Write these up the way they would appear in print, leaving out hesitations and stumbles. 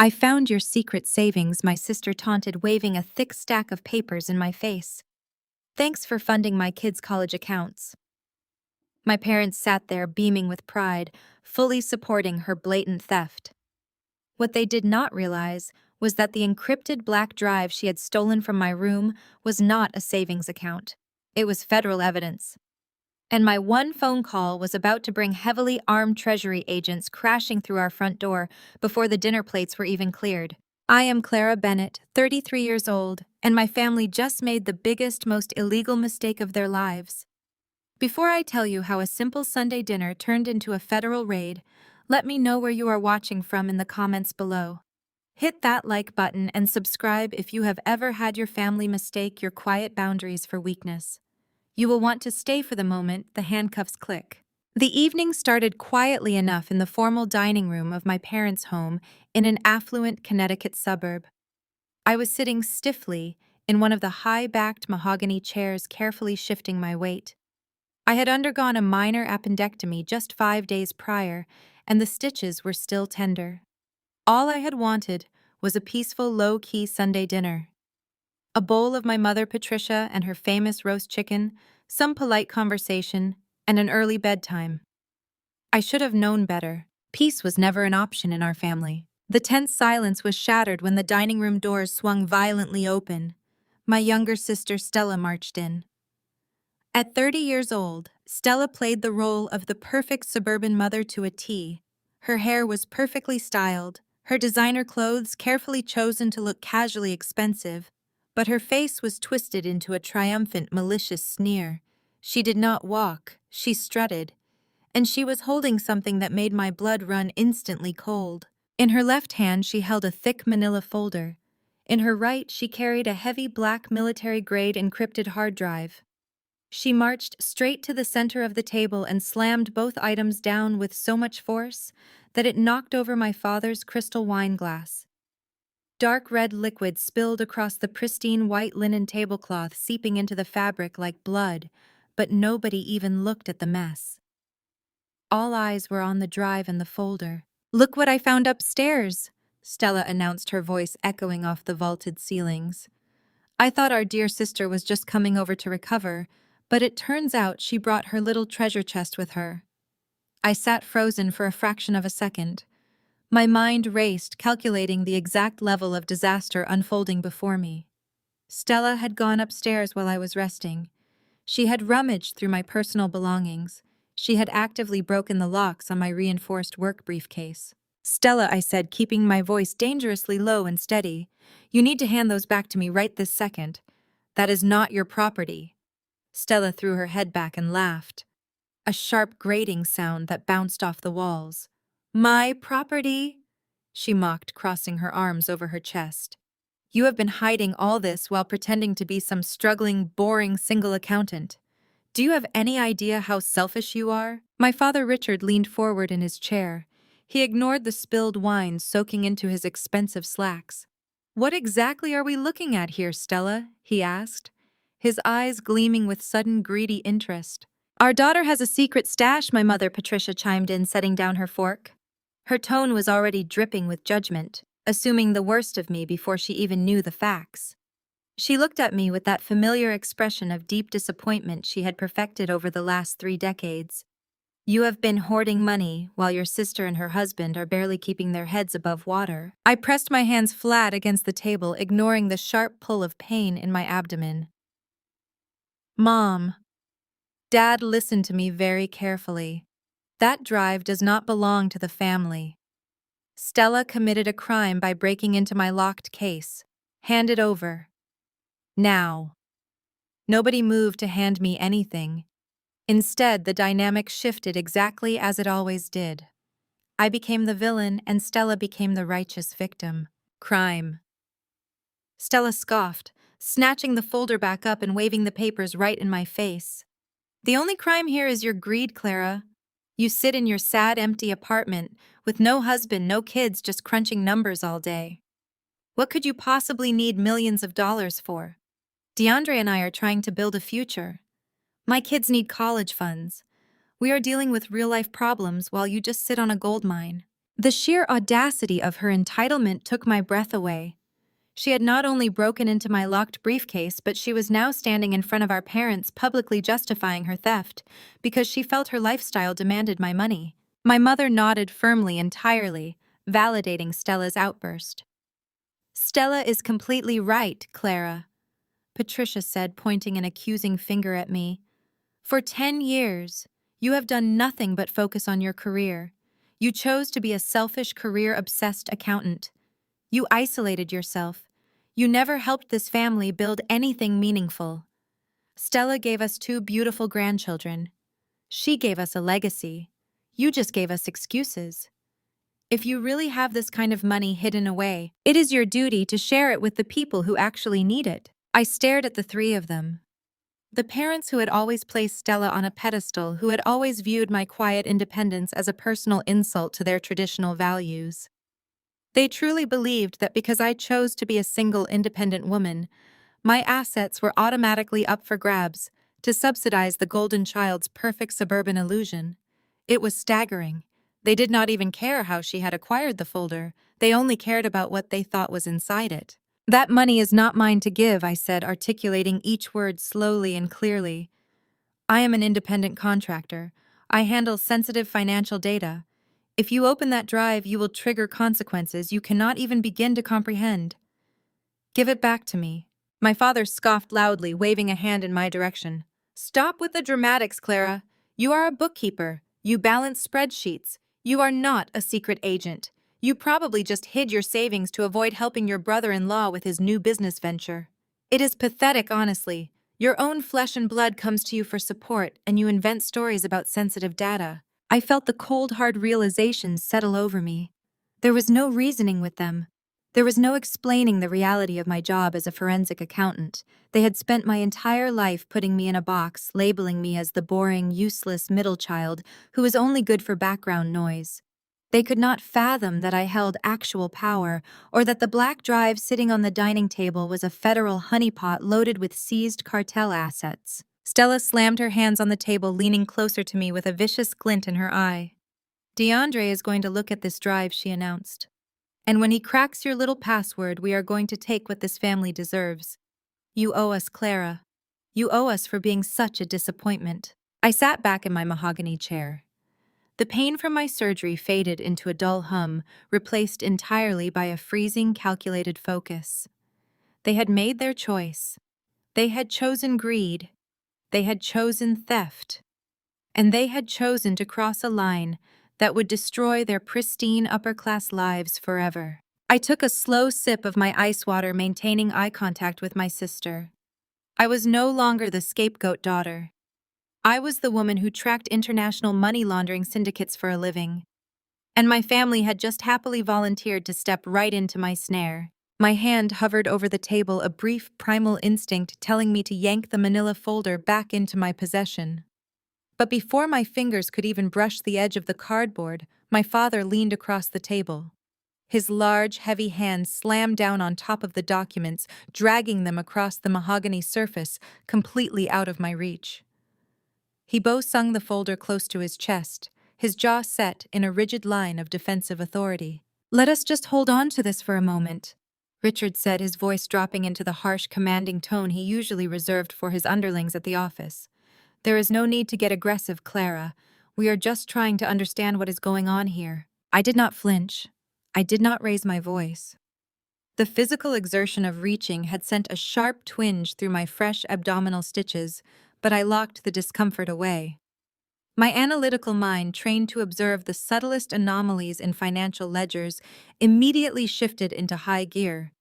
I found your secret savings, my sister taunted, waving a thick stack of papers in my face. Thanks for funding my kids' college accounts. My parents sat there beaming with pride, fully supporting her blatant theft. What they did not realize was that the encrypted black drive she had stolen from my room was not a savings account. It was federal evidence. And my one phone call was about to bring heavily armed treasury agents crashing through our front door before the dinner plates were even cleared. I am Clara Bennett, 33 years old, and my family just made the biggest, most illegal mistake of their lives. Before I tell you how a simple Sunday dinner turned into a federal raid, let me know where you are watching from in the comments below. Hit that like button and subscribe if you have ever had your family mistake your quiet boundaries for weakness. You will want to stay for the moment the handcuffs click. The evening started quietly enough in the formal dining room of my parents' home in an affluent Connecticut suburb. I was sitting stiffly in one of the high-backed mahogany chairs, carefully shifting my weight. I had undergone a minor appendectomy just 5 days prior, and the stitches were still tender. All I had wanted was a peaceful, low-key Sunday dinner. A bowl of my mother Patricia and her famous roast chicken, some polite conversation, and an early bedtime. I should have known better. Peace was never an option in our family. The tense silence was shattered when the dining room doors swung violently open. My younger sister Stella marched in. At 30 years old, Stella played the role of the perfect suburban mother to a T. Her hair was perfectly styled, her designer clothes carefully chosen to look casually expensive, but her face was twisted into a triumphant, malicious sneer. She did not walk, she strutted, and she was holding something that made my blood run instantly cold. In her left hand she held a thick manila folder. In her right she carried a heavy black military-grade encrypted hard drive. She marched straight to the center of the table and slammed both items down with so much force that it knocked over my father's crystal wine glass. Dark red liquid spilled across the pristine white linen tablecloth, seeping into the fabric like blood, but nobody even looked at the mess. All eyes were on the drive and the folder. "Look what I found upstairs," Stella announced, her voice echoing off the vaulted ceilings. I thought our dear sister was just coming over to recover, but it turns out she brought her little treasure chest with her. I sat frozen for a fraction of a second. My mind raced, calculating the exact level of disaster unfolding before me. Stella had gone upstairs while I was resting. She had rummaged through my personal belongings. She had actively broken the locks on my reinforced work briefcase. "Stella," I said, keeping my voice dangerously low and steady, "you need to hand those back to me right this second. That is not your property." Stella threw her head back and laughed, a sharp grating sound that bounced off the walls. "My property?" she mocked, crossing her arms over her chest. "You have been hiding all this while pretending to be some struggling, boring single accountant. Do you have any idea how selfish you are?" My father Richard leaned forward in his chair. He ignored the spilled wine soaking into his expensive slacks. "What exactly are we looking at here, Stella?" he asked, his eyes gleaming with sudden greedy interest. "Our daughter has a secret stash," my mother Patricia chimed in, setting down her fork. Her tone was already dripping with judgment, assuming the worst of me before she even knew the facts. She looked at me with that familiar expression of deep disappointment she had perfected over the last 3 decades. "You have been hoarding money while your sister and her husband are barely keeping their heads above water." I pressed my hands flat against the table, ignoring the sharp pull of pain in my abdomen. "Mom." Dad listened to me very carefully. "That drive does not belong to the family. Stella committed a crime by breaking into my locked case. Hand it over. Now." Nobody moved to hand me anything. Instead, the dynamic shifted exactly as it always did. I became the villain and Stella became the righteous victim. "Crime." Stella scoffed, snatching the folder back up and waving the papers right in my face. "The only crime here is your greed, Clara. You sit in your sad, empty apartment with no husband, no kids, just crunching numbers all day. What could you possibly need millions of dollars for? DeAndre and I are trying to build a future. My kids need college funds. We are dealing with real-life problems while you just sit on a gold mine." The sheer audacity of her entitlement took my breath away. She had not only broken into my locked briefcase, but she was now standing in front of our parents publicly justifying her theft because she felt her lifestyle demanded my money. My mother nodded firmly, entirely, validating Stella's outburst. "Stella is completely right, Clara," Patricia said, pointing an accusing finger at me. "For 10 years, you have done nothing but focus on your career. You chose to be a selfish, career-obsessed accountant. You isolated yourself. You never helped this family build anything meaningful. Stella gave us 2 beautiful grandchildren. She gave us a legacy. You just gave us excuses. If you really have this kind of money hidden away, it is your duty to share it with the people who actually need it." I stared at the 3 of them. The parents who had always placed Stella on a pedestal, who had always viewed my quiet independence as a personal insult to their traditional values. They truly believed that because I chose to be a single independent woman, my assets were automatically up for grabs to subsidize the golden child's perfect suburban illusion. It was staggering. They did not even care how she had acquired the folder. They only cared about what they thought was inside it. "That money is not mine to give," I said, articulating each word slowly and clearly. "I am an independent contractor. I handle sensitive financial data. If you open that drive, you will trigger consequences you cannot even begin to comprehend. Give it back to me." My father scoffed loudly, waving a hand in my direction. "Stop with the dramatics, Clara. You are a bookkeeper. You balance spreadsheets. You are not a secret agent. You probably just hid your savings to avoid helping your brother-in-law with his new business venture. It is pathetic, honestly. Your own flesh and blood comes to you for support, and you invent stories about sensitive data." I felt the cold, hard realizations settle over me. There was no reasoning with them. There was no explaining the reality of my job as a forensic accountant. They had spent my entire life putting me in a box, labeling me as the boring, useless middle child who was only good for background noise. They could not fathom that I held actual power, or that the black drive sitting on the dining table was a federal honeypot loaded with seized cartel assets. Stella slammed her hands on the table, leaning closer to me with a vicious glint in her eye. "DeAndre is going to look at this drive," she announced. "And when he cracks your little password, we are going to take what this family deserves. You owe us, Clara. You owe us for being such a disappointment." I sat back in my mahogany chair. The pain from my surgery faded into a dull hum, replaced entirely by a freezing, calculated focus. They had made their choice. They had chosen greed. They had chosen theft. And they had chosen to cross a line that would destroy their pristine upper-class lives forever. I took a slow sip of my ice water, maintaining eye contact with my sister. I was no longer the scapegoat daughter. I was the woman who tracked international money laundering syndicates for a living. And my family had just happily volunteered to step right into my snare. My hand hovered over the table, a brief primal instinct telling me to yank the manila folder back into my possession. But before my fingers could even brush the edge of the cardboard, my father leaned across the table. His large, heavy hand slammed down on top of the documents, dragging them across the mahogany surface, completely out of my reach. He bow-sung the folder close to his chest, his jaw set in a rigid line of defensive authority. "Let us just hold on to this for a moment," Richard said, his voice dropping into the harsh, commanding tone he usually reserved for his underlings at the office. "There is no need to get aggressive, Clara. We are just trying to understand what is going on here." I did not flinch. I did not raise my voice. The physical exertion of reaching had sent a sharp twinge through my fresh abdominal stitches, but I locked the discomfort away. My analytical mind, trained to observe the subtlest anomalies in financial ledgers, immediately shifted into high gear.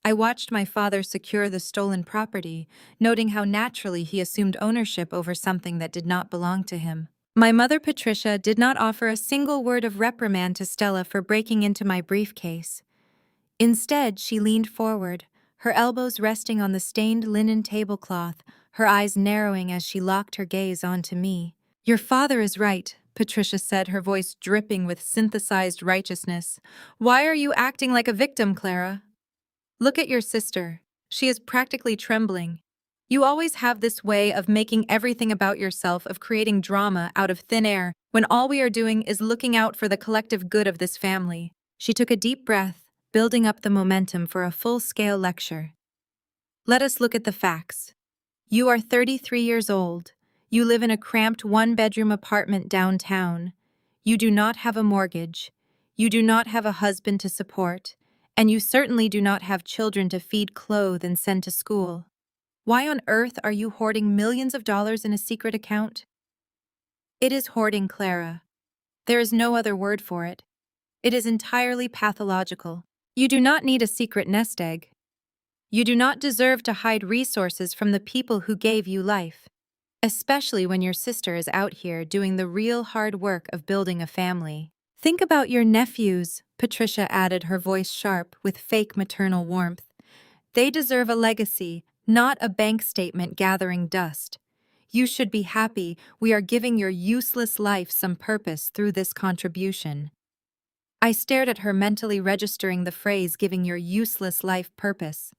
I watched my father secure the stolen property, noting how naturally he assumed ownership over something that did not belong to him. My mother, Patricia, did not offer a single word of reprimand to Stella for breaking into my briefcase. Instead, she leaned forward, her elbows resting on the stained linen tablecloth, her eyes narrowing as she locked her gaze onto me. "Your father is right," Patricia said, her voice dripping with synthesized righteousness. "Why are you acting like a victim, Clara? Look at your sister. She is practically trembling. You always have this way of making everything about yourself, of creating drama out of thin air, when all we are doing is looking out for the collective good of this family. She took a deep breath, building up the momentum for a full-scale lecture. Let us look at the facts. You are 33 years old. You live in a cramped one-bedroom apartment downtown. You do not have a mortgage. You do not have a husband to support. And you certainly do not have children to feed, clothe, and send to school. Why on earth are you hoarding millions of dollars in a secret account? It is hoarding, Clara. There is no other word for it. It is entirely pathological. You do not need a secret nest egg. You do not deserve to hide resources from the people who gave you life, especially when your sister is out here doing the real hard work of building a family. Think about your nephews, Patricia added, her voice sharp with fake maternal warmth. They deserve a legacy, not a bank statement gathering dust. You should be happy we are giving your useless life some purpose through this contribution. I stared at her, mentally registering the phrase "giving your useless life purpose."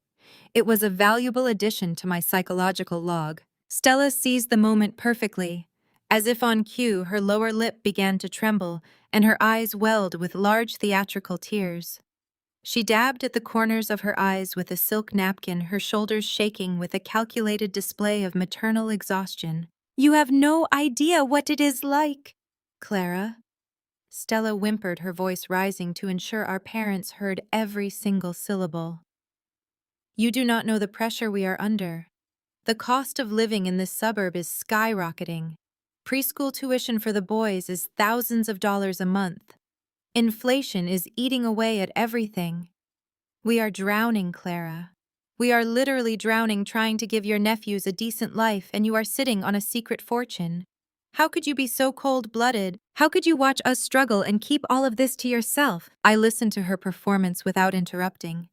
It was a valuable addition to my psychological log. Stella seized the moment perfectly. As if on cue, her lower lip began to tremble, and her eyes welled with large theatrical tears. She dabbed at the corners of her eyes with a silk napkin, her shoulders shaking with a calculated display of maternal exhaustion. "You have no idea what it is like, Clara." Stella whimpered, her voice rising to ensure our parents heard every single syllable. "You do not know the pressure we are under. The cost of living in this suburb is skyrocketing. Preschool tuition for the boys is thousands of dollars a month. Inflation is eating away at everything. We are drowning, Clara. We are literally drowning trying to give your nephews a decent life, and you are sitting on a secret fortune. How could you be so cold-blooded? How could you watch us struggle and keep all of this to yourself?" I listened to her performance without interrupting.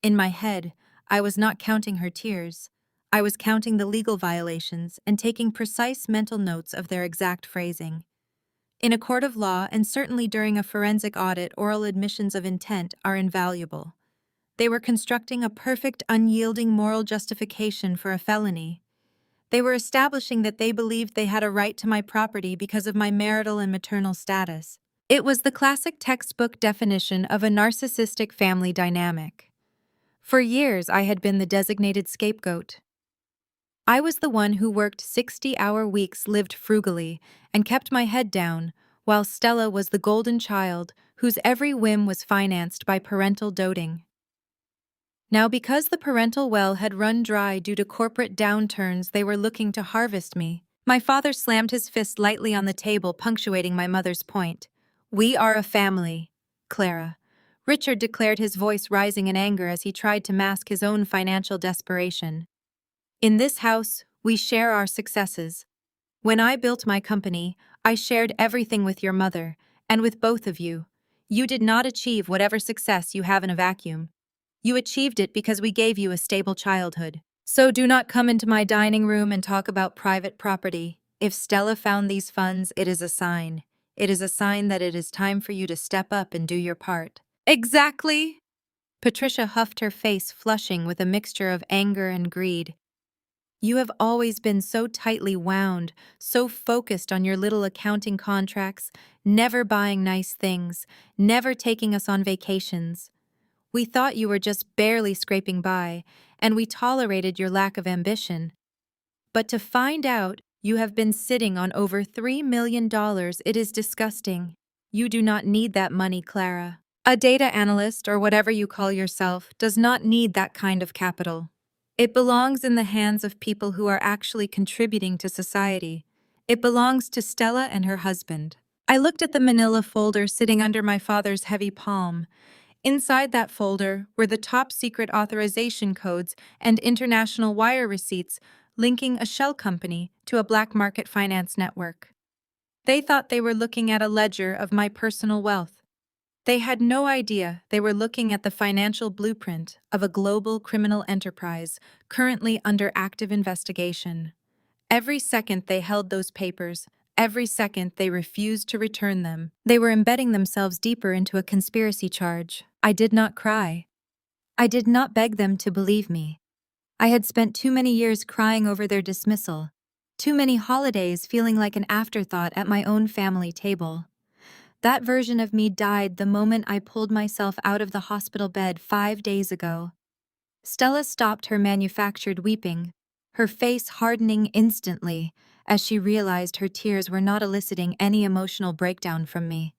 In my head, I was not counting her tears. I was counting the legal violations and taking precise mental notes of their exact phrasing. In a court of law, and certainly during a forensic audit, oral admissions of intent are invaluable. They were constructing a perfect, unyielding moral justification for a felony. They were establishing that they believed they had a right to my property because of my marital and maternal status. It was the classic textbook definition of a narcissistic family dynamic. For years, I had been the designated scapegoat. I was the one who worked 60-hour weeks, lived frugally, and kept my head down, while Stella was the golden child whose every whim was financed by parental doting. Now, because the parental well had run dry due to corporate downturns, they were looking to harvest me. My father slammed his fist lightly on the table, punctuating my mother's point. "We are a family, Clara." Richard declared, his voice rising in anger as he tried to mask his own financial desperation. "In this house, we share our successes. When I built my company, I shared everything with your mother, and with both of you. You did not achieve whatever success you have in a vacuum. You achieved it because we gave you a stable childhood. So do not come into my dining room and talk about private property. If Stella found these funds, it is a sign. It is a sign that it is time for you to step up and do your part." "Exactly." Patricia huffed, her face flushing with a mixture of anger and greed. "You have always been so tightly wound, so focused on your little accounting contracts, never buying nice things, never taking us on vacations. We thought you were just barely scraping by, and we tolerated your lack of ambition. But to find out you have been sitting on over $3 million, it is disgusting. You do not need that money, Clara. A data analyst, or whatever you call yourself, does not need that kind of capital. It belongs in the hands of people who are actually contributing to society. It belongs to Stella and her husband." I looked at the manila folder sitting under my father's heavy palm. Inside that folder were the top-secret authorization codes and international wire receipts linking a shell company to a black market finance network. They thought they were looking at a ledger of my personal wealth. They had no idea they were looking at the financial blueprint of a global criminal enterprise currently under active investigation. Every second they held those papers, every second they refused to return them, they were embedding themselves deeper into a conspiracy charge. I did not cry. I did not beg them to believe me. I had spent too many years crying over their dismissal, too many holidays feeling like an afterthought at my own family table. That version of me died the moment I pulled myself out of the hospital bed 5 days ago. Stella stopped her manufactured weeping, her face hardening instantly as she realized her tears were not eliciting any emotional breakdown from me.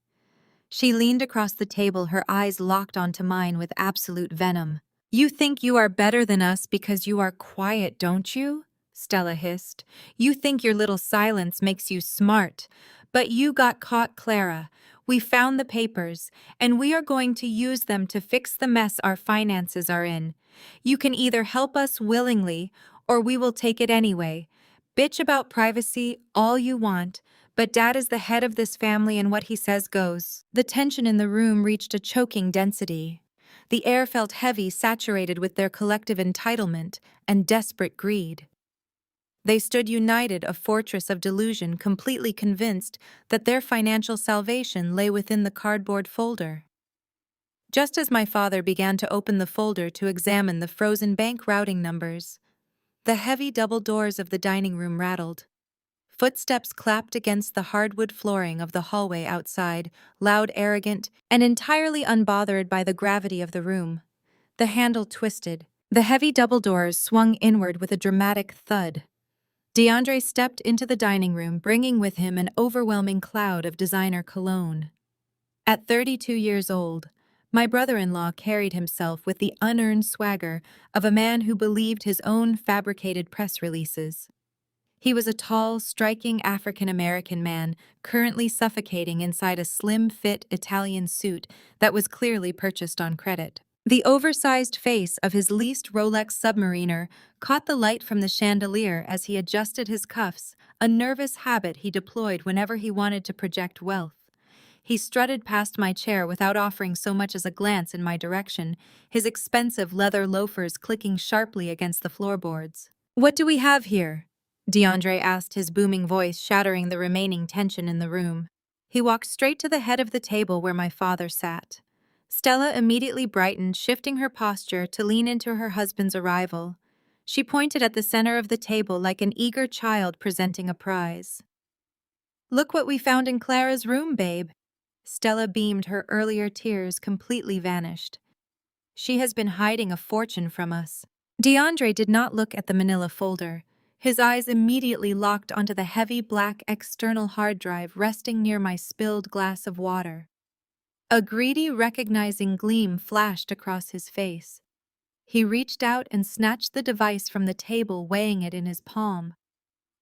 She leaned across the table, her eyes locked onto mine with absolute venom. "You think you are better than us because you are quiet, don't you?" Stella hissed. "You think your little silence makes you smart. But you got caught, Clara. We found the papers, and we are going to use them to fix the mess our finances are in. You can either help us willingly, or we will take it anyway. Bitch about privacy all you want, but Dad is the head of this family and what he says goes." The tension in the room reached a choking density. The air felt heavy, saturated with their collective entitlement and desperate greed. They stood united, a fortress of delusion, completely convinced that their financial salvation lay within the cardboard folder. Just as my father began to open the folder to examine the frozen bank routing numbers, the heavy double doors of the dining room rattled. Footsteps clapped against the hardwood flooring of the hallway outside, loud, arrogant, and entirely unbothered by the gravity of the room. The handle twisted. The heavy double doors swung inward with a dramatic thud. DeAndre stepped into the dining room, bringing with him an overwhelming cloud of designer cologne. At 32 years old, my brother-in-law carried himself with the unearned swagger of a man who believed his own fabricated press releases. He was a tall, striking African-American man, currently suffocating inside a slim-fit Italian suit that was clearly purchased on credit. The oversized face of his leased Rolex submariner caught the light from the chandelier as he adjusted his cuffs, a nervous habit he deployed whenever he wanted to project wealth. He strutted past my chair without offering so much as a glance in my direction, his expensive leather loafers clicking sharply against the floorboards. "What do we have here?" DeAndre asked, his booming voice shattering the remaining tension in the room. He walked straight to the head of the table where my father sat. Stella immediately brightened, shifting her posture to lean into her husband's arrival. She pointed at the center of the table like an eager child presenting a prize. "Look what we found in Clara's room, babe." Stella beamed, her earlier tears completely vanished. "She has been hiding a fortune from us." DeAndre did not look at the manila folder. His eyes immediately locked onto the heavy black external hard drive resting near my spilled glass of water. A greedy, recognizing gleam flashed across his face. He reached out and snatched the device from the table, weighing it in his palm.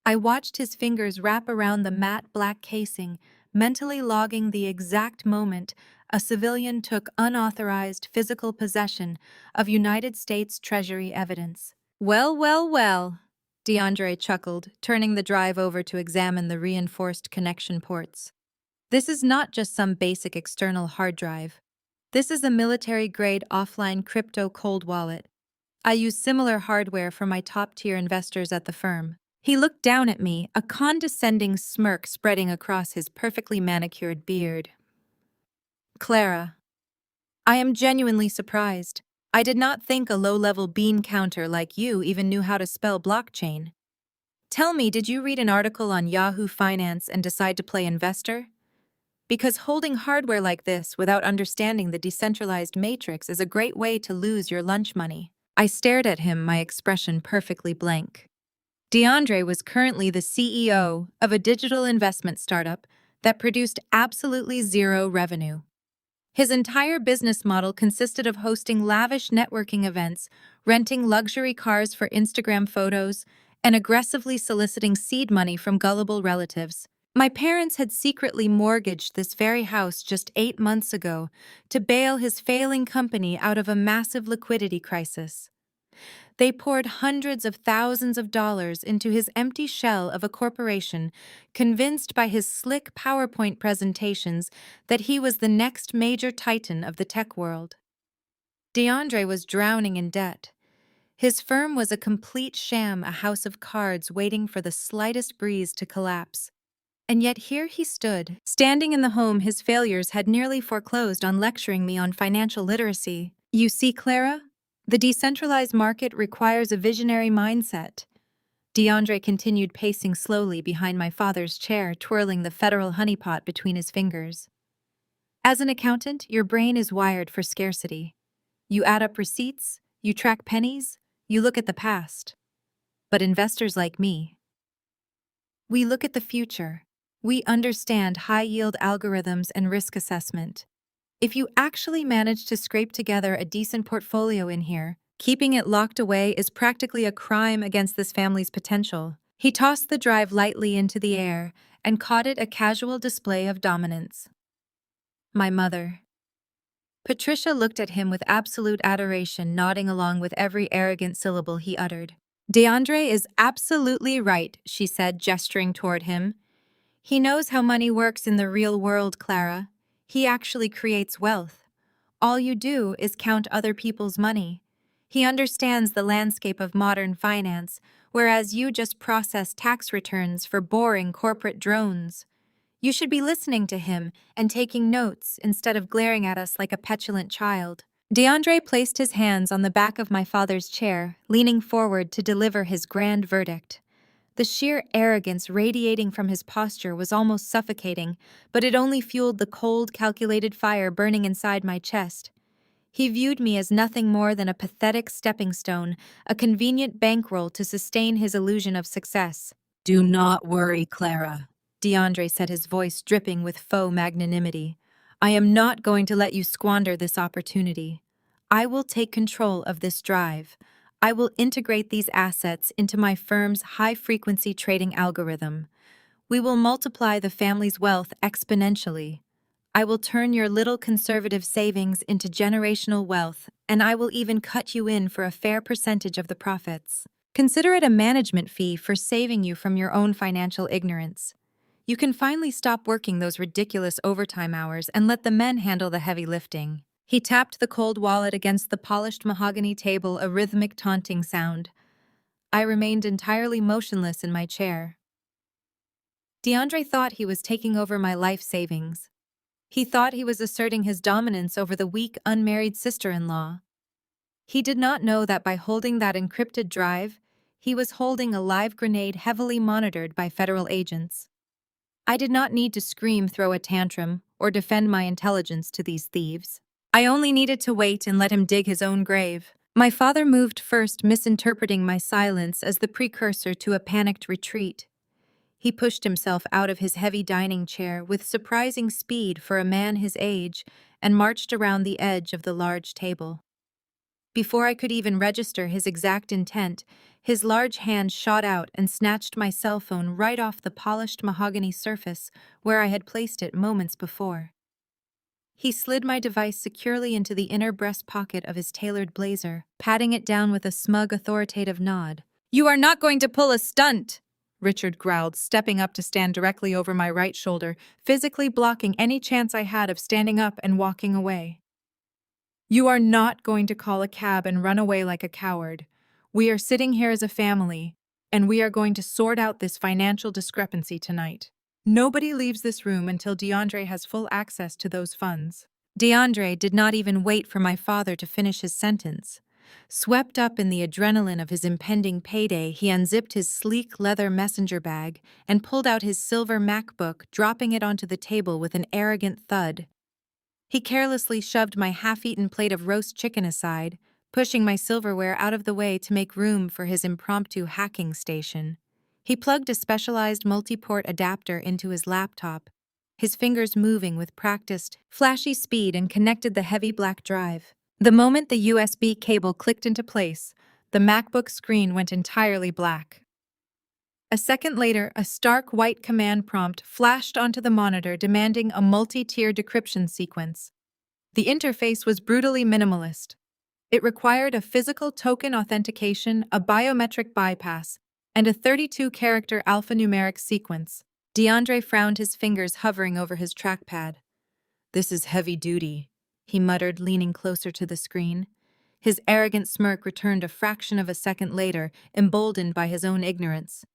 I watched his fingers wrap around the matte black casing, mentally logging the exact moment a civilian took unauthorized physical possession of United States Treasury evidence. "Well, well, well," DeAndre chuckled, turning the drive over to examine the reinforced connection ports. "This is not just some basic external hard drive. This is a military-grade offline crypto cold wallet. I use similar hardware for my top-tier investors at the firm." He looked down at me, a condescending smirk spreading across his perfectly manicured beard. "Clara, I am genuinely surprised. I did not think a low-level bean counter like you even knew how to spell blockchain. Tell me, did you read an article on Yahoo Finance and decide to play investor? Because holding hardware like this without understanding the decentralized matrix is a great way to lose your lunch money." I stared at him, my expression perfectly blank. DeAndre was currently the CEO of a digital investment startup that produced absolutely zero revenue. His entire business model consisted of hosting lavish networking events, renting luxury cars for Instagram photos, and aggressively soliciting seed money from gullible relatives. My parents had secretly mortgaged this very house just 8 months ago to bail his failing company out of a massive liquidity crisis. They poured hundreds of thousands of dollars into his empty shell of a corporation, convinced by his slick PowerPoint presentations that he was the next major titan of the tech world. DeAndre was drowning in debt. His firm was a complete sham, a house of cards waiting for the slightest breeze to collapse. And yet here he stood, standing in the home his failures had nearly foreclosed on, lecturing me on financial literacy. "You see, Clara?" The decentralized market requires a visionary mindset. DeAndre continued pacing slowly behind my father's chair, twirling the federal honeypot between his fingers. As an accountant, your brain is wired for scarcity. You add up receipts, you track pennies, you look at the past. But investors like me, we look at the future. We understand high-yield algorithms and risk assessment. If you actually manage to scrape together a decent portfolio in here, keeping it locked away is practically a crime against this family's potential. He tossed the drive lightly into the air and caught it a casual display of dominance. My mother. Patricia looked at him with absolute adoration, nodding along with every arrogant syllable he uttered. DeAndre is absolutely right, she said, gesturing toward him. He knows how money works in the real world, Clara. He actually creates wealth. All you do is count other people's money. He understands the landscape of modern finance, whereas you just process tax returns for boring corporate drones. You should be listening to him and taking notes instead of glaring at us like a petulant child. DeAndre placed his hands on the back of my father's chair, leaning forward to deliver his grand verdict. The sheer arrogance radiating from his posture was almost suffocating, but it only fueled the cold, calculated fire burning inside my chest. He viewed me as nothing more than a pathetic stepping stone, a convenient bankroll to sustain his illusion of success. "Do not worry, Clara," DeAndre said, his voice dripping with faux magnanimity. "I am not going to let you squander this opportunity. I will take control of this drive. I will integrate these assets into my firm's high-frequency trading algorithm. We will multiply the family's wealth exponentially. I will turn your little conservative savings into generational wealth, and I will even cut you in for a fair percentage of the profits. Consider it a management fee for saving you from your own financial ignorance. You can finally stop working those ridiculous overtime hours and let the men handle the heavy lifting." He tapped the cold wallet against the polished mahogany table, a rhythmic taunting sound. I remained entirely motionless in my chair. DeAndre thought he was taking over my life savings. He thought he was asserting his dominance over the weak, unmarried sister-in-law. He did not know that by holding that encrypted drive, he was holding a live grenade heavily monitored by federal agents. I did not need to scream, throw a tantrum, or defend my intelligence to these thieves. I only needed to wait and let him dig his own grave. My father moved first, misinterpreting my silence as the precursor to a panicked retreat. He pushed himself out of his heavy dining chair with surprising speed for a man his age and marched around the edge of the large table. Before I could even register his exact intent, his large hand shot out and snatched my cell phone right off the polished mahogany surface where I had placed it moments before. He slid my device securely into the inner breast pocket of his tailored blazer, patting it down with a smug, authoritative nod. "You are not going to pull a stunt," Richard growled, stepping up to stand directly over my right shoulder, physically blocking any chance I had of standing up and walking away. "You are not going to call a cab and run away like a coward. We are sitting here as a family, and we are going to sort out this financial discrepancy tonight. Nobody leaves this room until DeAndre has full access to those funds." DeAndre did not even wait for my father to finish his sentence. Swept up in the adrenaline of his impending payday, he unzipped his sleek leather messenger bag and pulled out his silver MacBook, dropping it onto the table with an arrogant thud. He carelessly shoved my half-eaten plate of roast chicken aside, pushing my silverware out of the way to make room for his impromptu hacking station. He plugged a specialized multi-port adapter into his laptop, his fingers moving with practiced, flashy speed, and connected the heavy black drive. The moment the USB cable clicked into place, the MacBook screen went entirely black. A second later, a stark white command prompt flashed onto the monitor demanding a multi-tier decryption sequence. The interface was brutally minimalist. It required a physical token authentication, a biometric bypass, and a 32-character alphanumeric sequence. DeAndre frowned, his fingers hovering over his trackpad. "This is heavy duty," he muttered, leaning closer to the screen. His arrogant smirk returned a fraction of a second later, emboldened by his own ignorance.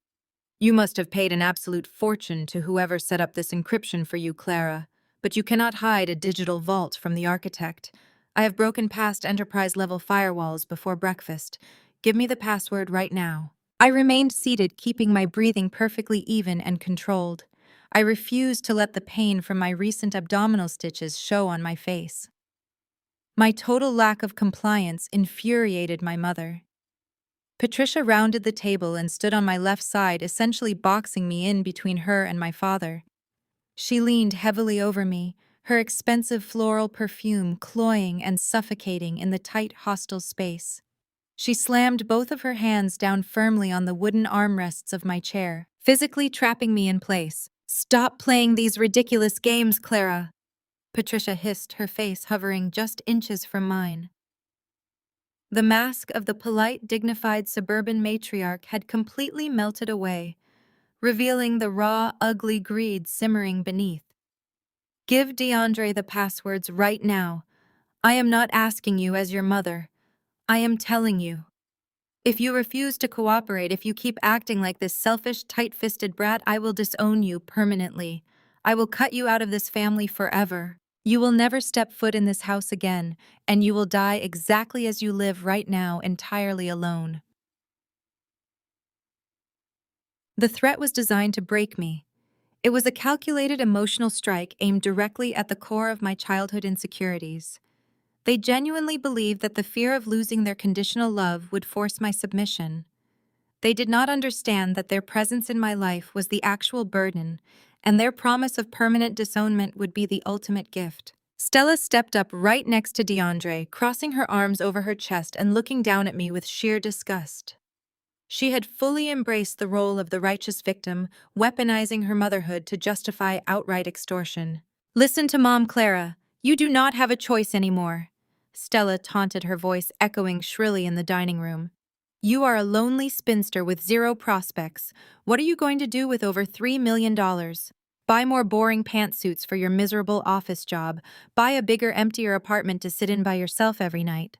"You must have paid an absolute fortune to whoever set up this encryption for you, Clara, but you cannot hide a digital vault from the architect. I have broken past enterprise-level firewalls before breakfast. Give me the password right now. I remained seated, keeping my breathing perfectly even and controlled. I refused to let the pain from my recent abdominal stitches show on my face. My total lack of compliance infuriated my mother. Patricia rounded the table and stood on my left side, essentially boxing me in between her and my father. She leaned heavily over me, her expensive floral perfume cloying and suffocating in the tight, hostile space. She slammed both of her hands down firmly on the wooden armrests of my chair, physically trapping me in place. "Stop playing these ridiculous games, Clara," Patricia hissed, her face hovering just inches from mine. The mask of the polite, dignified suburban matriarch had completely melted away, revealing the raw, ugly greed simmering beneath. "Give DeAndre the passwords right now. I am not asking you as your mother. I am telling you. If you refuse to cooperate, if you keep acting like this selfish, tight-fisted brat, I will disown you permanently. I will cut you out of this family forever. You will never step foot in this house again, and you will die exactly as you live right now, entirely alone." The threat was designed to break me. It was a calculated emotional strike aimed directly at the core of my childhood insecurities. They genuinely believed that the fear of losing their conditional love would force my submission. They did not understand that their presence in my life was the actual burden, and their promise of permanent disownment would be the ultimate gift. Stella stepped up right next to DeAndre, crossing her arms over her chest and looking down at me with sheer disgust. She had fully embraced the role of the righteous victim, weaponizing her motherhood to justify outright extortion. "Listen to Mom, Clara. You do not have a choice anymore," Stella taunted, her voice echoing shrilly in the dining room. "You are a lonely spinster with zero prospects. What are you going to do with over $3 million? Buy more boring pantsuits for your miserable office job. Buy a bigger, emptier apartment to sit in by yourself every night.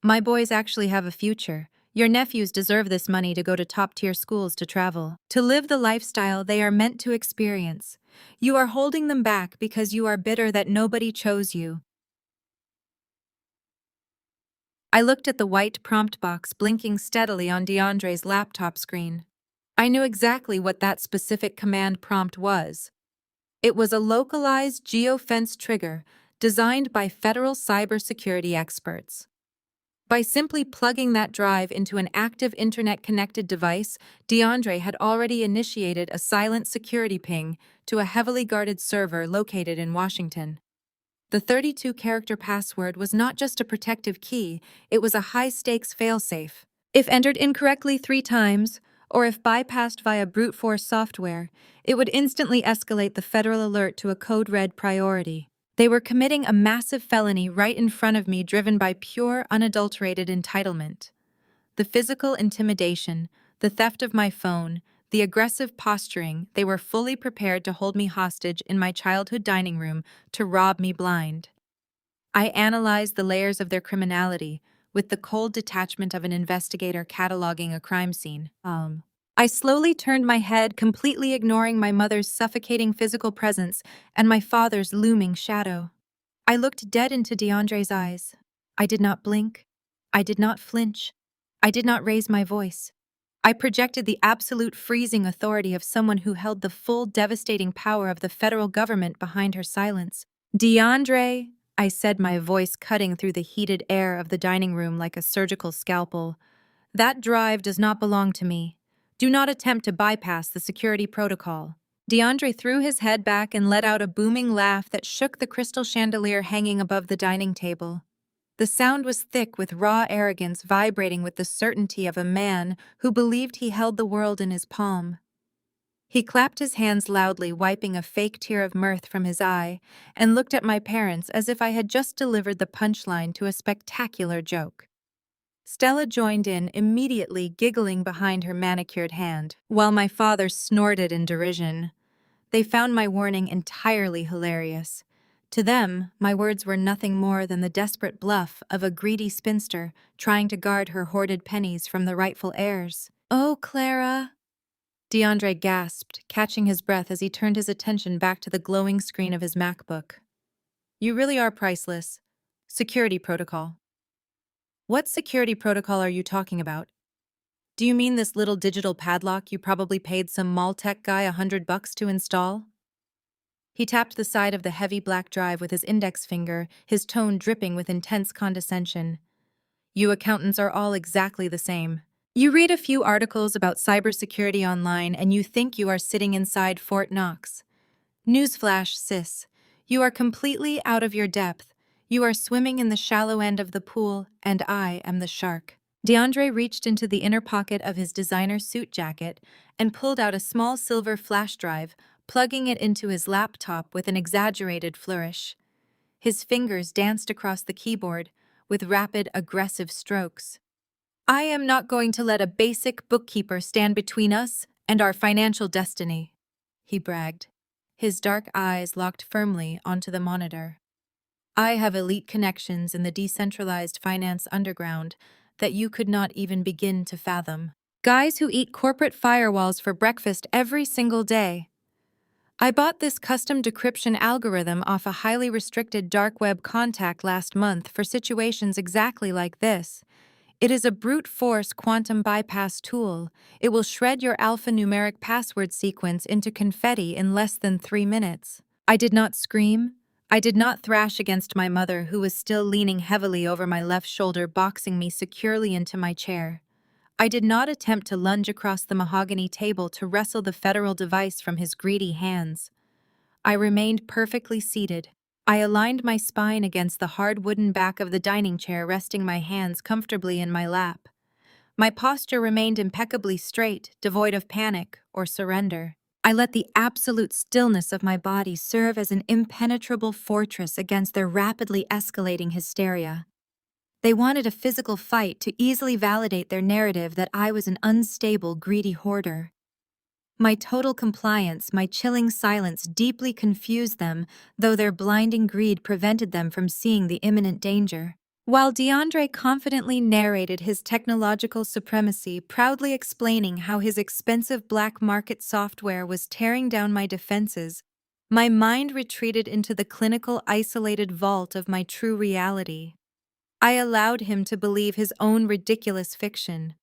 My boys actually have a future. Your nephews deserve this money to go to top-tier schools, to travel, to live the lifestyle they are meant to experience. You are holding them back because you are bitter that nobody chose you." I looked at the white prompt box blinking steadily on DeAndre's laptop screen. I knew exactly what that specific command prompt was. It was a localized geofence trigger designed by federal cybersecurity experts. By simply plugging that drive into an active internet-connected device, DeAndre had already initiated a silent security ping to a heavily guarded server located in Washington. The 32-character password was not just a protective key, it was a high-stakes failsafe. If entered incorrectly 3 times, or if bypassed via brute force software, it would instantly escalate the federal alert to a code-red priority. They were committing a massive felony right in front of me, driven by pure, unadulterated entitlement. The physical intimidation, the theft of my phone, the aggressive posturing, they were fully prepared to hold me hostage in my childhood dining room to rob me blind. I analyzed the layers of their criminality with the cold detachment of an investigator cataloging a crime scene. I slowly turned my head, completely ignoring my mother's suffocating physical presence and my father's looming shadow. I looked dead into DeAndre's eyes. I did not blink. I did not flinch. I did not raise my voice. I projected the absolute freezing authority of someone who held the full, devastating power of the federal government behind her silence. "DeAndre," I said, my voice cutting through the heated air of the dining room like a surgical scalpel, "that drive does not belong to me. Do not attempt to bypass the security protocol." DeAndre threw his head back and let out a booming laugh that shook the crystal chandelier hanging above the dining table. The sound was thick with raw arrogance, vibrating with the certainty of a man who believed he held the world in his palm. He clapped his hands loudly, wiping a fake tear of mirth from his eye, and looked at my parents as if I had just delivered the punchline to a spectacular joke. Stella joined in, immediately giggling behind her manicured hand, while my father snorted in derision. They found my warning entirely hilarious. To them, my words were nothing more than the desperate bluff of a greedy spinster trying to guard her hoarded pennies from the rightful heirs. "Oh, Clara," DeAndre gasped, catching his breath as he turned his attention back to the glowing screen of his MacBook. "You really are priceless. Security protocol. What security protocol are you talking about? Do you mean this little digital padlock you probably paid some mall tech guy $100 to install? He tapped the side of the heavy black drive with his index finger, his tone dripping with intense condescension. You accountants are all exactly the same. You read a few articles about cybersecurity online and you think you are sitting inside Fort Knox. Newsflash, sis. You are completely out of your depth. You are swimming in the shallow end of the pool, and I am the shark. DeAndre reached into the inner pocket of his designer suit jacket and pulled out a small silver flash drive, plugging it into his laptop with an exaggerated flourish. His fingers danced across the keyboard with rapid, aggressive strokes. I am not going to let a basic bookkeeper stand between us and our financial destiny, he bragged. His dark eyes locked firmly onto the monitor. I have elite connections in the decentralized finance underground that you could not even begin to fathom. Guys who eat corporate firewalls for breakfast every single day. I bought this custom decryption algorithm off a highly restricted dark web contact last month for situations exactly like this. It is a brute force quantum bypass tool. It will shred your alphanumeric password sequence into confetti in less than 3 minutes. I did not scream. I did not thrash against my mother, who was still leaning heavily over my left shoulder, boxing me securely into my chair. I did not attempt to lunge across the mahogany table to wrestle the federal device from his greedy hands. I remained perfectly seated. I aligned my spine against the hard wooden back of the dining chair, resting my hands comfortably in my lap. My posture remained impeccably straight, devoid of panic or surrender. I let the absolute stillness of my body serve as an impenetrable fortress against their rapidly escalating hysteria. They wanted a physical fight to easily validate their narrative that I was an unstable, greedy hoarder. My total compliance, my chilling silence deeply confused them, though their blinding greed prevented them from seeing the imminent danger. While DeAndre confidently narrated his technological supremacy, proudly explaining how his expensive black market software was tearing down my defenses, my mind retreated into the clinical, isolated vault of my true reality. I allowed him to believe his own ridiculous fiction.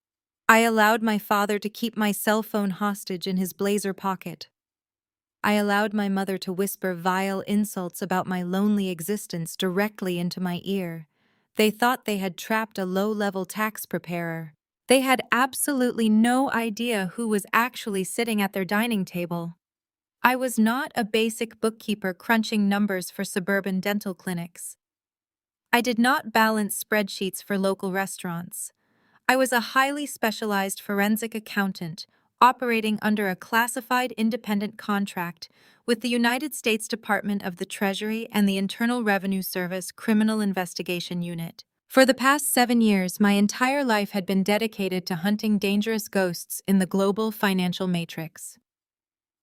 I allowed my father to keep my cell phone hostage in his blazer pocket. I allowed my mother to whisper vile insults about my lonely existence directly into my ear. They thought they had trapped a low-level tax preparer. They had absolutely no idea who was actually sitting at their dining table. I was not a basic bookkeeper crunching numbers for suburban dental clinics. I did not balance spreadsheets for local restaurants. I was a highly specialized forensic accountant operating under a classified independent contract with the United States Department of the Treasury and the Internal Revenue Service Criminal Investigation Unit. For the past 7 years, my entire life had been dedicated to hunting dangerous ghosts in the global financial matrix.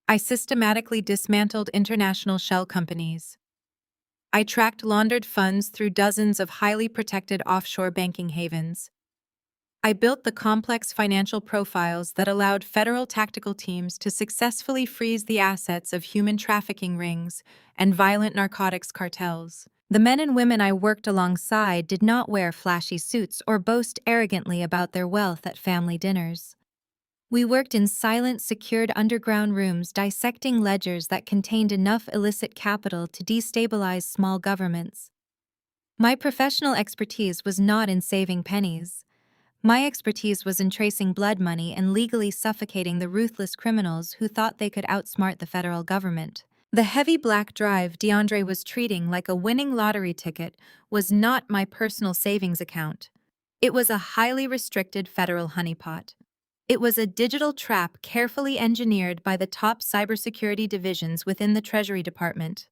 I systematically dismantled international shell companies. I tracked laundered funds through dozens of highly protected offshore banking havens. I built the complex financial profiles that allowed federal tactical teams to successfully freeze the assets of human trafficking rings and violent narcotics cartels. The men and women I worked alongside did not wear flashy suits or boast arrogantly about their wealth at family dinners. We worked in silent, secured underground rooms dissecting ledgers that contained enough illicit capital to destabilize small governments. My professional expertise was not in saving pennies. My expertise was in tracing blood money and legally suffocating the ruthless criminals who thought they could outsmart the federal government. The heavy black drive DeAndre was treating like a winning lottery ticket was not my personal savings account. It was a highly restricted federal honeypot. It was a digital trap carefully engineered by the top cybersecurity divisions within the Treasury Department.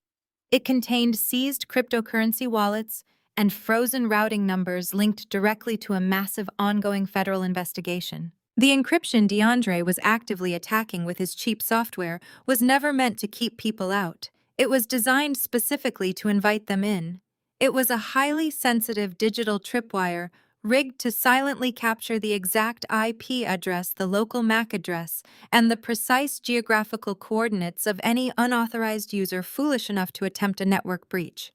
It contained seized cryptocurrency wallets and frozen routing numbers linked directly to a massive ongoing federal investigation. The encryption DeAndre was actively attacking with his cheap software was never meant to keep people out. It was designed specifically to invite them in. It was a highly sensitive digital tripwire rigged to silently capture the exact IP address, the local MAC address, and the precise geographical coordinates of any unauthorized user foolish enough to attempt a network breach.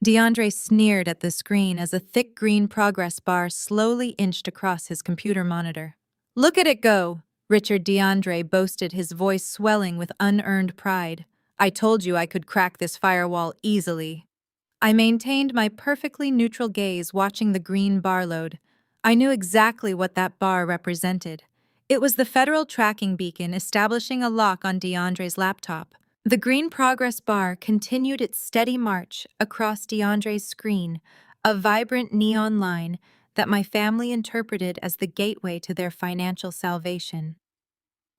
DeAndre sneered at the screen as a thick green progress bar slowly inched across his computer monitor. "Look at it go!" Richard DeAndre boasted, his voice swelling with unearned pride. "I told you I could crack this firewall easily." I maintained my perfectly neutral gaze, watching the green bar load. I knew exactly what that bar represented. It was the federal tracking beacon establishing a lock on DeAndre's laptop. The green progress bar continued its steady march across DeAndre's screen, a vibrant neon line that my family interpreted as the gateway to their financial salvation.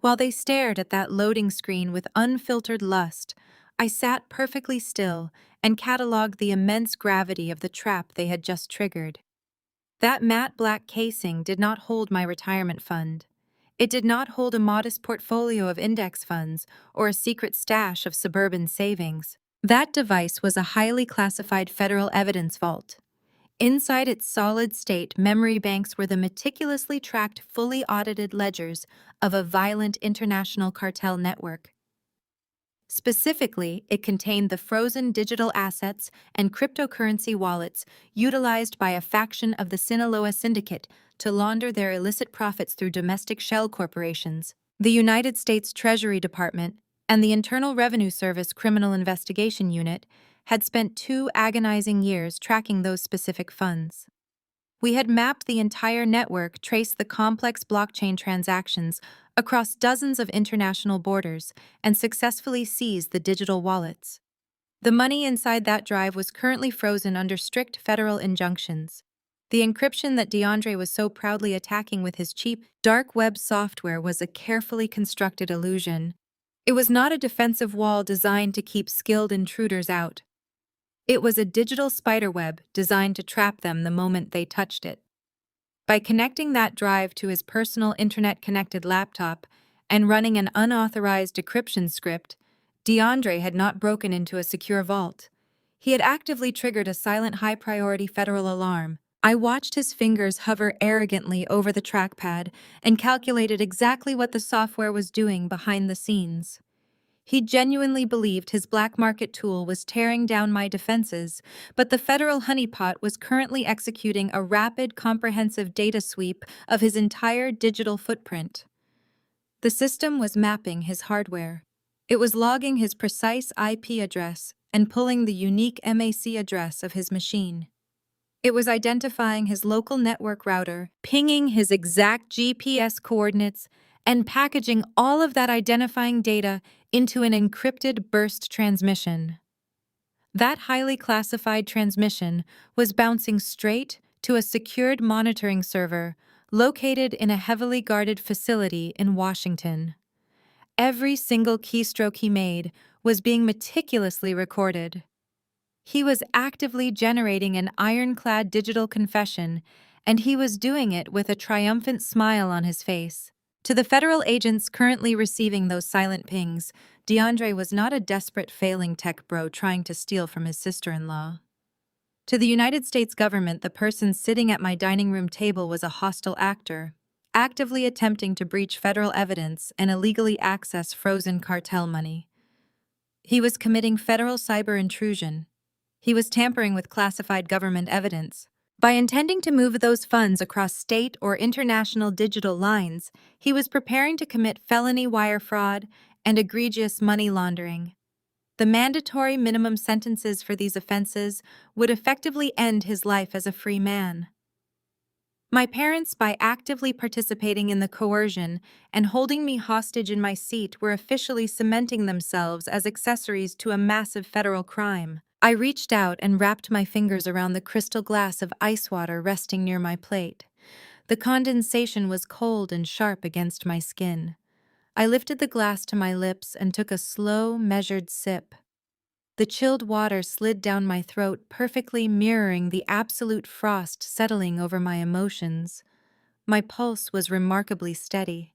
While they stared at that loading screen with unfiltered lust, I sat perfectly still and cataloged the immense gravity of the trap they had just triggered. That matte black casing did not hold my retirement fund. It did not hold a modest portfolio of index funds or a secret stash of suburban savings. That device was a highly classified federal evidence vault. Inside its solid-state memory banks were the meticulously tracked, fully audited ledgers of a violent international cartel network. Specifically, it contained the frozen digital assets and cryptocurrency wallets utilized by a faction of the Sinaloa Syndicate to launder their illicit profits through domestic shell corporations. The United States Treasury Department and the Internal Revenue Service Criminal Investigation Unit had spent 2 agonizing years tracking those specific funds. We had mapped the entire network, traced the complex blockchain transactions across dozens of international borders, and successfully seized the digital wallets. The money inside that drive was currently frozen under strict federal injunctions. The encryption that DeAndre was so proudly attacking with his cheap, dark web software was a carefully constructed illusion. It was not a defensive wall designed to keep skilled intruders out. It was a digital spiderweb designed to trap them the moment they touched it. By connecting that drive to his personal internet-connected laptop and running an unauthorized decryption script, DeAndre had not broken into a secure vault. He had actively triggered a silent, high-priority federal alarm. I watched his fingers hover arrogantly over the trackpad and calculated exactly what the software was doing behind the scenes. He genuinely believed his black market tool was tearing down my defenses, but the federal honeypot was currently executing a rapid, comprehensive data sweep of his entire digital footprint. The system was mapping his hardware. It was logging his precise IP address and pulling the unique MAC address of his machine. It was identifying his local network router, pinging his exact GPS coordinates, and packaging all of that identifying data into an encrypted burst transmission. That highly classified transmission was bouncing straight to a secured monitoring server located in a heavily guarded facility in Washington. Every single keystroke he made was being meticulously recorded. He was actively generating an ironclad digital confession, and he was doing it with a triumphant smile on his face. To the federal agents currently receiving those silent pings, DeAndre was not a desperate failing tech bro trying to steal from his sister-in-law. To the United States government, the person sitting at my dining room table was a hostile actor, actively attempting to breach federal evidence and illegally access frozen cartel money. He was committing federal cyber intrusion. He was tampering with classified government evidence. By intending to move those funds across state or international digital lines, he was preparing to commit felony wire fraud and egregious money laundering. The mandatory minimum sentences for these offenses would effectively end his life as a free man. My parents, by actively participating in the coercion and holding me hostage in my seat, were officially cementing themselves as accessories to a massive federal crime. I reached out and wrapped my fingers around the crystal glass of ice water resting near my plate. The condensation was cold and sharp against my skin. I lifted the glass to my lips and took a slow, measured sip. The chilled water slid down my throat, perfectly mirroring the absolute frost settling over my emotions. My pulse was remarkably steady.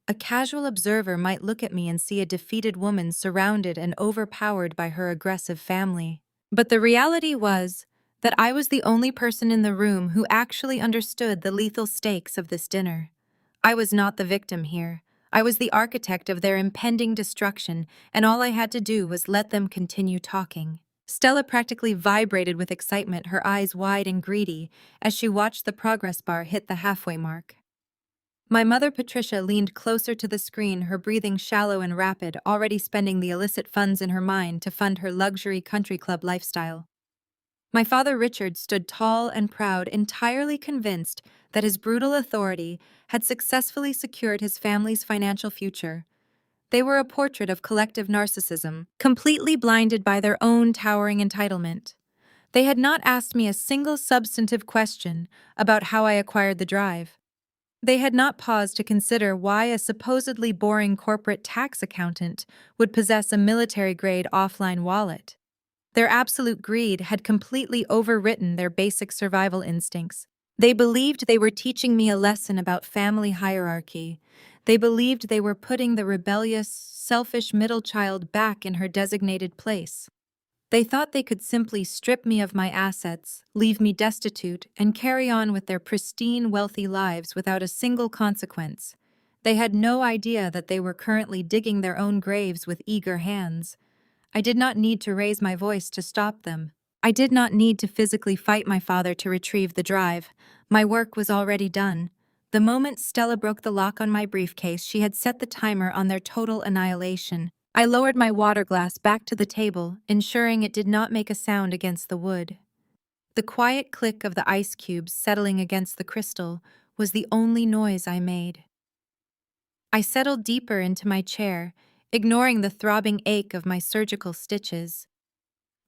A casual observer might look at me and see a defeated woman surrounded and overpowered by her aggressive family. But the reality was that I was the only person in the room who actually understood the lethal stakes of this dinner. I was not the victim here. I was the architect of their impending destruction, and all I had to do was let them continue talking. Stella practically vibrated with excitement, her eyes wide and greedy, as she watched the progress bar hit the halfway mark. My mother, Patricia, leaned closer to the screen, her breathing shallow and rapid, already spending the illicit funds in her mind to fund her luxury country club lifestyle. My father, Richard, stood tall and proud, entirely convinced that his brutal authority had successfully secured his family's financial future. They were a portrait of collective narcissism, completely blinded by their own towering entitlement. They had not asked me a single substantive question about how I acquired the drive. They had not paused to consider why a supposedly boring corporate tax accountant would possess a military-grade offline wallet. Their absolute greed had completely overwritten their basic survival instincts. They believed they were teaching me a lesson about family hierarchy. They believed they were putting the rebellious, selfish middle child back in her designated place. They thought they could simply strip me of my assets, leave me destitute, and carry on with their pristine, wealthy lives without a single consequence. They had no idea that they were currently digging their own graves with eager hands. I did not need to raise my voice to stop them. I did not need to physically fight my father to retrieve the drive. My work was already done. The moment Stella broke the lock on my briefcase, she had set the timer on their total annihilation. I lowered my water glass back to the table, ensuring it did not make a sound against the wood. The quiet click of the ice cubes settling against the crystal was the only noise I made. I settled deeper into my chair, ignoring the throbbing ache of my surgical stitches.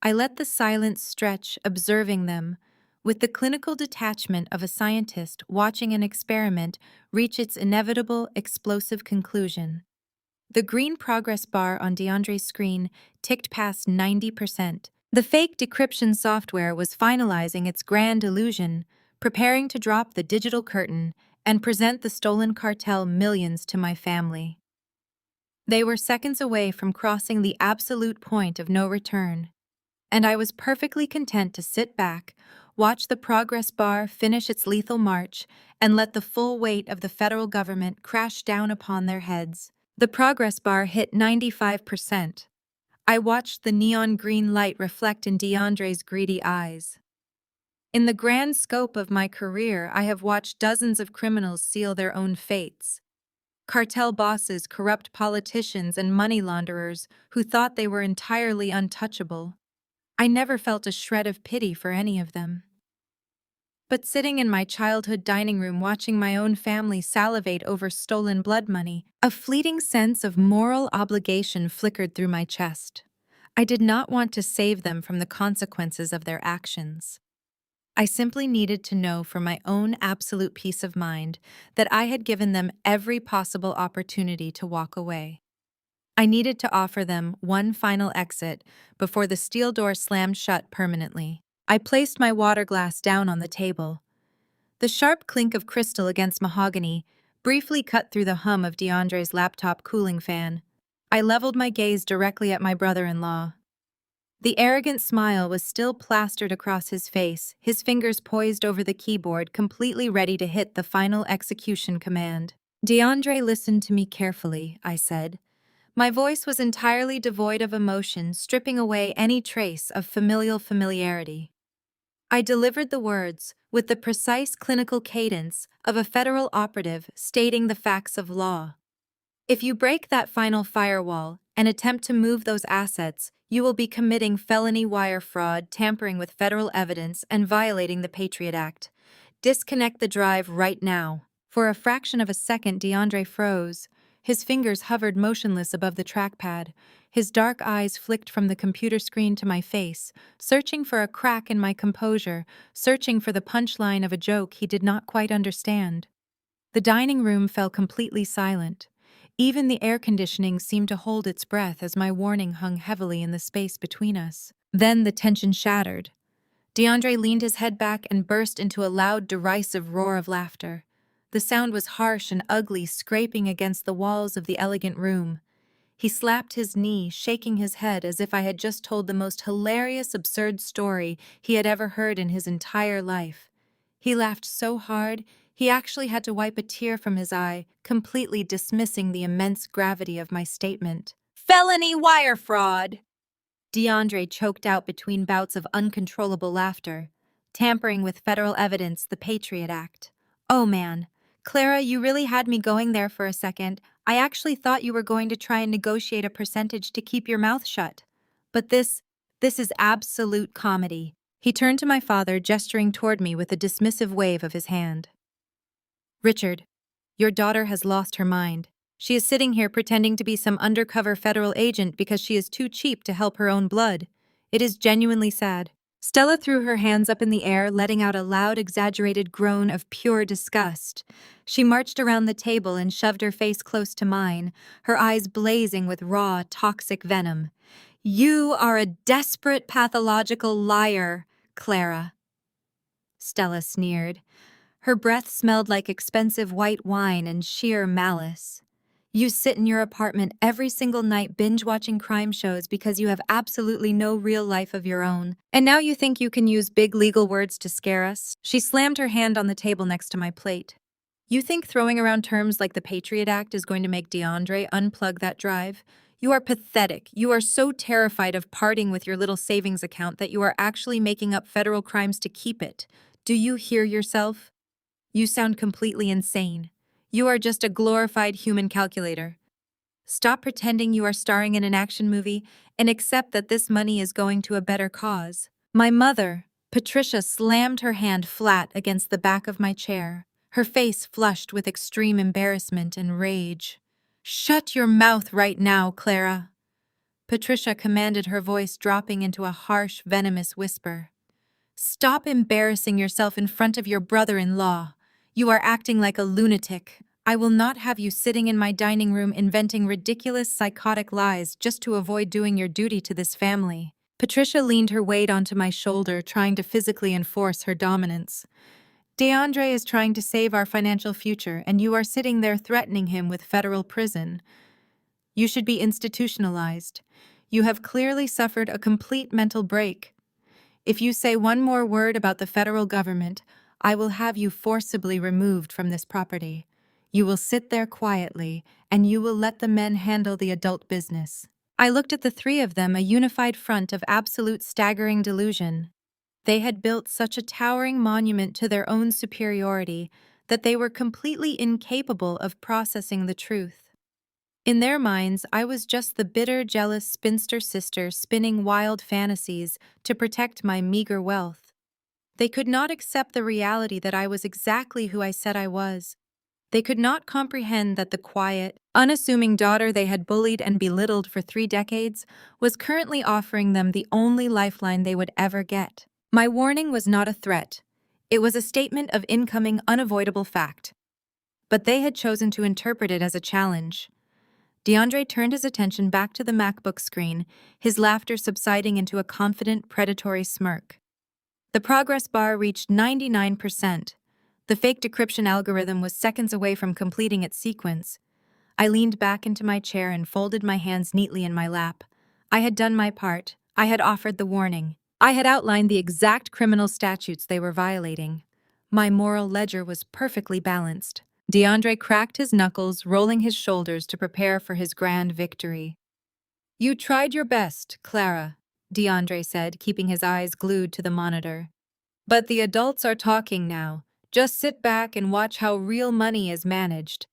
I let the silence stretch, observing them, with the clinical detachment of a scientist watching an experiment reach its inevitable, explosive conclusion. The green progress bar on DeAndre's screen ticked past 90%. The fake decryption software was finalizing its grand illusion, preparing to drop the digital curtain and present the stolen cartel millions to my family. They were seconds away from crossing the absolute point of no return, and I was perfectly content to sit back, watch the progress bar finish its lethal march, and let the full weight of the federal government crash down upon their heads. The progress bar hit 95%. I watched the neon green light reflect in DeAndre's greedy eyes. In the grand scope of my career, I have watched dozens of criminals seal their own fates. Cartel bosses, corrupt politicians, and money launderers who thought they were entirely untouchable. I never felt a shred of pity for any of them. But sitting in my childhood dining room watching my own family salivate over stolen blood money, a fleeting sense of moral obligation flickered through my chest. I did not want to save them from the consequences of their actions. I simply needed to know for my own absolute peace of mind that I had given them every possible opportunity to walk away. I needed to offer them one final exit before the steel door slammed shut permanently. I placed my water glass down on the table. The sharp clink of crystal against mahogany briefly cut through the hum of DeAndre's laptop cooling fan. I leveled my gaze directly at my brother-in-law. The arrogant smile was still plastered across his face, his fingers poised over the keyboard, completely ready to hit the final execution command. DeAndre listened to me carefully, I said. My voice was entirely devoid of emotion, stripping away any trace of familial familiarity. I delivered the words with the precise clinical cadence of a federal operative stating the facts of law. If you break that final firewall and attempt to move those assets, you will be committing felony wire fraud, tampering with federal evidence, and violating the Patriot Act. Disconnect the drive right now. For a fraction of a second, DeAndre froze. His fingers hovered motionless above the trackpad. His dark eyes flicked from the computer screen to my face, searching for a crack in my composure, searching for the punchline of a joke he did not quite understand. The dining room fell completely silent. Even the air conditioning seemed to hold its breath as my warning hung heavily in the space between us. Then the tension shattered. DeAndre leaned his head back and burst into a loud, derisive roar of laughter. The sound was harsh and ugly, scraping against the walls of the elegant room. He slapped his knee, shaking his head as if I had just told the most hilarious, absurd story he had ever heard in his entire life. He laughed so hard, he actually had to wipe a tear from his eye, completely dismissing the immense gravity of my statement. Felony wire fraud! DeAndre choked out between bouts of uncontrollable laughter. Tampering with federal evidence, the Patriot Act. Oh man. Clara, you really had me going there for a second. I actually thought you were going to try and negotiate a percentage to keep your mouth shut. But this is absolute comedy. He turned to my father, gesturing toward me with a dismissive wave of his hand. Richard, your daughter has lost her mind. She is sitting here pretending to be some undercover federal agent because she is too cheap to help her own blood. It is genuinely sad. Stella threw her hands up in the air, letting out a loud, exaggerated groan of pure disgust. She marched around the table and shoved her face close to mine, her eyes blazing with raw, toxic venom. You are a desperate, pathological liar, Clara. Stella sneered. Her breath smelled like expensive white wine and sheer malice. You sit in your apartment every single night binge-watching crime shows because you have absolutely no real life of your own. And now you think you can use big legal words to scare us? She slammed her hand on the table next to my plate. You think throwing around terms like the Patriot Act is going to make DeAndre unplug that drive? You are pathetic. You are so terrified of parting with your little savings account that you are actually making up federal crimes to keep it. Do you hear yourself? You sound completely insane. You are just a glorified human calculator. Stop pretending you are starring in an action movie and accept that this money is going to a better cause. My mother, Patricia, slammed her hand flat against the back of my chair, her face flushed with extreme embarrassment and rage. Shut your mouth right now, Clara. Patricia commanded, her voice dropping into a harsh, venomous whisper. Stop embarrassing yourself in front of your brother-in-law. You are acting like a lunatic. I will not have you sitting in my dining room inventing ridiculous, psychotic lies just to avoid doing your duty to this family. Patricia leaned her weight onto my shoulder, trying to physically enforce her dominance. DeAndre is trying to save our financial future, and you are sitting there threatening him with federal prison. You should be institutionalized. You have clearly suffered a complete mental break. If you say one more word about the federal government, I will have you forcibly removed from this property. You will sit there quietly, and you will let the men handle the adult business. I looked at the three of them, a unified front of absolute staggering delusion. They had built such a towering monument to their own superiority that they were completely incapable of processing the truth. In their minds, I was just the bitter, jealous spinster sister spinning wild fantasies to protect my meager wealth. They could not accept the reality that I was exactly who I said I was. They could not comprehend that the quiet, unassuming daughter they had bullied and belittled for 3 decades was currently offering them the only lifeline they would ever get. My warning was not a threat. It was a statement of incoming, unavoidable fact. But they had chosen to interpret it as a challenge. DeAndre turned his attention back to the MacBook screen, his laughter subsiding into a confident, predatory smirk. The progress bar reached 99%. The fake decryption algorithm was seconds away from completing its sequence. I leaned back into my chair and folded my hands neatly in my lap. I had done my part. I had offered the warning. I had outlined the exact criminal statutes they were violating. My moral ledger was perfectly balanced. DeAndre cracked his knuckles, rolling his shoulders to prepare for his grand victory. You tried your best, Clara, DeAndre said, keeping his eyes glued to the monitor. But the adults are talking now. Just sit back and watch how real money is managed.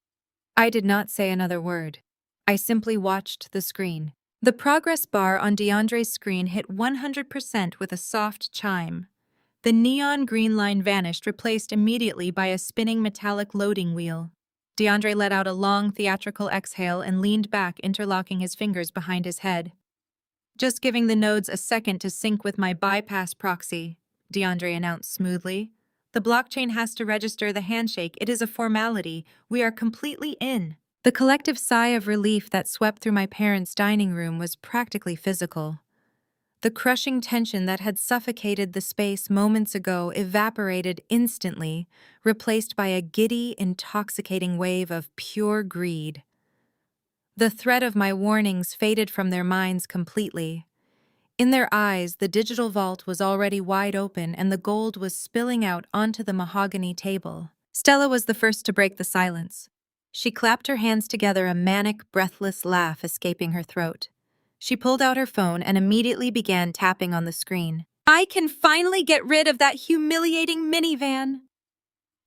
I did not say another word. I simply watched the screen. The progress bar on DeAndre's screen hit 100% with a soft chime. The neon green line vanished, replaced immediately by a spinning metallic loading wheel. DeAndre let out a long, theatrical exhale and leaned back, interlocking his fingers behind his head. Just giving the nodes a second to sync with my bypass proxy, DeAndre announced smoothly. The blockchain has to register the handshake. It is a formality. We are completely in. The collective sigh of relief that swept through my parents' dining room was practically physical. The crushing tension that had suffocated the space moments ago evaporated instantly, replaced by a giddy, intoxicating wave of pure greed. The threat of my warnings faded from their minds completely. In their eyes, the digital vault was already wide open and the gold was spilling out onto the mahogany table. Stella was the first to break the silence. She clapped her hands together, a manic, breathless laugh escaping her throat. She pulled out her phone and immediately began tapping on the screen. I can finally get rid of that humiliating minivan!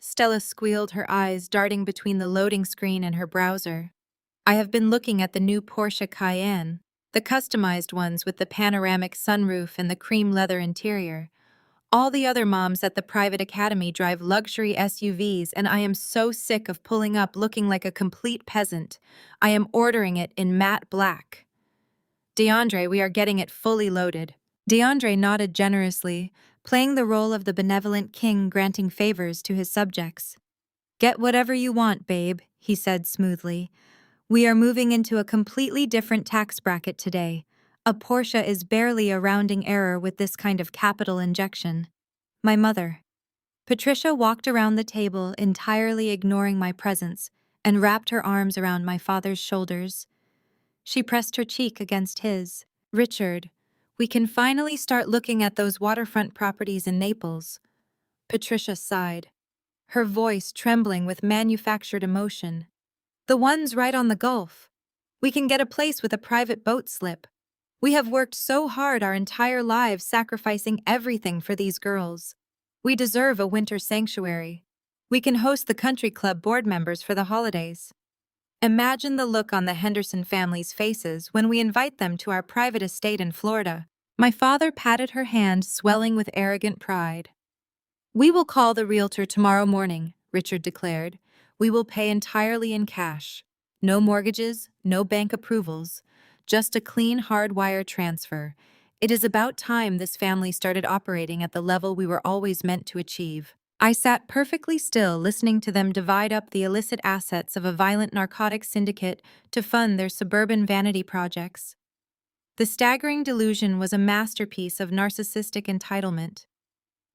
Stella squealed, her eyes darting between the loading screen and her browser. I have been looking at the new Porsche Cayenne, the customized ones with the panoramic sunroof and the cream leather interior. All the other moms at the private academy drive luxury SUVs, and I am so sick of pulling up looking like a complete peasant. I am ordering it in matte black. DeAndre, we are getting it fully loaded. DeAndre nodded generously, playing the role of the benevolent king granting favors to his subjects. Get whatever you want, babe, he said smoothly. We are moving into a completely different tax bracket today. A Porsche is barely a rounding error with this kind of capital injection. My mother. Patricia walked around the table, entirely ignoring my presence, and wrapped her arms around my father's shoulders. She pressed her cheek against his. Richard, we can finally start looking at those waterfront properties in Naples. Patricia sighed, her voice trembling with manufactured emotion. The ones right on the Gulf. We can get a place with a private boat slip. We have worked so hard our entire lives, sacrificing everything for these girls. We deserve a winter sanctuary. We can host the country club board members for the holidays. Imagine the look on the Henderson family's faces when we invite them to our private estate in Florida. My father patted her hand, swelling with arrogant pride. We will call the realtor tomorrow morning, Richard declared. We will pay entirely in cash. No mortgages, no bank approvals, just a clean hard wire transfer. It is about time this family started operating at the level we were always meant to achieve. I sat perfectly still, listening to them divide up the illicit assets of a violent narcotics syndicate to fund their suburban vanity projects. The staggering delusion was a masterpiece of narcissistic entitlement.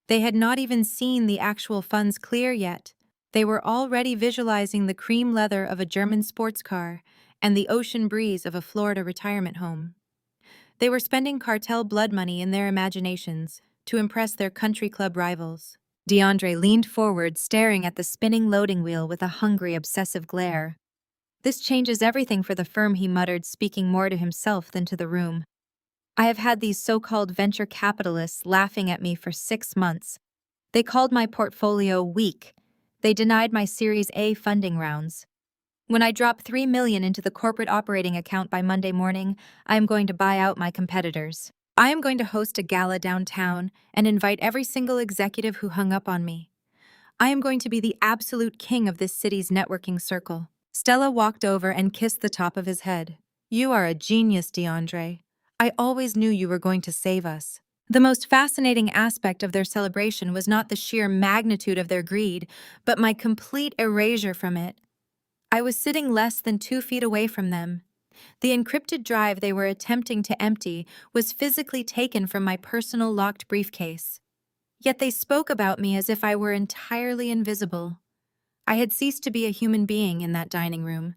They had not even seen the actual funds clear yet. They were already visualizing the cream leather of a German sports car and the ocean breeze of a Florida retirement home. They were spending cartel blood money in their imaginations to impress their country club rivals. DeAndre leaned forward, staring at the spinning loading wheel with a hungry, obsessive glare. This changes everything for the firm, he muttered, speaking more to himself than to the room. I have had these so-called venture capitalists laughing at me for 6 months. They called my portfolio weak. They denied my Series A funding rounds. When I drop $3 million into the corporate operating account by Monday morning, I am going to buy out my competitors. I am going to host a gala downtown and invite every single executive who hung up on me. I am going to be the absolute king of this city's networking circle. Stella walked over and kissed the top of his head. You are a genius, DeAndre. I always knew you were going to save us. The most fascinating aspect of their celebration was not the sheer magnitude of their greed, but my complete erasure from it. I was sitting less than 2 feet away from them. The encrypted drive they were attempting to empty was physically taken from my personal locked briefcase. Yet they spoke about me as if I were entirely invisible. I had ceased to be a human being in that dining room.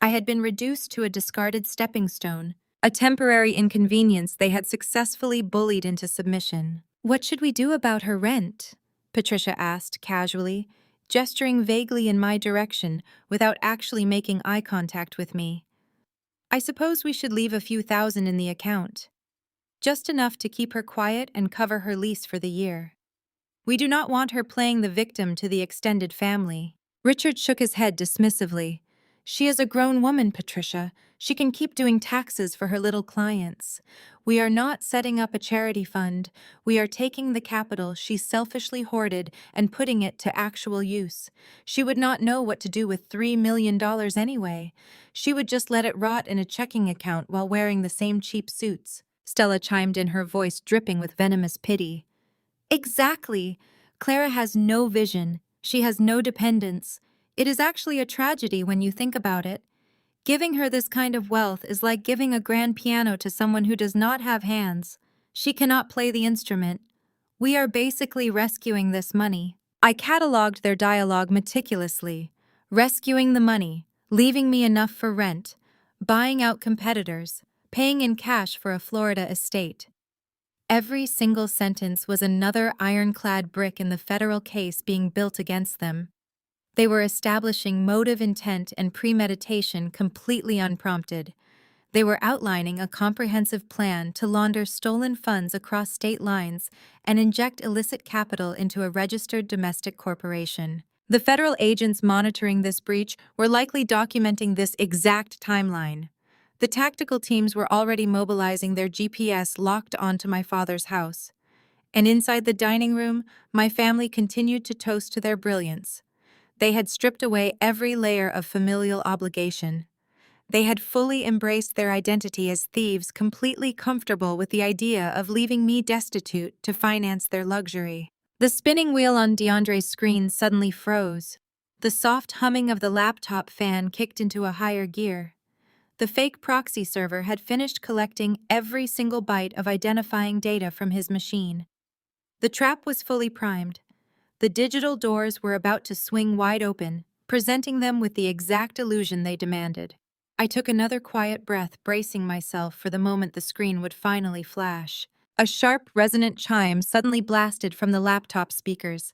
I had been reduced to a discarded stepping stone, a temporary inconvenience they had successfully bullied into submission. What should we do about her rent? Patricia asked casually, gesturing vaguely in my direction without actually making eye contact with me. I suppose we should leave a few thousand in the account. Just enough to keep her quiet and cover her lease for the year. We do not want her playing the victim to the extended family. Richard shook his head dismissively. She is a grown woman, Patricia. She can keep doing taxes for her little clients. We are not setting up a charity fund. We are taking the capital she selfishly hoarded and putting it to actual use. She would not know what to do with $3 million anyway. She would just let it rot in a checking account while wearing the same cheap suits. Stella chimed in, her voice dripping with venomous pity. Exactly. Clara has no vision. She has no dependence. It is actually a tragedy when you think about it. Giving her this kind of wealth is like giving a grand piano to someone who does not have hands. She cannot play the instrument. We are basically rescuing this money. I cataloged their dialogue meticulously. Rescuing the money, leaving me enough for rent, buying out competitors, paying in cash for a Florida estate. Every single sentence was another ironclad brick in the federal case being built against them. They were establishing motive, intent, and premeditation completely unprompted. They were outlining a comprehensive plan to launder stolen funds across state lines and inject illicit capital into a registered domestic corporation. The federal agents monitoring this breach were likely documenting this exact timeline. The tactical teams were already mobilizing their GPS locked onto my father's house. And inside the dining room, my family continued to toast to their brilliance. They had stripped away every layer of familial obligation. They had fully embraced their identity as thieves, completely comfortable with the idea of leaving me destitute to finance their luxury. The spinning wheel on DeAndre's screen suddenly froze. The soft humming of the laptop fan kicked into a higher gear. The fake proxy server had finished collecting every single byte of identifying data from his machine. The trap was fully primed. The digital doors were about to swing wide open, presenting them with the exact illusion they demanded. I took another quiet breath, bracing myself for the moment the screen would finally flash. A sharp, resonant chime suddenly blasted from the laptop speakers.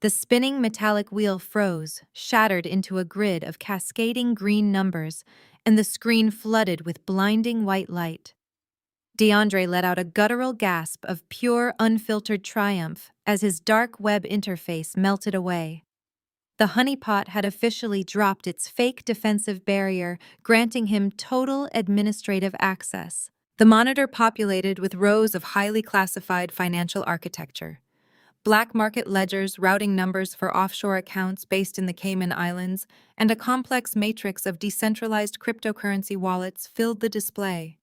The spinning metallic wheel froze, shattered into a grid of cascading green numbers, and the screen flooded with blinding white light. DeAndre let out a guttural gasp of pure, unfiltered triumph as his dark web interface melted away. The honeypot had officially dropped its fake defensive barrier, granting him total administrative access. The monitor populated with rows of highly classified financial architecture. Black market ledgers routing numbers for offshore accounts based in the Cayman Islands, and a complex matrix of decentralized cryptocurrency wallets filled the display.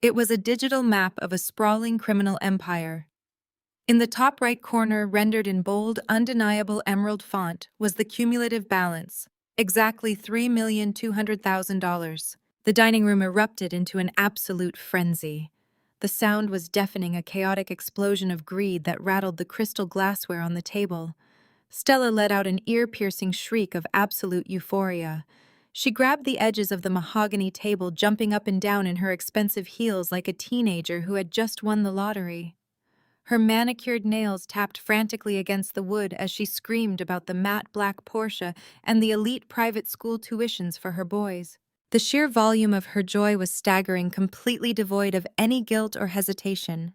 It was a digital map of a sprawling criminal empire. In the top right corner, rendered in bold, undeniable emerald font, was the cumulative balance, exactly $3,200,000. The dining room erupted into an absolute frenzy. The sound was deafening, a chaotic explosion of greed that rattled the crystal glassware on the table. Stella let out an ear-piercing shriek of absolute euphoria. She grabbed the edges of the mahogany table, jumping up and down in her expensive heels like a teenager who had just won the lottery. Her manicured nails tapped frantically against the wood as she screamed about the matte black Porsche and the elite private school tuitions for her boys. The sheer volume of her joy was staggering, completely devoid of any guilt or hesitation.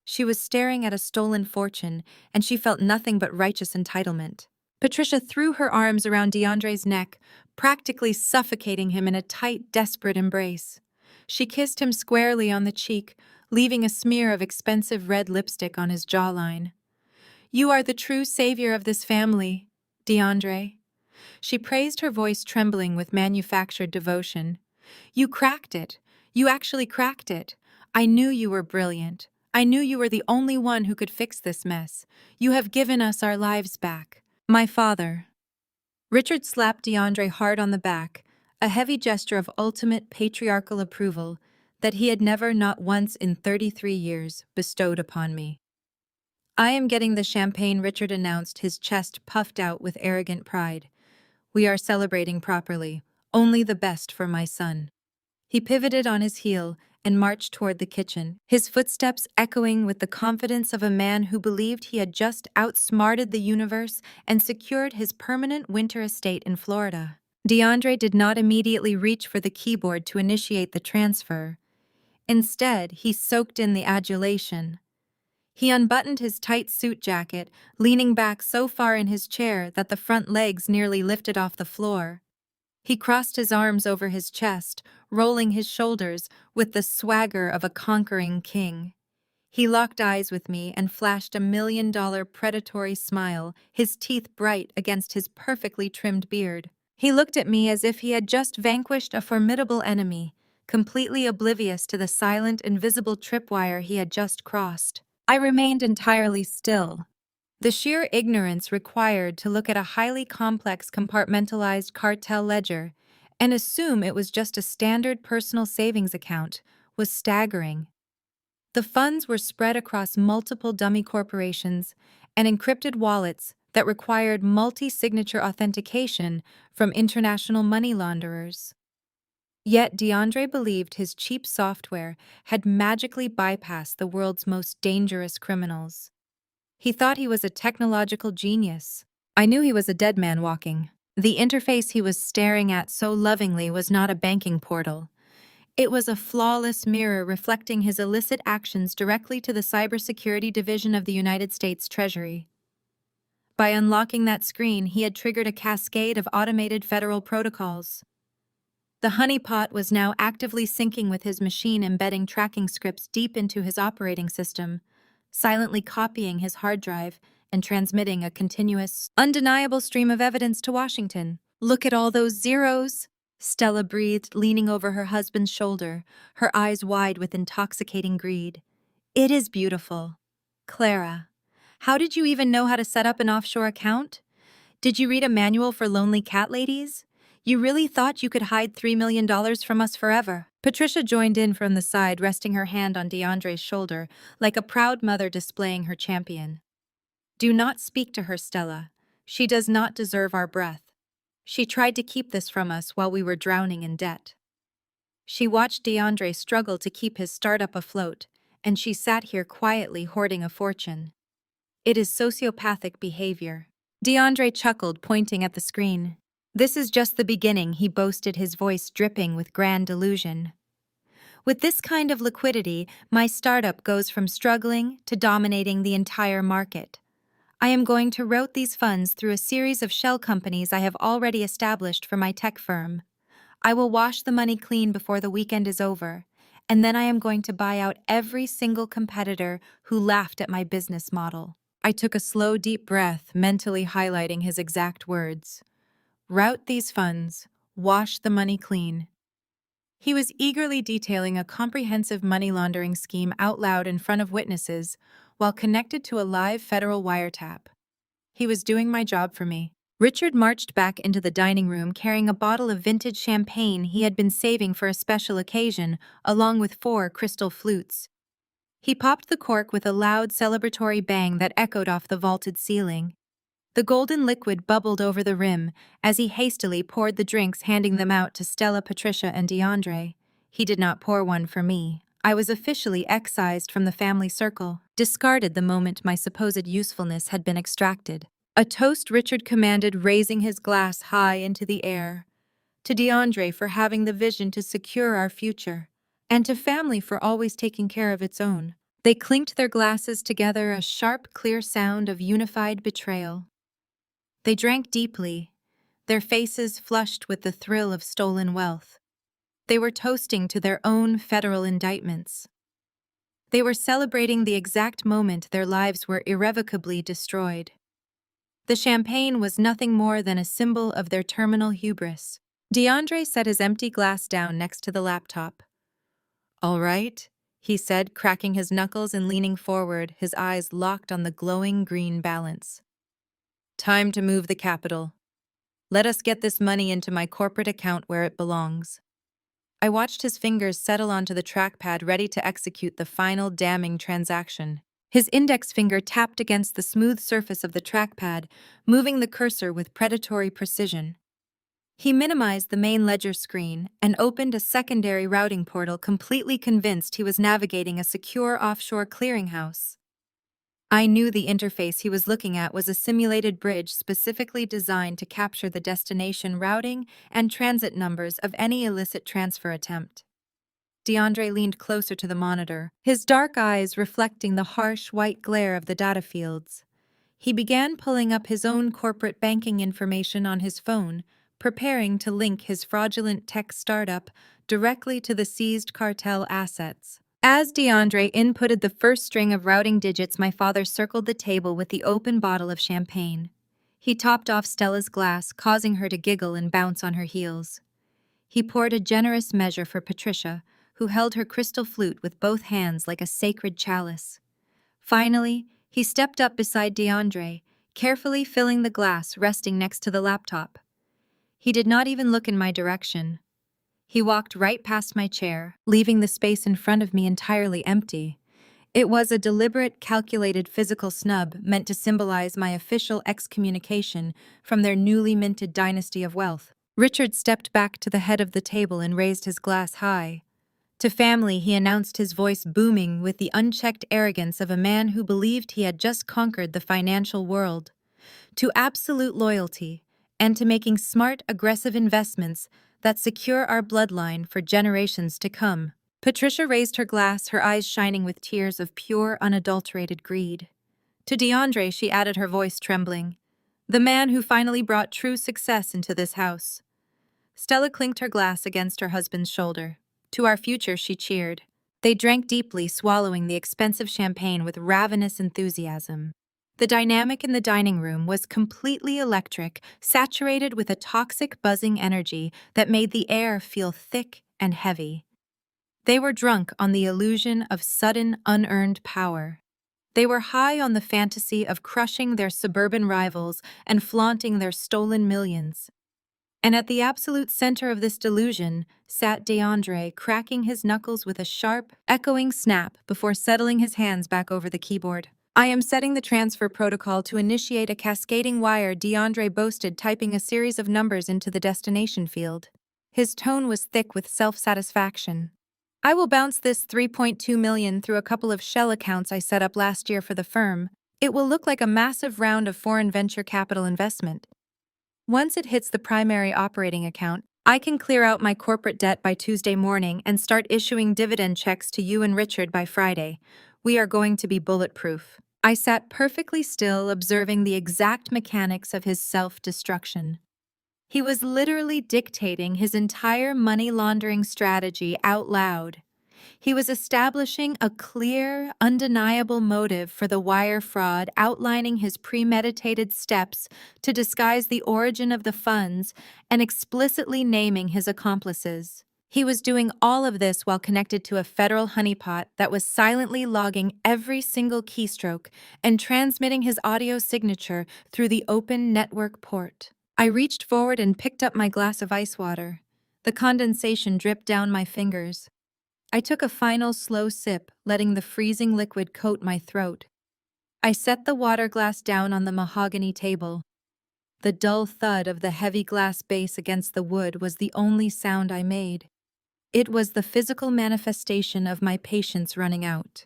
She was staring at a stolen fortune, and she felt nothing but righteous entitlement. Patricia threw her arms around DeAndre's neck, practically suffocating him in a tight, desperate embrace. She kissed him squarely on the cheek, leaving a smear of expensive red lipstick on his jawline. "You are the true savior of this family, DeAndre." She praised, her voice trembling with manufactured devotion. "You cracked it. You actually cracked it. I knew you were brilliant. I knew you were the only one who could fix this mess. You have given us our lives back." "My father." Richard slapped DeAndre hard on the back, a heavy gesture of ultimate patriarchal approval that he had never, not once in 33 years, bestowed upon me. "I am getting the champagne," Richard announced, his chest puffed out with arrogant pride. "We are celebrating properly. Only the best for my son." He pivoted on his heel and marched toward the kitchen, his footsteps echoing with the confidence of a man who believed he had just outsmarted the universe and secured his permanent winter estate in Florida. DeAndre did not immediately reach for the keyboard to initiate the transfer. Instead, he soaked in the adulation. He unbuttoned his tight suit jacket, leaning back so far in his chair that the front legs nearly lifted off the floor. He crossed his arms over his chest, rolling his shoulders with the swagger of a conquering king. He locked eyes with me and flashed $1 million predatory smile, his teeth bright against his perfectly trimmed beard. He looked at me as if he had just vanquished a formidable enemy, completely oblivious to the silent, invisible tripwire he had just crossed. I remained entirely still. The sheer ignorance required to look at a highly complex, compartmentalized cartel ledger and assume it was just a standard personal savings account was staggering. The funds were spread across multiple dummy corporations and encrypted wallets that required multi-signature authentication from international money launderers. Yet DeAndre believed his cheap software had magically bypassed the world's most dangerous criminals. He thought he was a technological genius. I knew he was a dead man walking. The interface he was staring at so lovingly was not a banking portal. It was a flawless mirror reflecting his illicit actions directly to the Cybersecurity Division of the United States Treasury. By unlocking that screen, he had triggered a cascade of automated federal protocols. The honeypot was now actively syncing with his machine, embedding tracking scripts deep into his operating system, silently copying his hard drive and transmitting a continuous, undeniable stream of evidence to Washington. "Look at all those zeros," Stella breathed, leaning over her husband's shoulder, her eyes wide with intoxicating greed. "It is beautiful." "Clara, how did you even know how to set up an offshore account? Did you read a manual for lonely cat ladies? You really thought you could hide $3 million from us forever?" Patricia joined in from the side, resting her hand on DeAndre's shoulder, like a proud mother displaying her champion. "Do not speak to her, Stella. She does not deserve our breath. She tried to keep this from us while we were drowning in debt." She watched DeAndre struggle to keep his startup afloat, and she sat here quietly hoarding a fortune. "It is sociopathic behavior." DeAndre chuckled, pointing at the screen. "This is just the beginning," he boasted, his voice dripping with grand delusion. "With this kind of liquidity, my startup goes from struggling to dominating the entire market. I am going to route these funds through a series of shell companies I have already established for my tech firm. I will wash the money clean before the weekend is over, and then I am going to buy out every single competitor who laughed at my business model." I took a slow, deep breath, mentally highlighting his exact words. "Route these funds, wash the money clean." He was eagerly detailing a comprehensive money laundering scheme out loud in front of witnesses while connected to a live federal wiretap. He was doing my job for me. Richard marched back into the dining room carrying a bottle of vintage champagne he had been saving for a special occasion, along with 4 crystal flutes. He popped the cork with a loud celebratory bang that echoed off the vaulted ceiling. The golden liquid bubbled over the rim as he hastily poured the drinks, handing them out to Stella, Patricia, and DeAndre. He did not pour one for me. I was officially excised from the family circle, discarded the moment my supposed usefulness had been extracted. "A toast," Richard commanded, raising his glass high into the air. "To DeAndre for having the vision to secure our future, and to family for always taking care of its own." They clinked their glasses together, a sharp, clear sound of unified betrayal. They drank deeply, their faces flushed with the thrill of stolen wealth. They were toasting to their own federal indictments. They were celebrating the exact moment their lives were irrevocably destroyed. The champagne was nothing more than a symbol of their terminal hubris. DeAndre set his empty glass down next to the laptop. "All right," he said, cracking his knuckles and leaning forward, his eyes locked on the glowing green balance. "Time to move the capital. Let us get this money into my corporate account where it belongs." I watched his fingers settle onto the trackpad, ready to execute the final damning transaction. His index finger tapped against the smooth surface of the trackpad, moving the cursor with predatory precision. He minimized the main ledger screen and opened a secondary routing portal, completely convinced he was navigating a secure offshore clearinghouse. I knew the interface he was looking at was a simulated bridge specifically designed to capture the destination routing and transit numbers of any illicit transfer attempt. DeAndre leaned closer to the monitor, his dark eyes reflecting the harsh white glare of the data fields. He began pulling up his own corporate banking information on his phone, preparing to link his fraudulent tech startup directly to the seized cartel assets. As DeAndre inputted the first string of routing digits, my father circled the table with the open bottle of champagne. He topped off Stella's glass, causing her to giggle and bounce on her heels. He poured a generous measure for Patricia, who held her crystal flute with both hands like a sacred chalice. Finally, he stepped up beside DeAndre, carefully filling the glass resting next to the laptop. He did not even look in my direction. He walked right past my chair, leaving the space in front of me entirely empty. It was a deliberate, calculated physical snub meant to symbolize my official excommunication from their newly minted dynasty of wealth. Richard stepped back to the head of the table and raised his glass high. To family, he announced, his voice booming with the unchecked arrogance of a man who believed he had just conquered the financial world. To absolute loyalty, and to making smart, aggressive investments that secure our bloodline for generations to come. Patricia raised her glass, her eyes shining with tears of pure, unadulterated greed. To DeAndre, she added, her voice trembling, the man who finally brought true success into this house. Stella clinked her glass against her husband's shoulder. To our future, she cheered. They drank deeply, swallowing the expensive champagne with ravenous enthusiasm. The dynamic in the dining room was completely electric, saturated with a toxic, buzzing energy that made the air feel thick and heavy. They were drunk on the illusion of sudden, unearned power. They were high on the fantasy of crushing their suburban rivals and flaunting their stolen millions. And at the absolute center of this delusion sat DeAndre, cracking his knuckles with a sharp, echoing snap before settling his hands back over the keyboard. I am setting the transfer protocol to initiate a cascading wire, DeAndre boasted, typing a series of numbers into the destination field. His tone was thick with self-satisfaction. I will bounce this $3.2 million through a couple of shell accounts I set up last year for the firm. It will look like a massive round of foreign venture capital investment. Once it hits the primary operating account, I can clear out my corporate debt by Tuesday morning and start issuing dividend checks to you and Richard by Friday. We are going to be bulletproof. I sat perfectly still, observing the exact mechanics of his self-destruction. He was literally dictating his entire money laundering strategy out loud. He was establishing a clear, undeniable motive for the wire fraud, outlining his premeditated steps to disguise the origin of the funds, and explicitly naming his accomplices. He was doing all of this while connected to a federal honeypot that was silently logging every single keystroke and transmitting his audio signature through the open network port. I reached forward and picked up my glass of ice water. The condensation dripped down my fingers. I took a final slow sip, letting the freezing liquid coat my throat. I set the water glass down on the mahogany table. The dull thud of the heavy glass base against the wood was the only sound I made. It was the physical manifestation of my patience running out.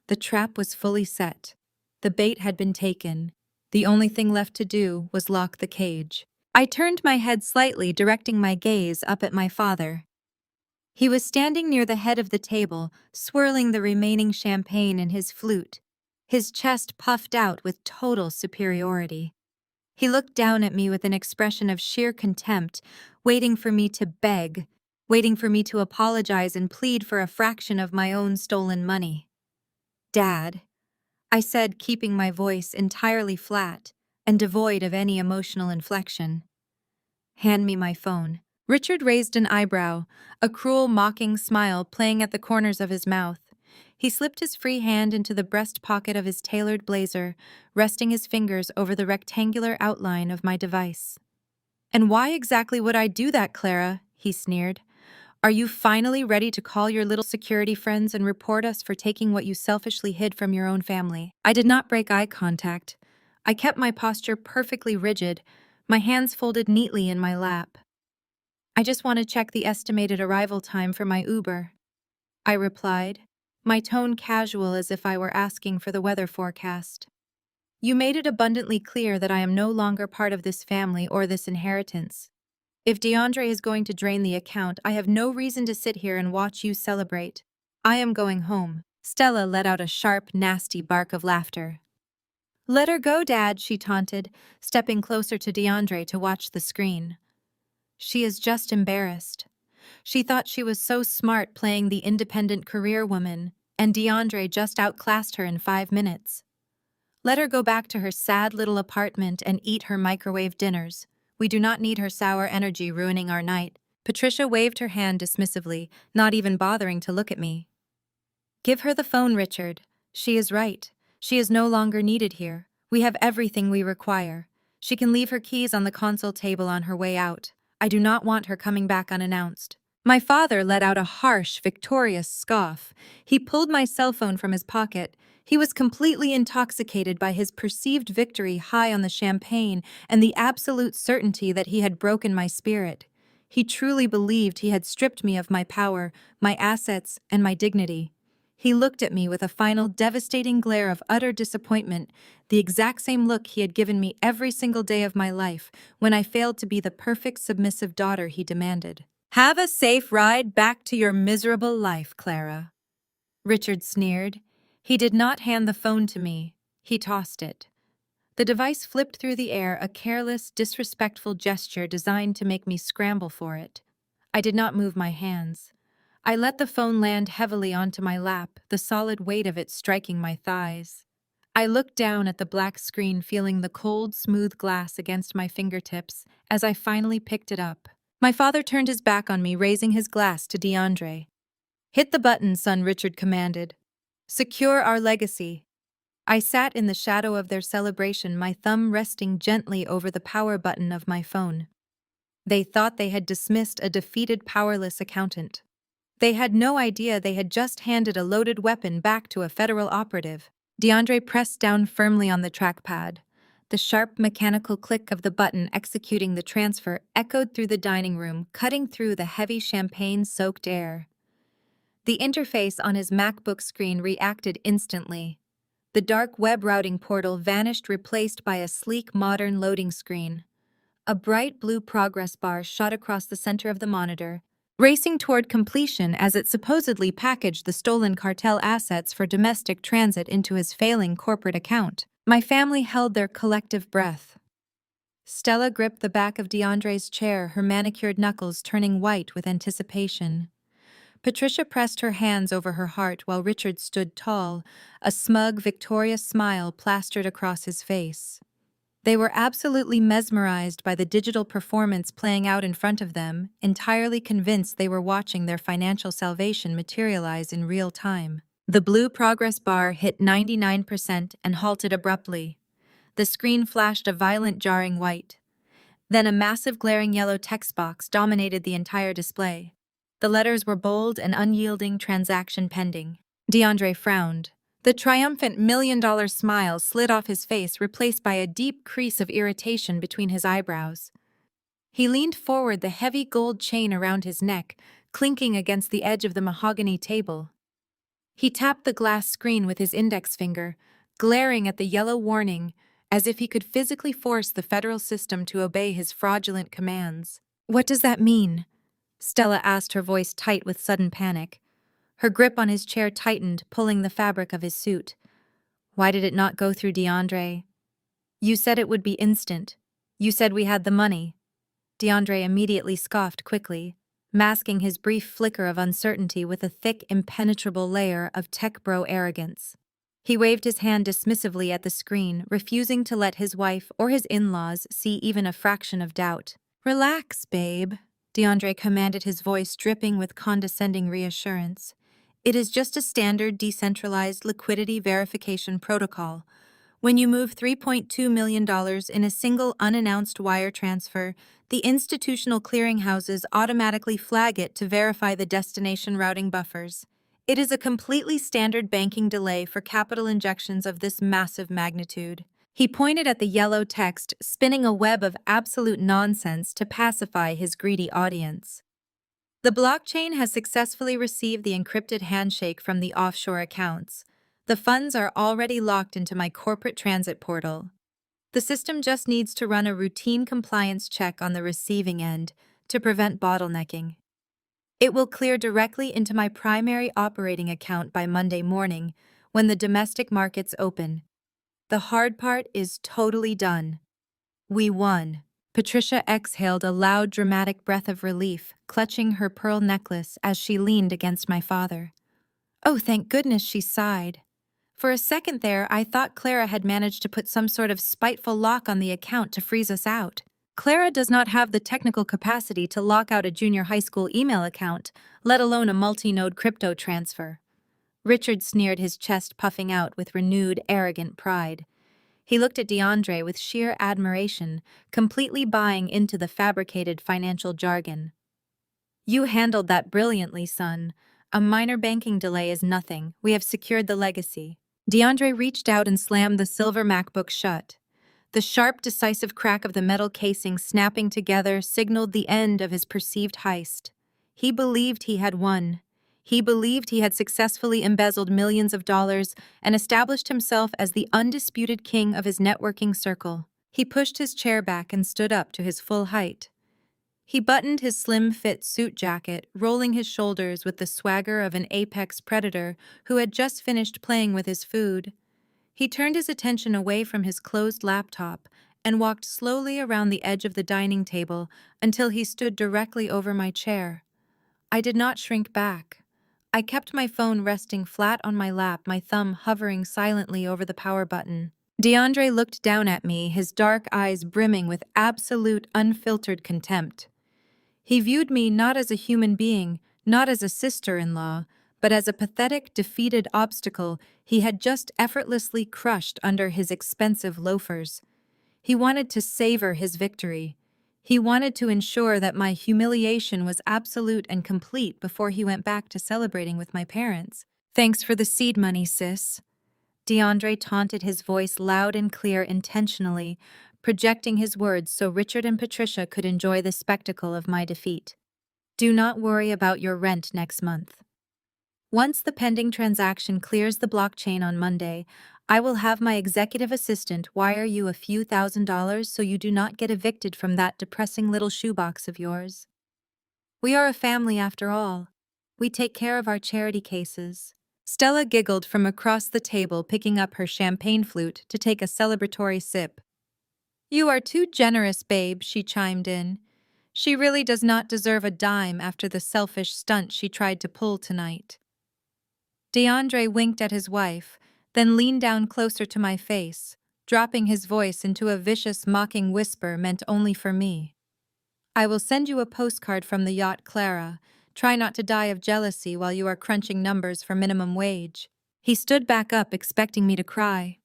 The trap was fully set. The bait had been taken. The only thing left to do was lock the cage. I turned my head slightly, directing my gaze up at my father. He was standing near the head of the table, swirling the remaining champagne in his flute, his chest puffed out with total superiority. He looked down at me with an expression of sheer contempt, waiting for me to beg, waiting for me to apologize and plead for a fraction of my own stolen money. "Dad," I said, keeping my voice entirely flat and devoid of any emotional inflection. "Hand me my phone." Richard raised an eyebrow, a cruel, mocking smile playing at the corners of his mouth. He slipped his free hand into the breast pocket of his tailored blazer, resting his fingers over the rectangular outline of my device. "And why exactly would I do that, Clara?" he sneered. "Are you finally ready to call your little security friends and report us for taking what you selfishly hid from your own family?" I did not break eye contact. I kept my posture perfectly rigid, my hands folded neatly in my lap. "I just want to check the estimated arrival time for my Uber," I replied, my tone casual as if I were asking for the weather forecast. "You made it abundantly clear that I am no longer part of this family or this inheritance. If DeAndre is going to drain the account, I have no reason to sit here and watch you celebrate. I am going home." Stella let out a sharp, nasty bark of laughter. "Let her go, Dad," she taunted, stepping closer to DeAndre to watch the screen. She is just embarrassed. She thought she was so smart playing the independent career woman, and DeAndre just outclassed her in 5 minutes. Let her go back to her sad little apartment and eat her microwave dinners. We do not need her sour energy ruining our night. Patricia waved her hand dismissively, not even bothering to look at me. "Give her the phone, Richard. She is right. She is no longer needed here. We have everything we require. She can leave her keys on the console table on her way out. I do not want her coming back unannounced." My father let out a harsh, victorious scoff. He pulled my cell phone from his pocket. He was completely intoxicated by his perceived victory, high on the champagne and the absolute certainty that he had broken my spirit. He truly believed he had stripped me of my power, my assets, and my dignity. He looked at me with a final devastating glare of utter disappointment, the exact same look he had given me every single day of my life when I failed to be the perfect submissive daughter he demanded. "Have a safe ride back to your miserable life, Clara," Richard sneered. He did not hand the phone to me. He tossed it. The device flipped through the air, a careless, disrespectful gesture designed to make me scramble for it. I did not move my hands. I let the phone land heavily onto my lap, the solid weight of it striking my thighs. I looked down at the black screen, feeling the cold, smooth glass against my fingertips as I finally picked it up. My father turned his back on me, raising his glass to DeAndre. "Hit the button, son," Richard commanded. "Secure our legacy." I sat in the shadow of their celebration, my thumb resting gently over the power button of my phone. They thought they had dismissed a defeated, powerless accountant. They had no idea they had just handed a loaded weapon back to a federal operative. DeAndre pressed down firmly on the trackpad. The sharp mechanical click of the button executing the transfer echoed through the dining room, cutting through the heavy champagne-soaked air. The interface on his MacBook screen reacted instantly. The dark web routing portal vanished, replaced by a sleek, modern loading screen. A bright blue progress bar shot across the center of the monitor, racing toward completion as it supposedly packaged the stolen cartel assets for domestic transit into his failing corporate account. My family held their collective breath. Stella gripped the back of DeAndre's chair, her manicured knuckles turning white with anticipation. Patricia pressed her hands over her heart while Richard stood tall, a smug, victorious smile plastered across his face. They were absolutely mesmerized by the digital performance playing out in front of them, entirely convinced they were watching their financial salvation materialize in real time. The blue progress bar hit 99% and halted abruptly. The screen flashed a violent, jarring white. Then a massive, glaring yellow text box dominated the entire display. The letters were bold and unyielding: transaction pending. DeAndre frowned. The triumphant $1 million smile slid off his face, replaced by a deep crease of irritation between his eyebrows. He leaned forward, the heavy gold chain around his neck clinking against the edge of the mahogany table. He tapped the glass screen with his index finger, glaring at the yellow warning as if he could physically force the federal system to obey his fraudulent commands. "What does that mean?" Stella asked, her voice tight with sudden panic. Her grip on his chair tightened, pulling the fabric of his suit. "Why did it not go through, DeAndre?" "You said it would be instant. You said we had the money." DeAndre immediately scoffed quickly, masking his brief flicker of uncertainty with a thick, impenetrable layer of tech bro arrogance. He waved his hand dismissively at the screen, refusing to let his wife or his in-laws see even a fraction of doubt. "Relax, babe," DeAndre commanded, his voice dripping with condescending reassurance. "It is just a standard decentralized liquidity verification protocol. When you move $3.2 million in a single unannounced wire transfer, the institutional clearinghouses automatically flag it to verify the destination routing buffers. It is a completely standard banking delay for capital injections of this massive magnitude." He pointed at the yellow text, spinning a web of absolute nonsense to pacify his greedy audience. "The blockchain has successfully received the encrypted handshake from the offshore accounts. The funds are already locked into my corporate transit portal. The system just needs to run a routine compliance check on the receiving end to prevent bottlenecking. It will clear directly into my primary operating account by Monday morning when the domestic markets open. The hard part is totally done. We won." Patricia exhaled a loud, dramatic breath of relief, clutching her pearl necklace as she leaned against my father. "Oh, thank goodness," she sighed. "For a second there, I thought Clara had managed to put some sort of spiteful lock on the account to freeze us out. Clara does not have the technical capacity to lock out a junior high school email account, let alone a multi-node crypto transfer." Richard sneered, his chest puffing out with renewed, arrogant pride. He looked at DeAndre with sheer admiration, completely buying into the fabricated financial jargon. "You handled that brilliantly, son. A minor banking delay is nothing. We have secured the legacy." DeAndre reached out and slammed the silver MacBook shut. The sharp, decisive crack of the metal casing snapping together signaled the end of his perceived heist. He believed he had won. He believed he had successfully embezzled millions of dollars and established himself as the undisputed king of his networking circle. He pushed his chair back and stood up to his full height. He buttoned his slim-fit suit jacket, rolling his shoulders with the swagger of an apex predator who had just finished playing with his food. He turned his attention away from his closed laptop and walked slowly around the edge of the dining table until he stood directly over my chair. I did not shrink back. I kept my phone resting flat on my lap, my thumb hovering silently over the power button. DeAndre looked down at me, his dark eyes brimming with absolute, unfiltered contempt. He viewed me not as a human being, not as a sister-in-law, but as a pathetic, defeated obstacle he had just effortlessly crushed under his expensive loafers. He wanted to savor his victory. He wanted to ensure that my humiliation was absolute and complete before he went back to celebrating with my parents. "Thanks for the seed money, sis." DeAndre taunted, his voice loud and clear intentionally, projecting his words so Richard and Patricia could enjoy the spectacle of my defeat. "Do not worry about your rent next month. Once the pending transaction clears the blockchain on Monday, I will have my executive assistant wire you a few $1,000s so you do not get evicted from that depressing little shoebox of yours. We are a family after all. We take care of our charity cases." Stella giggled from across the table, picking up her champagne flute to take a celebratory sip. "You are too generous, babe," she chimed in. "She really does not deserve a dime after the selfish stunt she tried to pull tonight." DeAndre winked at his wife, then leaned down closer to my face, dropping his voice into a vicious, mocking whisper meant only for me. "I will send you a postcard from the yacht, Clara. Try not to die of jealousy while you are crunching numbers for minimum wage." He stood back up, expecting me to cry.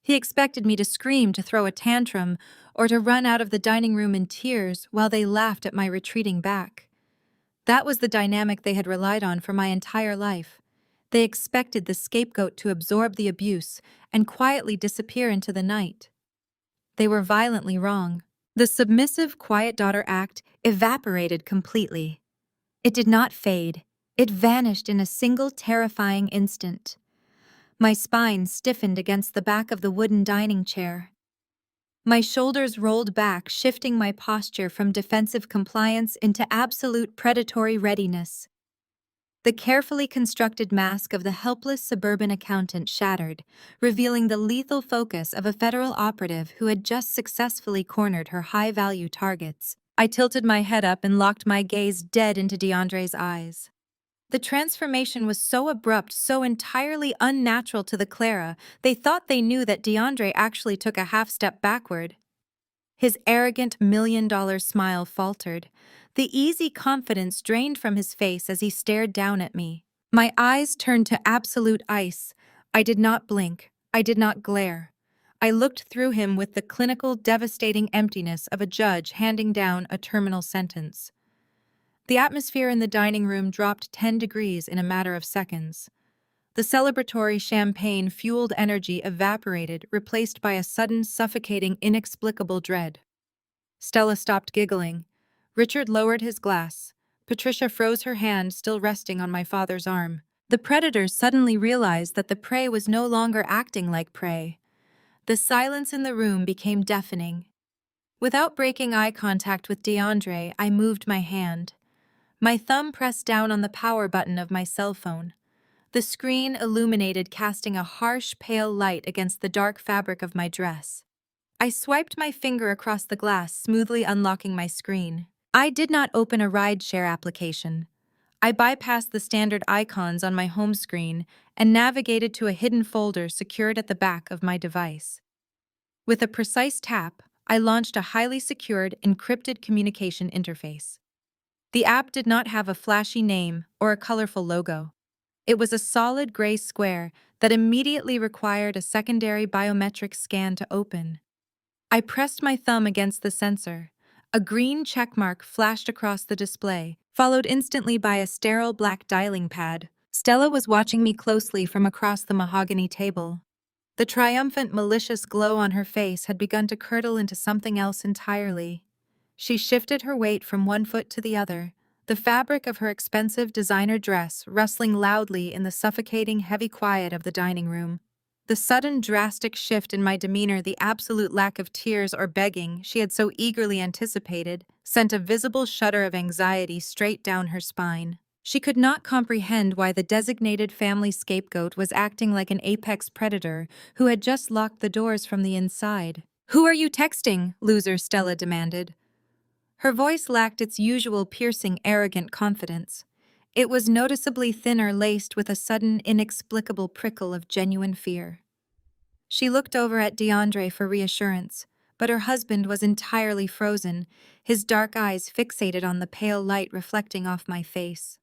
He expected me to scream, to throw a tantrum, or to run out of the dining room in tears while they laughed at my retreating back. That was the dynamic they had relied on for my entire life. They expected the scapegoat to absorb the abuse and quietly disappear into the night. They were violently wrong. The submissive, quiet daughter act evaporated completely. It did not fade. It vanished in a single terrifying instant. My spine stiffened against the back of the wooden dining chair. My shoulders rolled back, shifting my posture from defensive compliance into absolute predatory readiness. The carefully constructed mask of the helpless suburban accountant shattered, revealing the lethal focus of a federal operative who had just successfully cornered her high-value targets. I tilted my head up and locked my gaze dead into DeAndre's eyes. The transformation was so abrupt, so entirely unnatural to the Clara, they thought they knew that DeAndre actually took a half-step backward. His arrogant $1 million smile faltered. The easy confidence drained from his face as he stared down at me. My eyes turned to absolute ice. I did not blink. I did not glare. I looked through him with the clinical, devastating emptiness of a judge handing down a terminal sentence. The atmosphere in the dining room dropped 10 degrees in a matter of seconds. The celebratory champagne-fueled energy evaporated, replaced by a sudden, suffocating, inexplicable dread. Stella stopped giggling. Richard lowered his glass. Patricia froze her hand, still resting on my father's arm. The predators suddenly realized that the prey was no longer acting like prey. The silence in the room became deafening. Without breaking eye contact with DeAndre, I moved my hand. My thumb pressed down on the power button of my cell phone. The screen illuminated, casting a harsh, pale light against the dark fabric of my dress. I swiped my finger across the glass, smoothly unlocking my screen. I did not open a rideshare application. I bypassed the standard icons on my home screen and navigated to a hidden folder secured at the back of my device. With a precise tap, I launched a highly secured, encrypted communication interface. The app did not have a flashy name or a colorful logo. It was a solid gray square that immediately required a secondary biometric scan to open. I pressed my thumb against the sensor. A green checkmark flashed across the display, followed instantly by a sterile black dialing pad. Stella was watching me closely from across the mahogany table. The triumphant, malicious glow on her face had begun to curdle into something else entirely. She shifted her weight from one foot to the other, the fabric of her expensive designer dress rustling loudly in the suffocating heavy quiet of the dining room. The sudden drastic shift in my demeanor, the absolute lack of tears or begging she had so eagerly anticipated, sent a visible shudder of anxiety straight down her spine. She could not comprehend why the designated family scapegoat was acting like an apex predator who had just locked the doors from the inside. "Who are you texting?" loser Stella demanded. Her voice lacked its usual piercing, arrogant confidence. It was noticeably thinner, laced with a sudden, inexplicable prickle of genuine fear. She looked over at DeAndre for reassurance, but her husband was entirely frozen, his dark eyes fixated on the pale light reflecting off my face.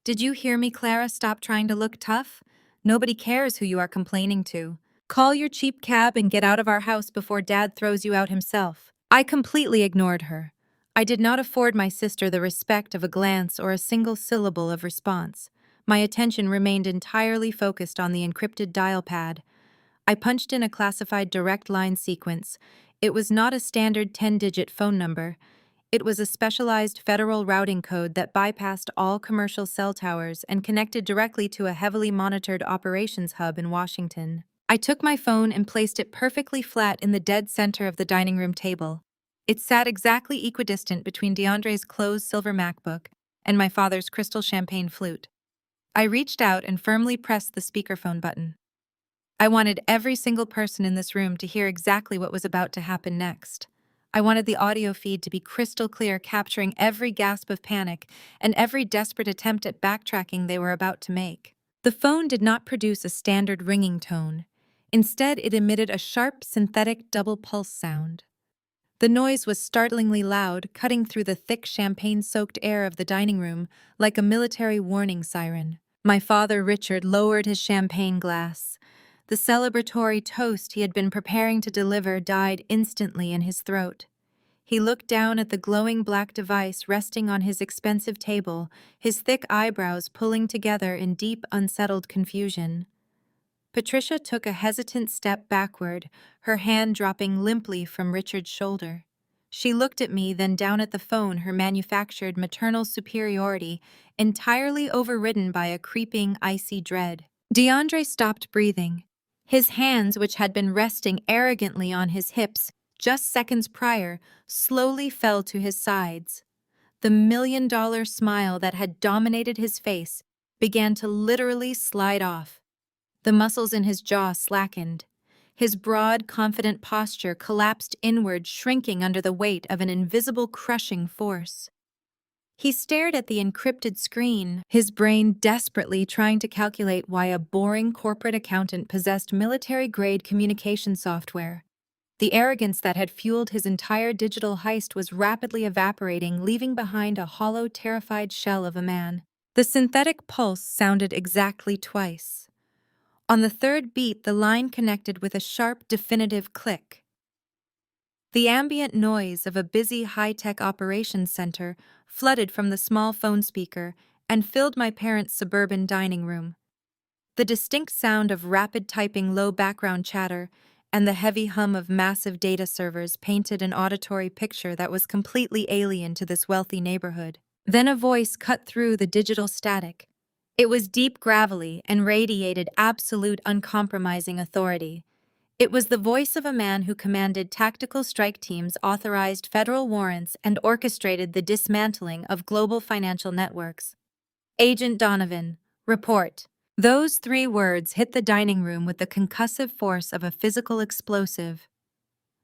"Did you hear me, Clara? Stop trying to look tough. Nobody cares who you are complaining to. Call your cheap cab and get out of our house before Dad throws you out himself." I completely ignored her. I did not afford my sister the respect of a glance or a single syllable of response. My attention remained entirely focused on the encrypted dial pad. I punched in a classified direct line sequence. It was not a standard 10-digit phone number. It was a specialized federal routing code that bypassed all commercial cell towers and connected directly to a heavily monitored operations hub in Washington. I took my phone and placed it perfectly flat in the dead center of the dining room table. It sat exactly equidistant between DeAndre's closed silver MacBook and my father's crystal champagne flute. I reached out and firmly pressed the speakerphone button. I wanted every single person in this room to hear exactly what was about to happen next. I wanted the audio feed to be crystal clear, capturing every gasp of panic and every desperate attempt at backtracking they were about to make. The phone did not produce a standard ringing tone. Instead, it emitted a sharp, synthetic double pulse sound. The noise was startlingly loud, cutting through the thick champagne-soaked air of the dining room like a military warning siren. My father, Richard, lowered his champagne glass. The celebratory toast he had been preparing to deliver died instantly in his throat. He looked down at the glowing black device resting on his expensive table, his thick eyebrows pulling together in deep, unsettled confusion. Patricia took a hesitant step backward, her hand dropping limply from Richard's shoulder. She looked at me, then down at the phone, her manufactured maternal superiority entirely overridden by a creeping, icy dread. DeAndre stopped breathing. His hands, which had been resting arrogantly on his hips just seconds prior, slowly fell to his sides. The million-dollar smile that had dominated his face began to literally slide off. The muscles in his jaw slackened. His broad, confident posture collapsed inward, shrinking under the weight of an invisible crushing force. He stared at the encrypted screen, his brain desperately trying to calculate why a boring corporate accountant possessed military-grade communication software. The arrogance that had fueled his entire digital heist was rapidly evaporating, leaving behind a hollow, terrified shell of a man. The synthetic pulse sounded exactly twice. On the third beat, the line connected with a sharp, definitive click. The ambient noise of a busy high-tech operations center flooded from the small phone speaker and filled my parents' suburban dining room. The distinct sound of rapid typing, low background chatter, and the heavy hum of massive data servers painted an auditory picture that was completely alien to this wealthy neighborhood. Then a voice cut through the digital static. It was deep, gravelly, and radiated absolute, uncompromising authority. It was the voice of a man who commanded tactical strike teams, authorized federal warrants, and orchestrated the dismantling of global financial networks. "Agent Donovan, report." Those 3 words hit the dining room with the concussive force of a physical explosive.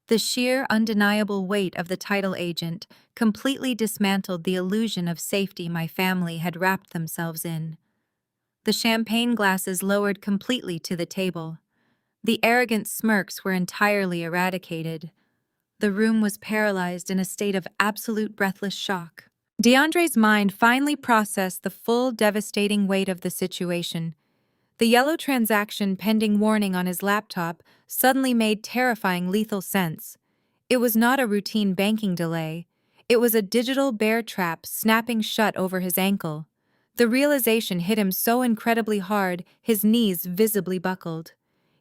The sheer, undeniable weight of the title agent completely dismantled the illusion of safety my family had wrapped themselves in. The champagne glasses lowered completely to the table. The arrogant smirks were entirely eradicated. The room was paralyzed in a state of absolute breathless shock. DeAndre's mind finally processed the full, devastating weight of the situation. The yellow transaction pending warning on his laptop suddenly made terrifying, lethal sense. It was not a routine banking delay. It was a digital bear trap snapping shut over his ankle. The realization hit him so incredibly hard, his knees visibly buckled.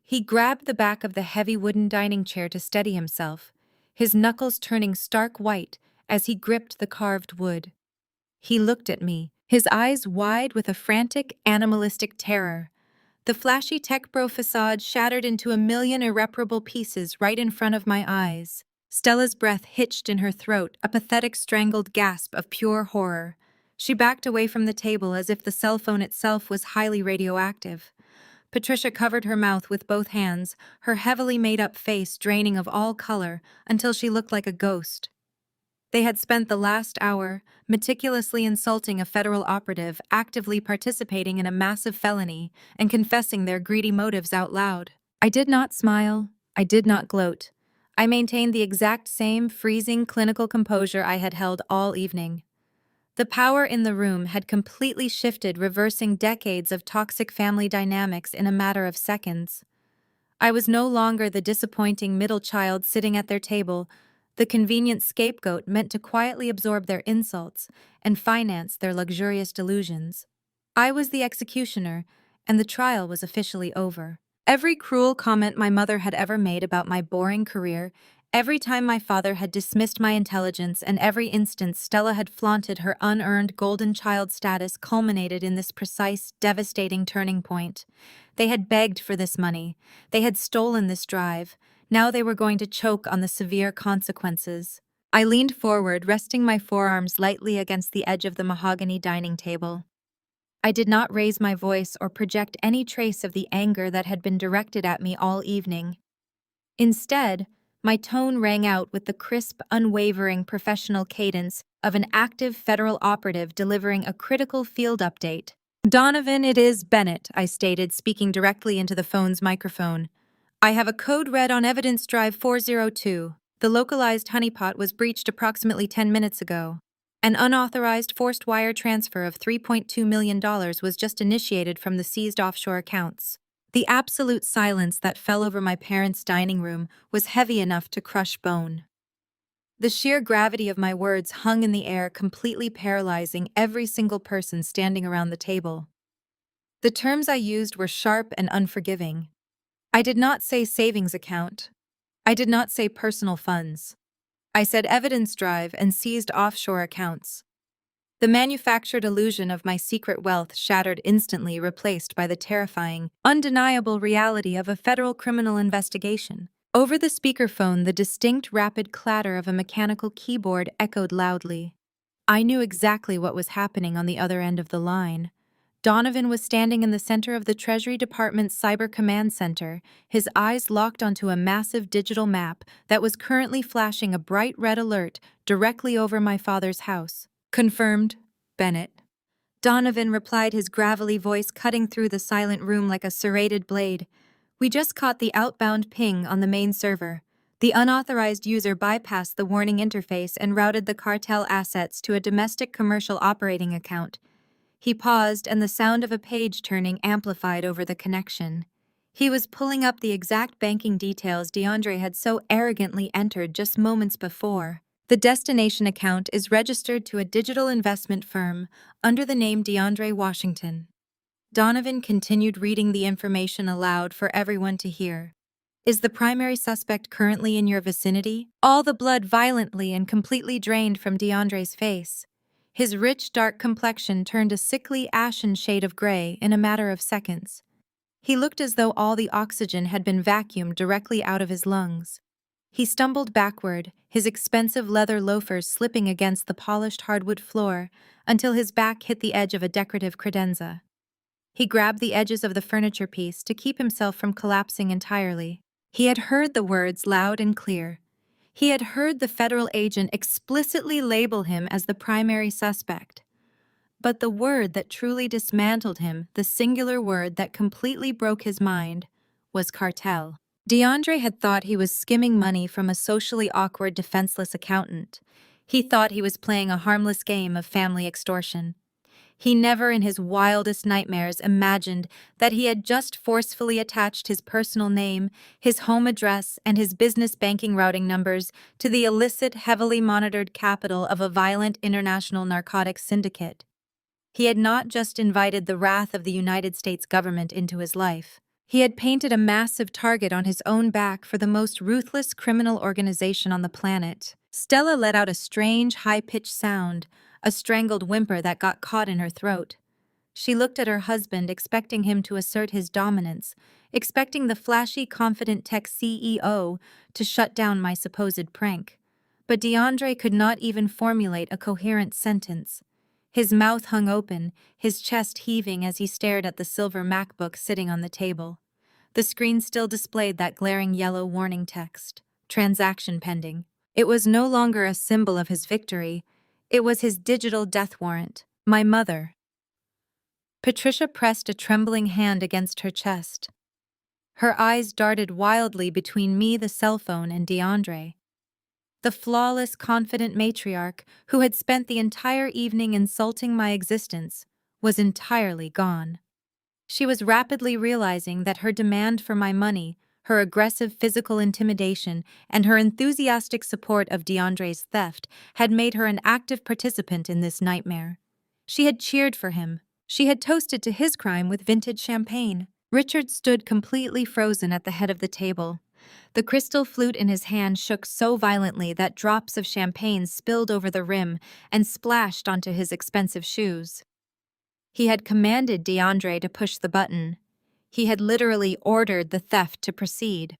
He grabbed the back of the heavy wooden dining chair to steady himself, his knuckles turning stark white as he gripped the carved wood. He looked at me, his eyes wide with a frantic, animalistic terror. The flashy tech bro facade shattered into a million irreparable pieces right in front of my eyes. Stella's breath hitched in her throat, a pathetic strangled gasp of pure horror. She backed away from the table as if the cell phone itself was highly radioactive. Patricia covered her mouth with both hands, her heavily made-up face draining of all color until she looked like a ghost. They had spent the last hour meticulously insulting a federal operative actively participating in a massive felony and confessing their greedy motives out loud. I did not smile. I did not gloat. I maintained the exact same freezing clinical composure I had held all evening. The power in the room had completely shifted, reversing decades of toxic family dynamics in a matter of seconds. I was no longer the disappointing middle child sitting at their table, the convenient scapegoat meant to quietly absorb their insults and finance their luxurious delusions. I was the executioner, and the trial was officially over. Every cruel comment my mother had ever made about my boring career, every time my father had dismissed my intelligence, and every instance Stella had flaunted her unearned golden child status culminated in this precise, devastating turning point. They had begged for this money. They had stolen this drive. Now they were going to choke on the severe consequences. I leaned forward, resting my forearms lightly against the edge of the mahogany dining table. I did not raise my voice or project any trace of the anger that had been directed at me all evening. Instead, my tone rang out with the crisp, unwavering professional cadence of an active federal operative delivering a critical field update. "Donovan, it is Bennett," I stated, speaking directly into the phone's microphone. "I have a code red on evidence drive 402. The localized honeypot was breached approximately 10 minutes ago. An unauthorized forced wire transfer of $3.2 million was just initiated from the seized offshore accounts." The absolute silence that fell over my parents' dining room was heavy enough to crush bone. The sheer gravity of my words hung in the air, completely paralyzing every single person standing around the table. The terms I used were sharp and unforgiving. I did not say savings account. I did not say personal funds. I said evidence drive and seized offshore accounts. The manufactured illusion of my secret wealth shattered instantly, replaced by the terrifying, undeniable reality of a federal criminal investigation. Over the speakerphone, the distinct, rapid clatter of a mechanical keyboard echoed loudly. I knew exactly what was happening on the other end of the line. Donovan was standing in the center of the Treasury Department's Cyber Command Center, his eyes locked onto a massive digital map that was currently flashing a bright red alert directly over my father's house. "Confirmed, Bennett." Donovan replied, his gravelly voice cutting through the silent room like a serrated blade. "We just caught the outbound ping on the main server. The unauthorized user bypassed the warning interface and routed the cartel assets to a domestic commercial operating account." He paused, and the sound of a page turning amplified over the connection. He was pulling up the exact banking details DeAndre had so arrogantly entered just moments before. "The destination account is registered to a digital investment firm under the name DeAndre Washington." Donovan continued reading the information aloud for everyone to hear. "Is the primary suspect currently in your vicinity?" All the blood violently and completely drained from DeAndre's face. His rich, dark complexion turned a sickly, ashen shade of gray in a matter of seconds. He looked as though all the oxygen had been vacuumed directly out of his lungs. He stumbled backward, his expensive leather loafers slipping against the polished hardwood floor until his back hit the edge of a decorative credenza. He grabbed the edges of the furniture piece to keep himself from collapsing entirely. He had heard the words loud and clear. He had heard the federal agent explicitly label him as the primary suspect. But the word that truly dismantled him, the singular word that completely broke his mind, was cartel. DeAndre had thought he was skimming money from a socially awkward, defenseless accountant. He thought he was playing a harmless game of family extortion. He never in his wildest nightmares imagined that he had just forcefully attached his personal name, his home address, and his business banking routing numbers to the illicit, heavily monitored capital of a violent international narcotics syndicate. He had not just invited the wrath of the United States government into his life. He had painted a massive target on his own back for the most ruthless criminal organization on the planet. Stella let out a strange, high-pitched sound, a strangled whimper that got caught in her throat. She looked at her husband, expecting him to assert his dominance, expecting the flashy, confident tech CEO to shut down my supposed prank. But DeAndre could not even formulate a coherent sentence. His mouth hung open, his chest heaving as he stared at the silver MacBook sitting on the table. The screen still displayed that glaring yellow warning text, "Transaction pending." It was no longer a symbol of his victory. It was his digital death warrant. My mother. Patricia pressed a trembling hand against her chest. Her eyes darted wildly between me, the cell phone, and DeAndre. The flawless, confident matriarch who had spent the entire evening insulting my existence was entirely gone. She was rapidly realizing that her demand for my money, her aggressive physical intimidation, and her enthusiastic support of DeAndre's theft had made her an active participant in this nightmare. She had cheered for him. She had toasted to his crime with vintage champagne. Richard stood completely frozen at the head of the table. The crystal flute in his hand shook so violently that drops of champagne spilled over the rim and splashed onto his expensive shoes. He had commanded DeAndre to push the button. He had literally ordered the theft to proceed.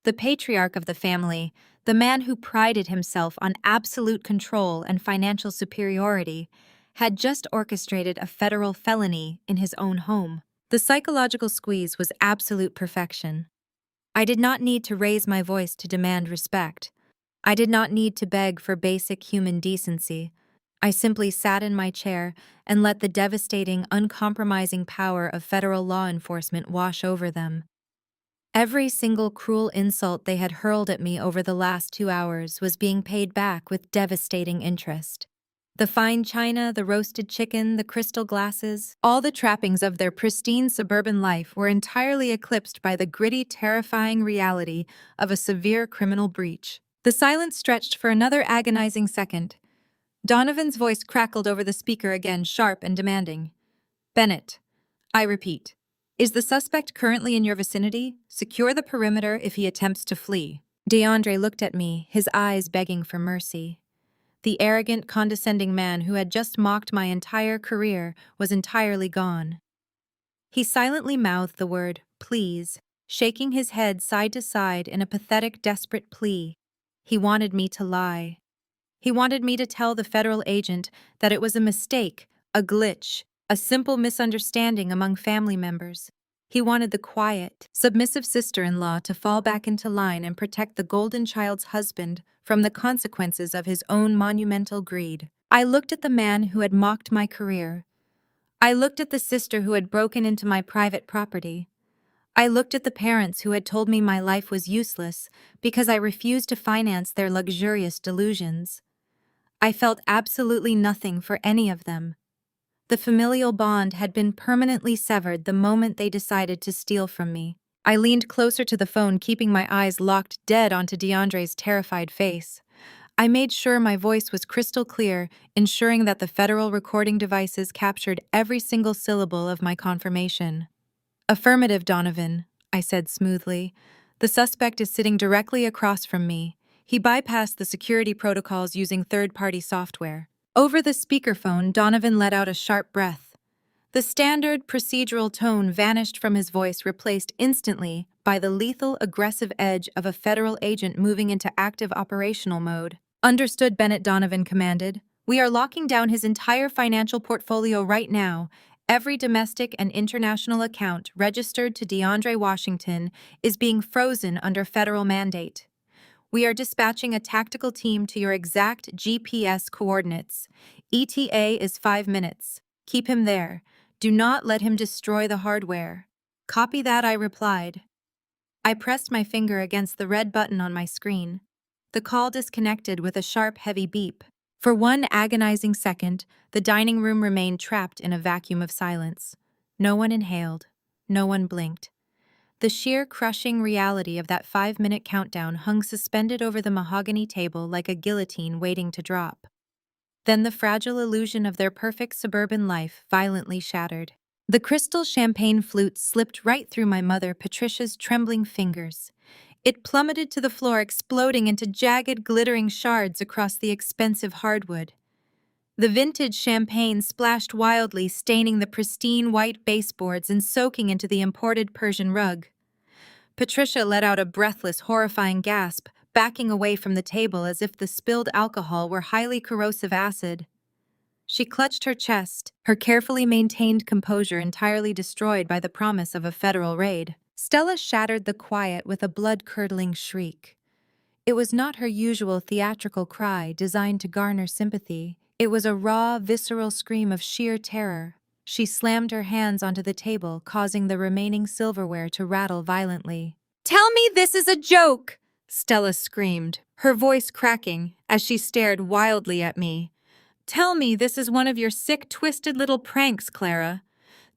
The patriarch of the family, the man who prided himself on absolute control and financial superiority, had just orchestrated a federal felony in his own home. The psychological squeeze was absolute perfection. I did not need to raise my voice to demand respect. I did not need to beg for basic human decency. I simply sat in my chair and let the devastating, uncompromising power of federal law enforcement wash over them. Every single cruel insult they had hurled at me over the last 2 hours was being paid back with devastating interest. The fine china, the roasted chicken, the crystal glasses, all the trappings of their pristine suburban life were entirely eclipsed by the gritty, terrifying reality of a severe criminal breach. The silence stretched for another agonizing second. Donovan's voice crackled over the speaker again, sharp and demanding. "Bennett, I repeat, is the suspect currently in your vicinity? Secure the perimeter if he attempts to flee." DeAndre looked at me, his eyes begging for mercy. The arrogant, condescending man who had just mocked my entire career was entirely gone. He silently mouthed the word, "please," shaking his head side to side in a pathetic, desperate plea. He wanted me to lie. He wanted me to tell the federal agent that it was a mistake, a glitch, a simple misunderstanding among family members. He wanted the quiet, submissive sister-in-law to fall back into line and protect the golden child's husband from the consequences of his own monumental greed. I looked at the man who had mocked my career. I looked at the sister who had broken into my private property. I looked at the parents who had told me my life was useless because I refused to finance their luxurious delusions. I felt absolutely nothing for any of them. The familial bond had been permanently severed the moment they decided to steal from me. I leaned closer to the phone, keeping my eyes locked dead onto DeAndre's terrified face. I made sure my voice was crystal clear, ensuring that the federal recording devices captured every single syllable of my confirmation. "Affirmative, Donovan," I said smoothly. "The suspect is sitting directly across from me. He bypassed the security protocols using third-party software." Over the speakerphone, Donovan let out a sharp breath. The standard, procedural tone vanished from his voice, replaced instantly by the lethal, aggressive edge of a federal agent moving into active operational mode. "Understood," Bennett, Donovan commanded. "We are locking down his entire financial portfolio right now. Every domestic and international account registered to DeAndre Washington is being frozen under federal mandate. We are dispatching a tactical team to your exact GPS coordinates. ETA is 5 minutes. Keep him there. Do not let him destroy the hardware." "Copy that," I replied. I pressed my finger against the red button on my screen. The call disconnected with a sharp, heavy beep. For one agonizing second, the dining room remained trapped in a vacuum of silence. No one inhaled. No one blinked. The sheer crushing reality of that 5-minute countdown hung suspended over the mahogany table like a guillotine waiting to drop. Then the fragile illusion of their perfect suburban life violently shattered. The crystal champagne flute slipped right through my mother Patricia's trembling fingers. It plummeted to the floor, exploding into jagged, glittering shards across the expensive hardwood. The vintage champagne splashed wildly, staining the pristine white baseboards and soaking into the imported Persian rug. Patricia let out a breathless, horrifying gasp, backing away from the table as if the spilled alcohol were highly corrosive acid. She clutched her chest, her carefully maintained composure entirely destroyed by the promise of a federal raid. Stella shattered the quiet with a blood-curdling shriek. It was not her usual theatrical cry designed to garner sympathy. It was a raw, visceral scream of sheer terror. She slammed her hands onto the table, causing the remaining silverware to rattle violently. "Tell me this is a joke!" Stella screamed, her voice cracking as she stared wildly at me. "Tell me this is one of your sick, twisted little pranks, Clara.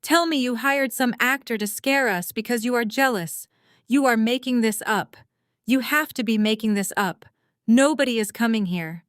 Tell me you hired some actor to scare us because you are jealous. You are making this up. You have to be making this up. Nobody is coming here."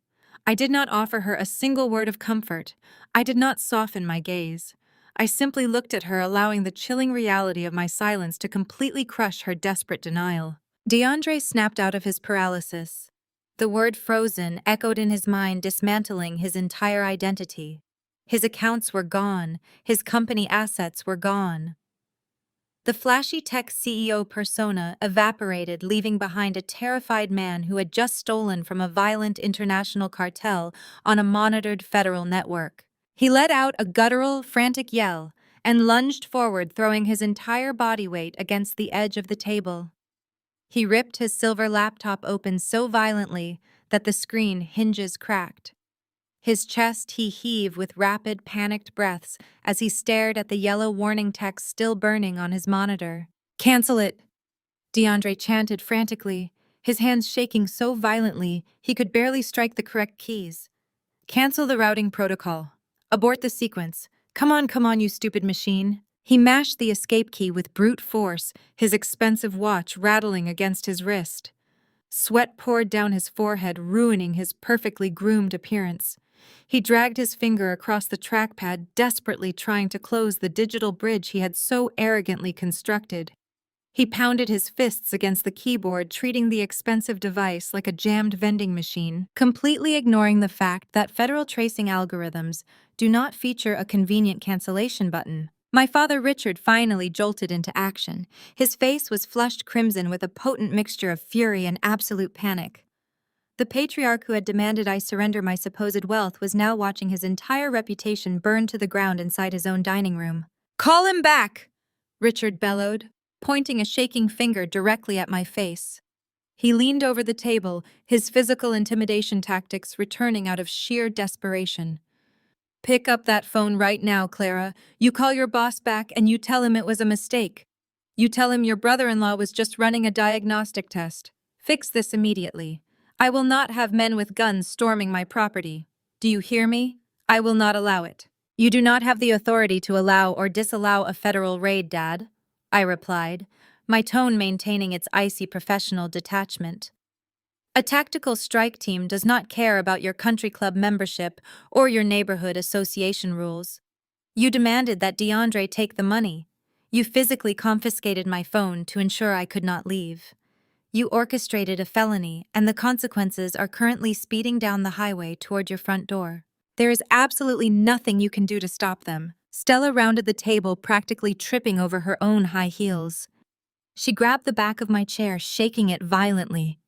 I did not offer her a single word of comfort. I did not soften my gaze. I simply looked at her, allowing the chilling reality of my silence to completely crush her desperate denial. DeAndre snapped out of his paralysis. The word frozen echoed in his mind, dismantling his entire identity. His accounts were gone. His company assets were gone. The flashy tech CEO persona evaporated, leaving behind a terrified man who had just stolen from a violent international cartel on a monitored federal network. He let out a guttural, frantic yell and lunged forward, throwing his entire body weight against the edge of the table. He ripped his silver laptop open so violently that the screen hinges cracked. His chest he heaved with rapid, panicked breaths as he stared at the yellow warning text still burning on his monitor. "Cancel it," DeAndre chanted frantically, his hands shaking so violently he could barely strike the correct keys. "Cancel the routing protocol. Abort the sequence. Come on, you stupid machine." He mashed the escape key with brute force, his expensive watch rattling against his wrist. Sweat poured down his forehead, ruining his perfectly groomed appearance. He dragged his finger across the trackpad, desperately trying to close the digital bridge he had so arrogantly constructed. He pounded his fists against the keyboard, treating the expensive device like a jammed vending machine, completely ignoring the fact that federal tracing algorithms do not feature a convenient cancellation button. My father Richard finally jolted into action. His face was flushed crimson with a potent mixture of fury and absolute panic. The patriarch who had demanded I surrender my supposed wealth was now watching his entire reputation burn to the ground inside his own dining room. "Call him back!" Richard bellowed, pointing a shaking finger directly at my face. He leaned over the table, his physical intimidation tactics returning out of sheer desperation. "Pick up that phone right now, Clara. You call your boss back and you tell him it was a mistake. You tell him your brother-in-law was just running a diagnostic test. Fix this immediately. I will not have men with guns storming my property. Do you hear me? I will not allow it." "You do not have the authority to allow or disallow a federal raid, Dad," I replied, my tone maintaining its icy professional detachment. "A tactical strike team does not care about your country club membership or your neighborhood association rules. You demanded that DeAndre take the money. You physically confiscated my phone to ensure I could not leave. You orchestrated a felony, and the consequences are currently speeding down the highway toward your front door. There is absolutely nothing you can do to stop them." Stella rounded the table, practically tripping over her own high heels. She grabbed the back of my chair, shaking it violently.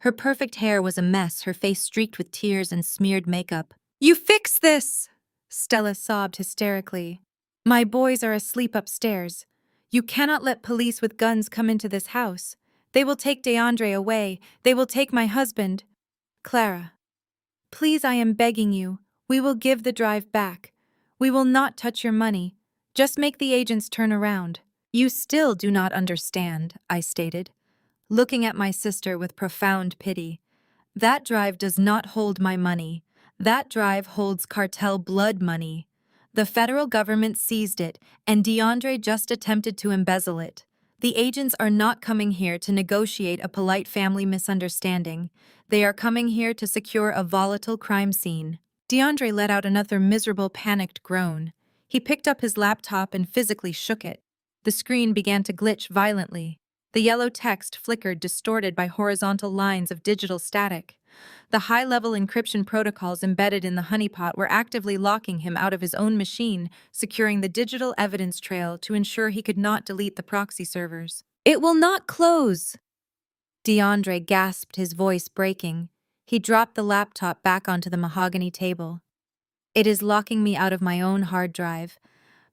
Her perfect hair was a mess, her face streaked with tears and smeared makeup. "You fix this!" Stella sobbed hysterically. "My boys are asleep upstairs. You cannot let police with guns come into this house. They will take DeAndre away. They will take my husband. Clara, please, I am begging you. We will give the drive back. We will not touch your money. Just make the agents turn around." "You still do not understand," I stated, looking at my sister with profound pity. "That drive does not hold my money. That drive holds cartel blood money. The federal government seized it, and DeAndre just attempted to embezzle it. The agents are not coming here to negotiate a polite family misunderstanding. They are coming here to secure a volatile crime scene." DeAndre let out another miserable, panicked groan. He picked up his laptop and physically shook it. The screen began to glitch violently. The yellow text flickered, distorted by horizontal lines of digital static. The high-level encryption protocols embedded in the honeypot were actively locking him out of his own machine, securing the digital evidence trail to ensure he could not delete the proxy servers. "It will not close!" DeAndre gasped, his voice breaking. He dropped the laptop back onto the mahogany table. "It is locking me out of my own hard drive.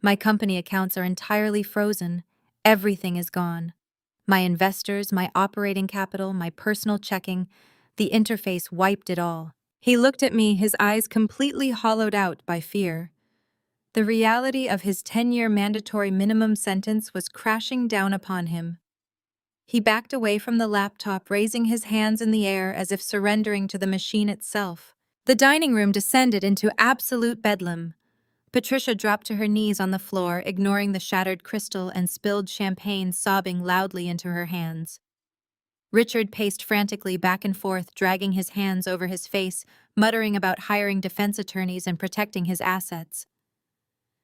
My company accounts are entirely frozen. Everything is gone. My investors, my operating capital, my personal checking, the interface wiped it all." He looked at me, his eyes completely hollowed out by fear. The reality of his 10-year mandatory minimum sentence was crashing down upon him. He backed away from the laptop, raising his hands in the air as if surrendering to the machine itself. The dining room descended into absolute bedlam. Patricia dropped to her knees on the floor, ignoring the shattered crystal and spilled champagne, sobbing loudly into her hands. Richard paced frantically back and forth, dragging his hands over his face, muttering about hiring defense attorneys and protecting his assets.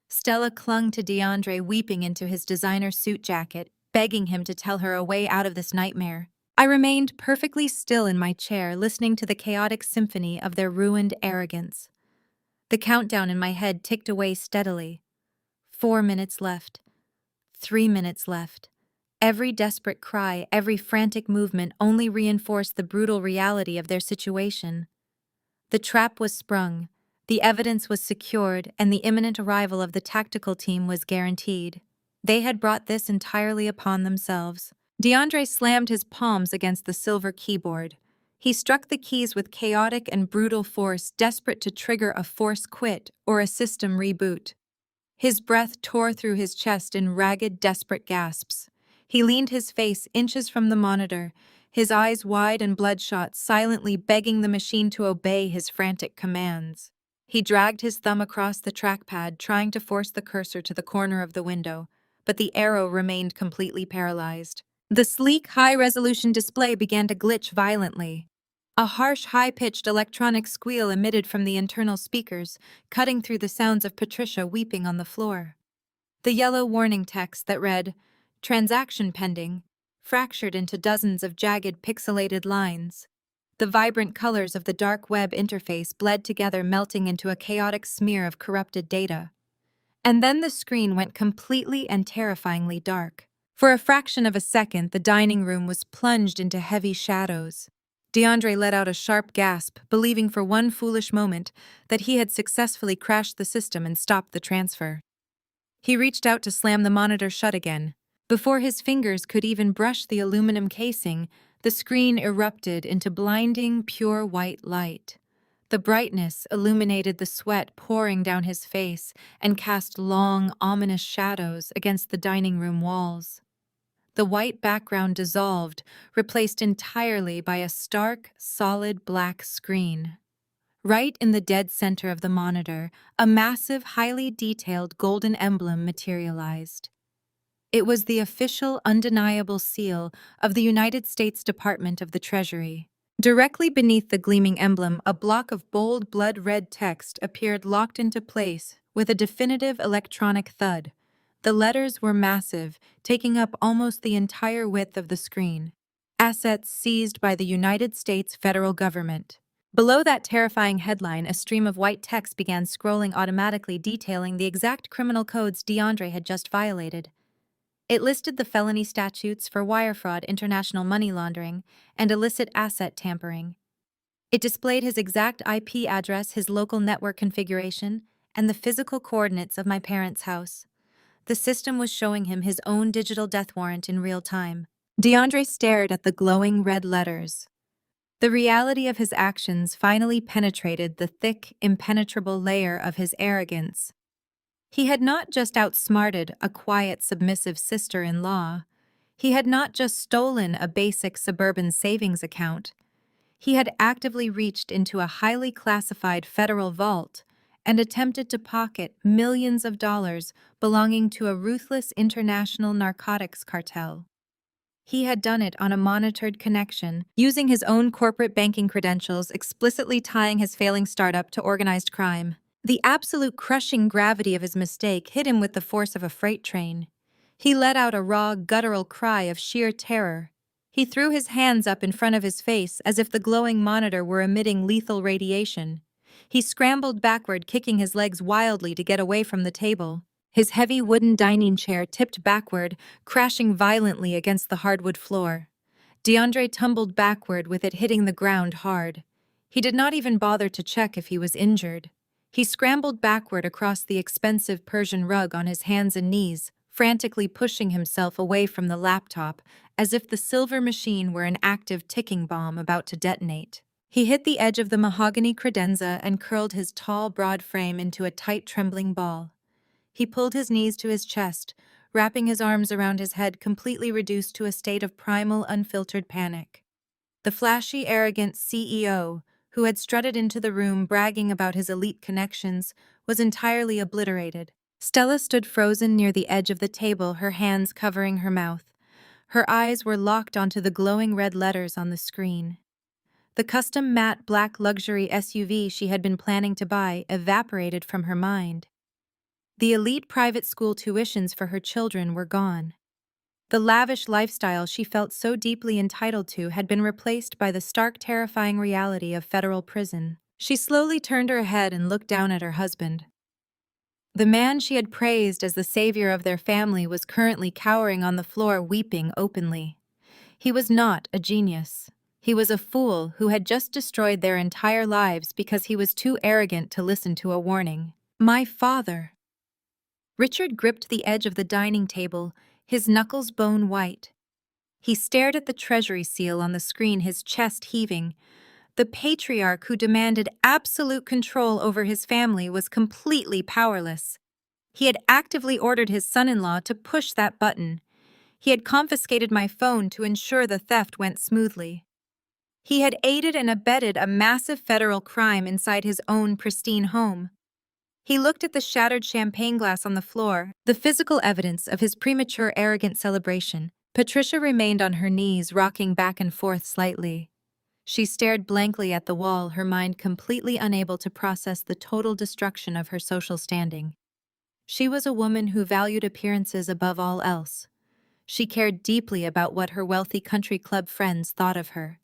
Stella clung to DeAndre, weeping into his designer suit jacket, begging him to tell her a way out of this nightmare. I remained perfectly still in my chair, listening to the chaotic symphony of their ruined arrogance. The countdown in my head ticked away steadily. 4 minutes left. 3 minutes left. Every desperate cry, every frantic movement only reinforced the brutal reality of their situation. The trap was sprung, the evidence was secured, and the imminent arrival of the tactical team was guaranteed. They had brought this entirely upon themselves. DeAndre slammed his palms against the silver keyboard. He struck the keys with chaotic and brutal force, desperate to trigger a force quit or a system reboot. His breath tore through his chest in ragged, desperate gasps. He leaned his face inches from the monitor, his eyes wide and bloodshot, silently begging the machine to obey his frantic commands. He dragged his thumb across the trackpad, trying to force the cursor to the corner of the window, but the arrow remained completely paralyzed. The sleek, high-resolution display began to glitch violently. A harsh, high-pitched electronic squeal emitted from the internal speakers, cutting through the sounds of Patricia weeping on the floor. The yellow warning text that read, "Transaction pending," fractured into dozens of jagged, pixelated lines. The vibrant colors of the dark web interface bled together, melting into a chaotic smear of corrupted data. And then the screen went completely and terrifyingly dark. For a fraction of a second, the dining room was plunged into heavy shadows. DeAndre let out a sharp gasp, believing for one foolish moment that he had successfully crashed the system and stopped the transfer. He reached out to slam the monitor shut again. Before his fingers could even brush the aluminum casing, the screen erupted into blinding, pure white light. The brightness illuminated the sweat pouring down his face and cast long, ominous shadows against the dining room walls. The white background dissolved, replaced entirely by a stark, solid black screen. Right in the dead center of the monitor, a massive, highly detailed golden emblem materialized. It was the official, undeniable seal of the United States Department of the Treasury. Directly beneath the gleaming emblem, a block of bold, blood-red text appeared, locked into place with a definitive electronic thud. The letters were massive, taking up almost the entire width of the screen. "Assets seized by the United States federal government." Below that terrifying headline, a stream of white text began scrolling automatically, detailing the exact criminal codes DeAndre had just violated. It listed the felony statutes for wire fraud, international money laundering, and illicit asset tampering. It displayed his exact IP address, his local network configuration, and the physical coordinates of my parents' house. The system was showing him his own digital death warrant in real time. DeAndre stared at the glowing red letters. The reality of his actions finally penetrated the thick, impenetrable layer of his arrogance. He had not just outsmarted a quiet, submissive sister-in-law. He had not just stolen a basic suburban savings account. He had actively reached into a highly classified federal vault and attempted to pocket millions of dollars belonging to a ruthless international narcotics cartel. He had done it on a monitored connection, using his own corporate banking credentials, explicitly tying his failing startup to organized crime. The absolute crushing gravity of his mistake hit him with the force of a freight train. He let out a raw, guttural cry of sheer terror. He threw his hands up in front of his face as if the glowing monitor were emitting lethal radiation. He scrambled backward, kicking his legs wildly to get away from the table. His heavy wooden dining chair tipped backward, crashing violently against the hardwood floor. DeAndre tumbled backward with it hitting the ground hard. He did not even bother to check if he was injured. He scrambled backward across the expensive Persian rug on his hands and knees, frantically pushing himself away from the laptop, as if the silver machine were an active ticking bomb about to detonate. He hit the edge of the mahogany credenza and curled his tall, broad frame into a tight, trembling ball. He pulled his knees to his chest, wrapping his arms around his head, completely reduced to a state of primal, unfiltered panic. The flashy, arrogant CEO, who had strutted into the room bragging about his elite connections, was entirely obliterated. Stella stood frozen near the edge of the table, her hands covering her mouth. Her eyes were locked onto the glowing red letters on the screen. The custom matte black luxury SUV she had been planning to buy evaporated from her mind. The elite private school tuitions for her children were gone. The lavish lifestyle she felt so deeply entitled to had been replaced by the stark, terrifying reality of federal prison. She slowly turned her head and looked down at her husband. The man she had praised as the savior of their family was currently cowering on the floor, weeping openly. He was not a genius. He was a fool who had just destroyed their entire lives because he was too arrogant to listen to a warning. My father. Richard gripped the edge of the dining table, his knuckles bone white. He stared at the treasury seal on the screen, his chest heaving. The patriarch who demanded absolute control over his family was completely powerless. He had actively ordered his son-in-law to push that button. He had confiscated my phone to ensure the theft went smoothly. He had aided and abetted a massive federal crime inside his own pristine home. He looked at the shattered champagne glass on the floor, the physical evidence of his premature, arrogant celebration. Patricia remained on her knees, rocking back and forth slightly. She stared blankly at the wall, her mind completely unable to process the total destruction of her social standing. She was a woman who valued appearances above all else. She cared deeply about what her wealthy country club friends thought of her.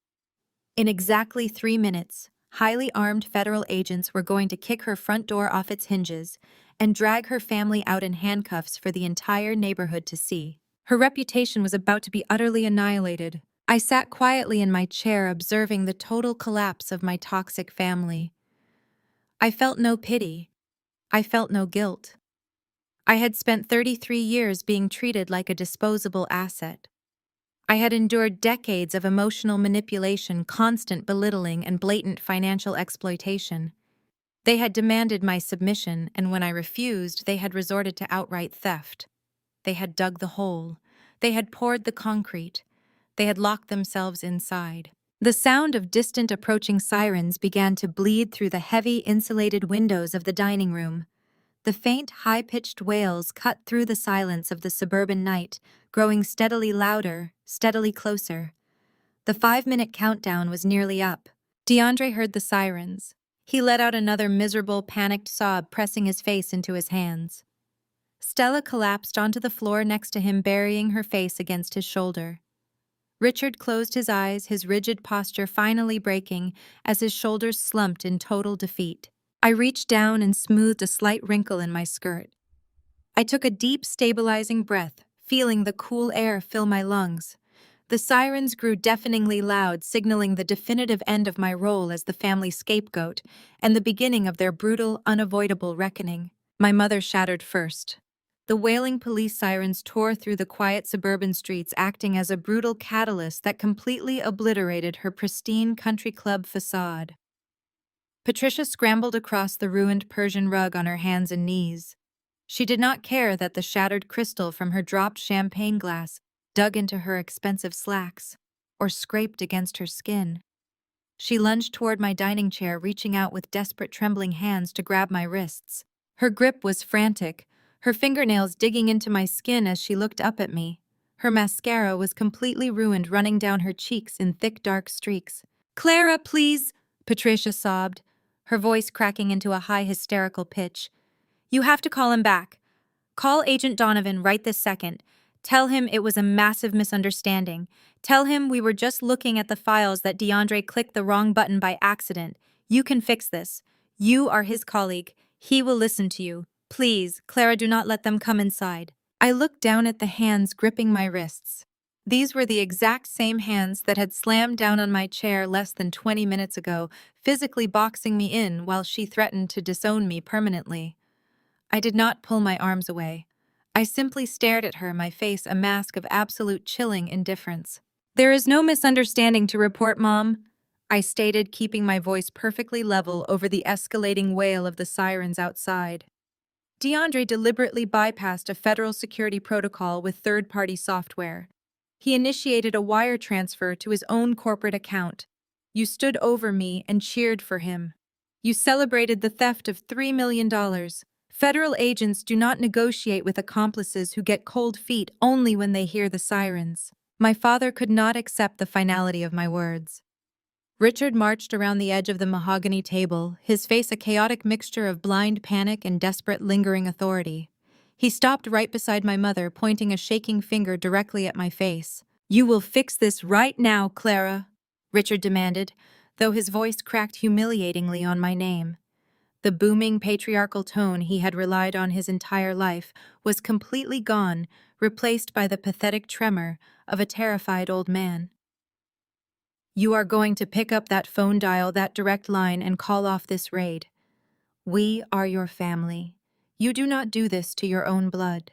In exactly 3 minutes, highly armed federal agents were going to kick her front door off its hinges and drag her family out in handcuffs for the entire neighborhood to see. Her reputation was about to be utterly annihilated. I sat quietly in my chair, observing the total collapse of my toxic family. I felt no pity. I felt no guilt. I had spent 33 years being treated like a disposable asset. I had endured decades of emotional manipulation, constant belittling, and blatant financial exploitation. They had demanded my submission, and when I refused, they had resorted to outright theft. They had dug the hole. They had poured the concrete. They had locked themselves inside. The sound of distant approaching sirens began to bleed through the heavy insulated windows of the dining room. The faint, high-pitched wails cut through the silence of the suburban night, growing steadily louder, steadily closer. The 5-minute countdown was nearly up. DeAndre heard the sirens. He let out another miserable, panicked sob, pressing his face into his hands. Stella collapsed onto the floor next to him, burying her face against his shoulder. Richard closed his eyes, his rigid posture finally breaking as his shoulders slumped in total defeat. I reached down and smoothed a slight wrinkle in my skirt. I took a deep, stabilizing breath, feeling the cool air fill my lungs. The sirens grew deafeningly loud, signaling the definitive end of my role as the family scapegoat and the beginning of their brutal, unavoidable reckoning. My mother shattered first. The wailing police sirens tore through the quiet suburban streets, acting as a brutal catalyst that completely obliterated her pristine country club facade. Patricia scrambled across the ruined Persian rug on her hands and knees. She did not care that the shattered crystal from her dropped champagne glass dug into her expensive slacks or scraped against her skin. She lunged toward my dining chair, reaching out with desperate, trembling hands to grab my wrists. Her grip was frantic, her fingernails digging into my skin as she looked up at me. Her mascara was completely ruined, running down her cheeks in thick, dark streaks. "Clara, please," Patricia sobbed, her voice cracking into a high, hysterical pitch. "You have to call him back. Call Agent Donovan right this second. Tell him it was a massive misunderstanding. Tell him we were just looking at the files that DeAndre clicked the wrong button by accident. You can fix this. You are his colleague. He will listen to you. Please, Clara, do not let them come inside. I looked down at the hands gripping my wrists. These were the exact same hands that had slammed down on my chair less than 20 minutes ago, physically boxing me in while she threatened to disown me permanently. I did not pull my arms away. I simply stared at her, my face a mask of absolute chilling indifference. "There is no misunderstanding to report, Mom," I stated, keeping my voice perfectly level over the escalating wail of the sirens outside. DeAndre deliberately bypassed a federal security protocol with third-party software. He initiated a wire transfer to his own corporate account. You stood over me and cheered for him. You celebrated the theft of $3 million. Federal agents do not negotiate with accomplices who get cold feet only when they hear the sirens. My father could not accept the finality of my words. Richard marched around the edge of the mahogany table, his face a chaotic mixture of blind panic and desperate lingering authority. He stopped right beside my mother, pointing a shaking finger directly at my face. "You will fix this right now, Clara," Richard demanded, though his voice cracked humiliatingly on my name. The booming patriarchal tone he had relied on his entire life was completely gone, replaced by the pathetic tremor of a terrified old man. "You are going to pick up that phone, dial that direct line, and call off this raid. We are your family. You do not do this to your own blood.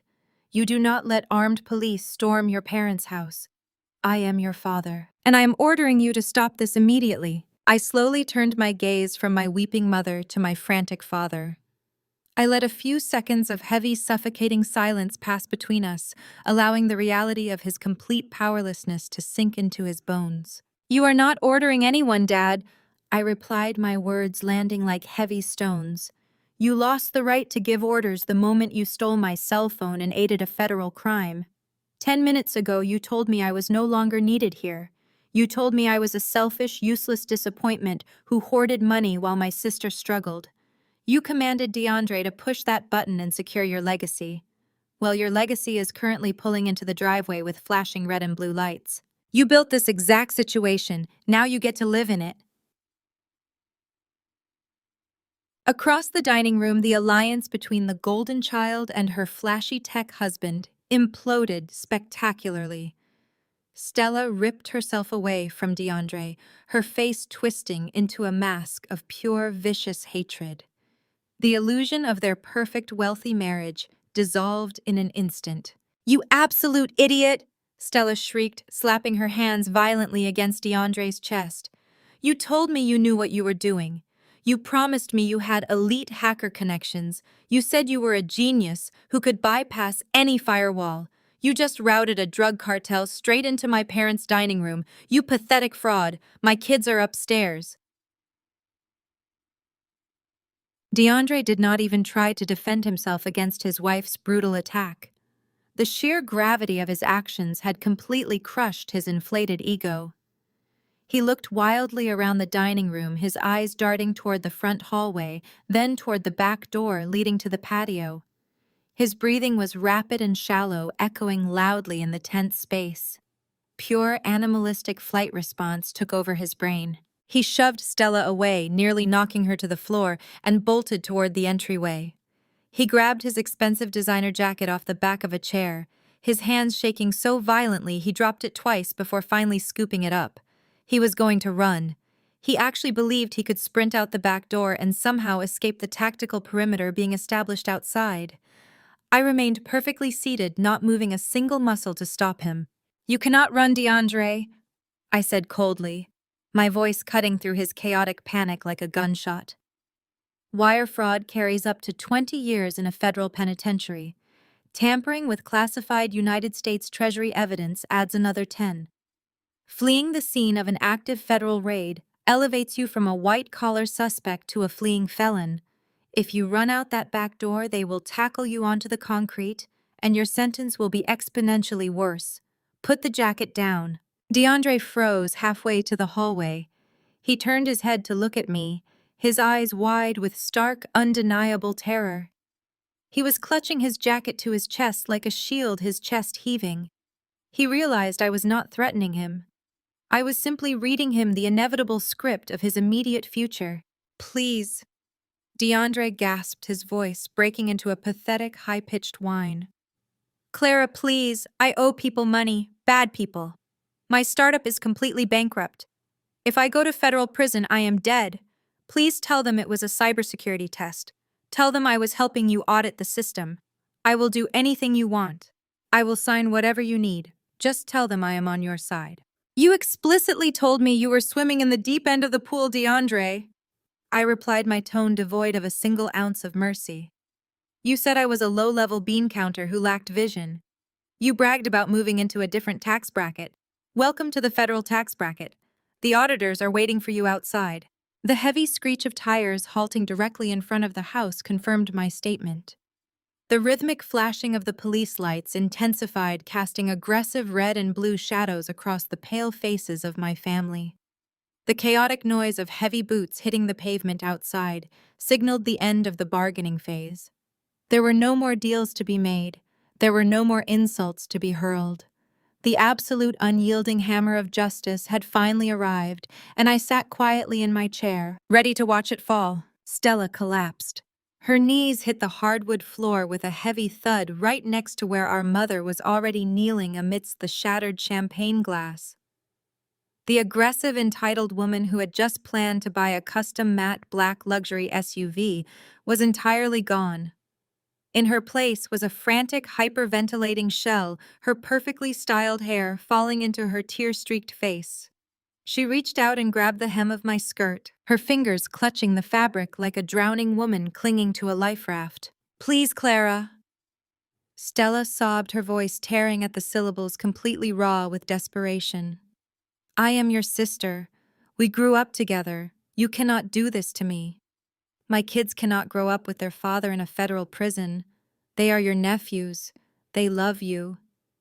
You do not let armed police storm your parents' house. I am your father, and I am ordering you to stop this immediately." I slowly turned my gaze from my weeping mother to my frantic father. I let a few seconds of heavy, suffocating silence pass between us, allowing the reality of his complete powerlessness to sink into his bones. "You are not ordering anyone, Dad," I replied, my words landing like heavy stones. "You lost the right to give orders the moment you stole my cell phone and aided a federal crime. 10 minutes ago, you told me I was no longer needed here. You told me I was a selfish, useless disappointment who hoarded money while my sister struggled. You commanded DeAndre to push that button and secure your legacy. Well, your legacy is currently pulling into the driveway with flashing red and blue lights. You built this exact situation. Now you get to live in it." Across the dining room, the alliance between the golden child and her flashy tech husband imploded spectacularly. Stella ripped herself away from DeAndre, her face twisting into a mask of pure, vicious hatred. The illusion of their perfect, wealthy marriage dissolved in an instant. "You absolute idiot!" Stella shrieked, slapping her hands violently against DeAndre's chest. "You told me you knew what you were doing. You promised me you had elite hacker connections. You said you were a genius who could bypass any firewall. You just routed a drug cartel straight into my parents' dining room. You pathetic fraud. My kids are upstairs." DeAndre did not even try to defend himself against his wife's brutal attack. The sheer gravity of his actions had completely crushed his inflated ego. He looked wildly around the dining room, his eyes darting toward the front hallway, then toward the back door leading to the patio. His breathing was rapid and shallow, echoing loudly in the tense space. Pure animalistic flight response took over his brain. He shoved Stella away, nearly knocking her to the floor, and bolted toward the entryway. He grabbed his expensive designer jacket off the back of a chair, his hands shaking so violently he dropped it twice before finally scooping it up. He was going to run. He actually believed he could sprint out the back door and somehow escape the tactical perimeter being established outside. I remained perfectly seated, not moving a single muscle to stop him. "You cannot run, DeAndre," I said coldly, my voice cutting through his chaotic panic like a gunshot. Wire fraud carries up to 20 years in a federal penitentiary. Tampering with classified United States Treasury evidence adds another 10. Fleeing the scene of an active federal raid elevates you from a white-collar suspect to a fleeing felon. If you run out that back door, they will tackle you onto the concrete, and your sentence will be exponentially worse. Put the jacket down. DeAndre froze halfway to the hallway. He turned his head to look at me, his eyes wide with stark, undeniable terror. He was clutching his jacket to his chest like a shield, his chest heaving. He realized I was not threatening him. I was simply reading him the inevitable script of his immediate future. Please. DeAndre gasped, his voice breaking into a pathetic, high-pitched whine. Clara, please, I owe people money, bad people. My startup is completely bankrupt. If I go to federal prison, I am dead. Please tell them it was a cybersecurity test. Tell them I was helping you audit the system. I will do anything you want. I will sign whatever you need. Just tell them I am on your side. You explicitly told me you were swimming in the deep end of the pool, DeAndre. I replied, my tone devoid of a single ounce of mercy. You said I was a low-level bean counter who lacked vision. You bragged about moving into a different tax bracket. Welcome to the federal tax bracket. The auditors are waiting for you outside. The heavy screech of tires halting directly in front of the house confirmed my statement. The rhythmic flashing of the police lights intensified, casting aggressive red and blue shadows across the pale faces of my family. The chaotic noise of heavy boots hitting the pavement outside signaled the end of the bargaining phase. There were no more deals to be made. There were no more insults to be hurled. The absolute unyielding hammer of justice had finally arrived, and I sat quietly in my chair, ready to watch it fall. Stella collapsed. Her knees hit the hardwood floor with a heavy thud right next to where our mother was already kneeling amidst the shattered champagne glass. The aggressive, entitled woman who had just planned to buy a custom matte black luxury SUV was entirely gone. In her place was a frantic, hyperventilating shell, her perfectly styled hair falling into her tear-streaked face. She reached out and grabbed the hem of my skirt, her fingers clutching the fabric like a drowning woman clinging to a life raft. Please, Clara. Stella sobbed, her voice tearing at the syllables, completely raw with desperation. I am your sister. We grew up together. You cannot do this to me. My kids cannot grow up with their father in a federal prison. They are your nephews. They love you.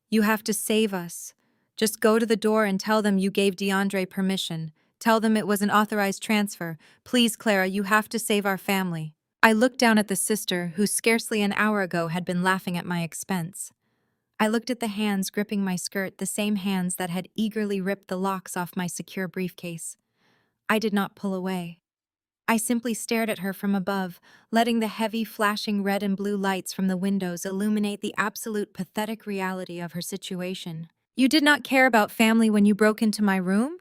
You have to save us. Just go to the door and tell them you gave DeAndre permission. Tell them it was an authorized transfer. Please, Clara, you have to save our family. I looked down at the sister who scarcely an hour ago had been laughing at my expense. I looked at the hands gripping my skirt, the same hands that had eagerly ripped the locks off my secure briefcase. I did not pull away. I simply stared at her from above, letting the heavy, flashing red and blue lights from the windows illuminate the absolute pathetic reality of her situation. You did not care about family when you broke into my room?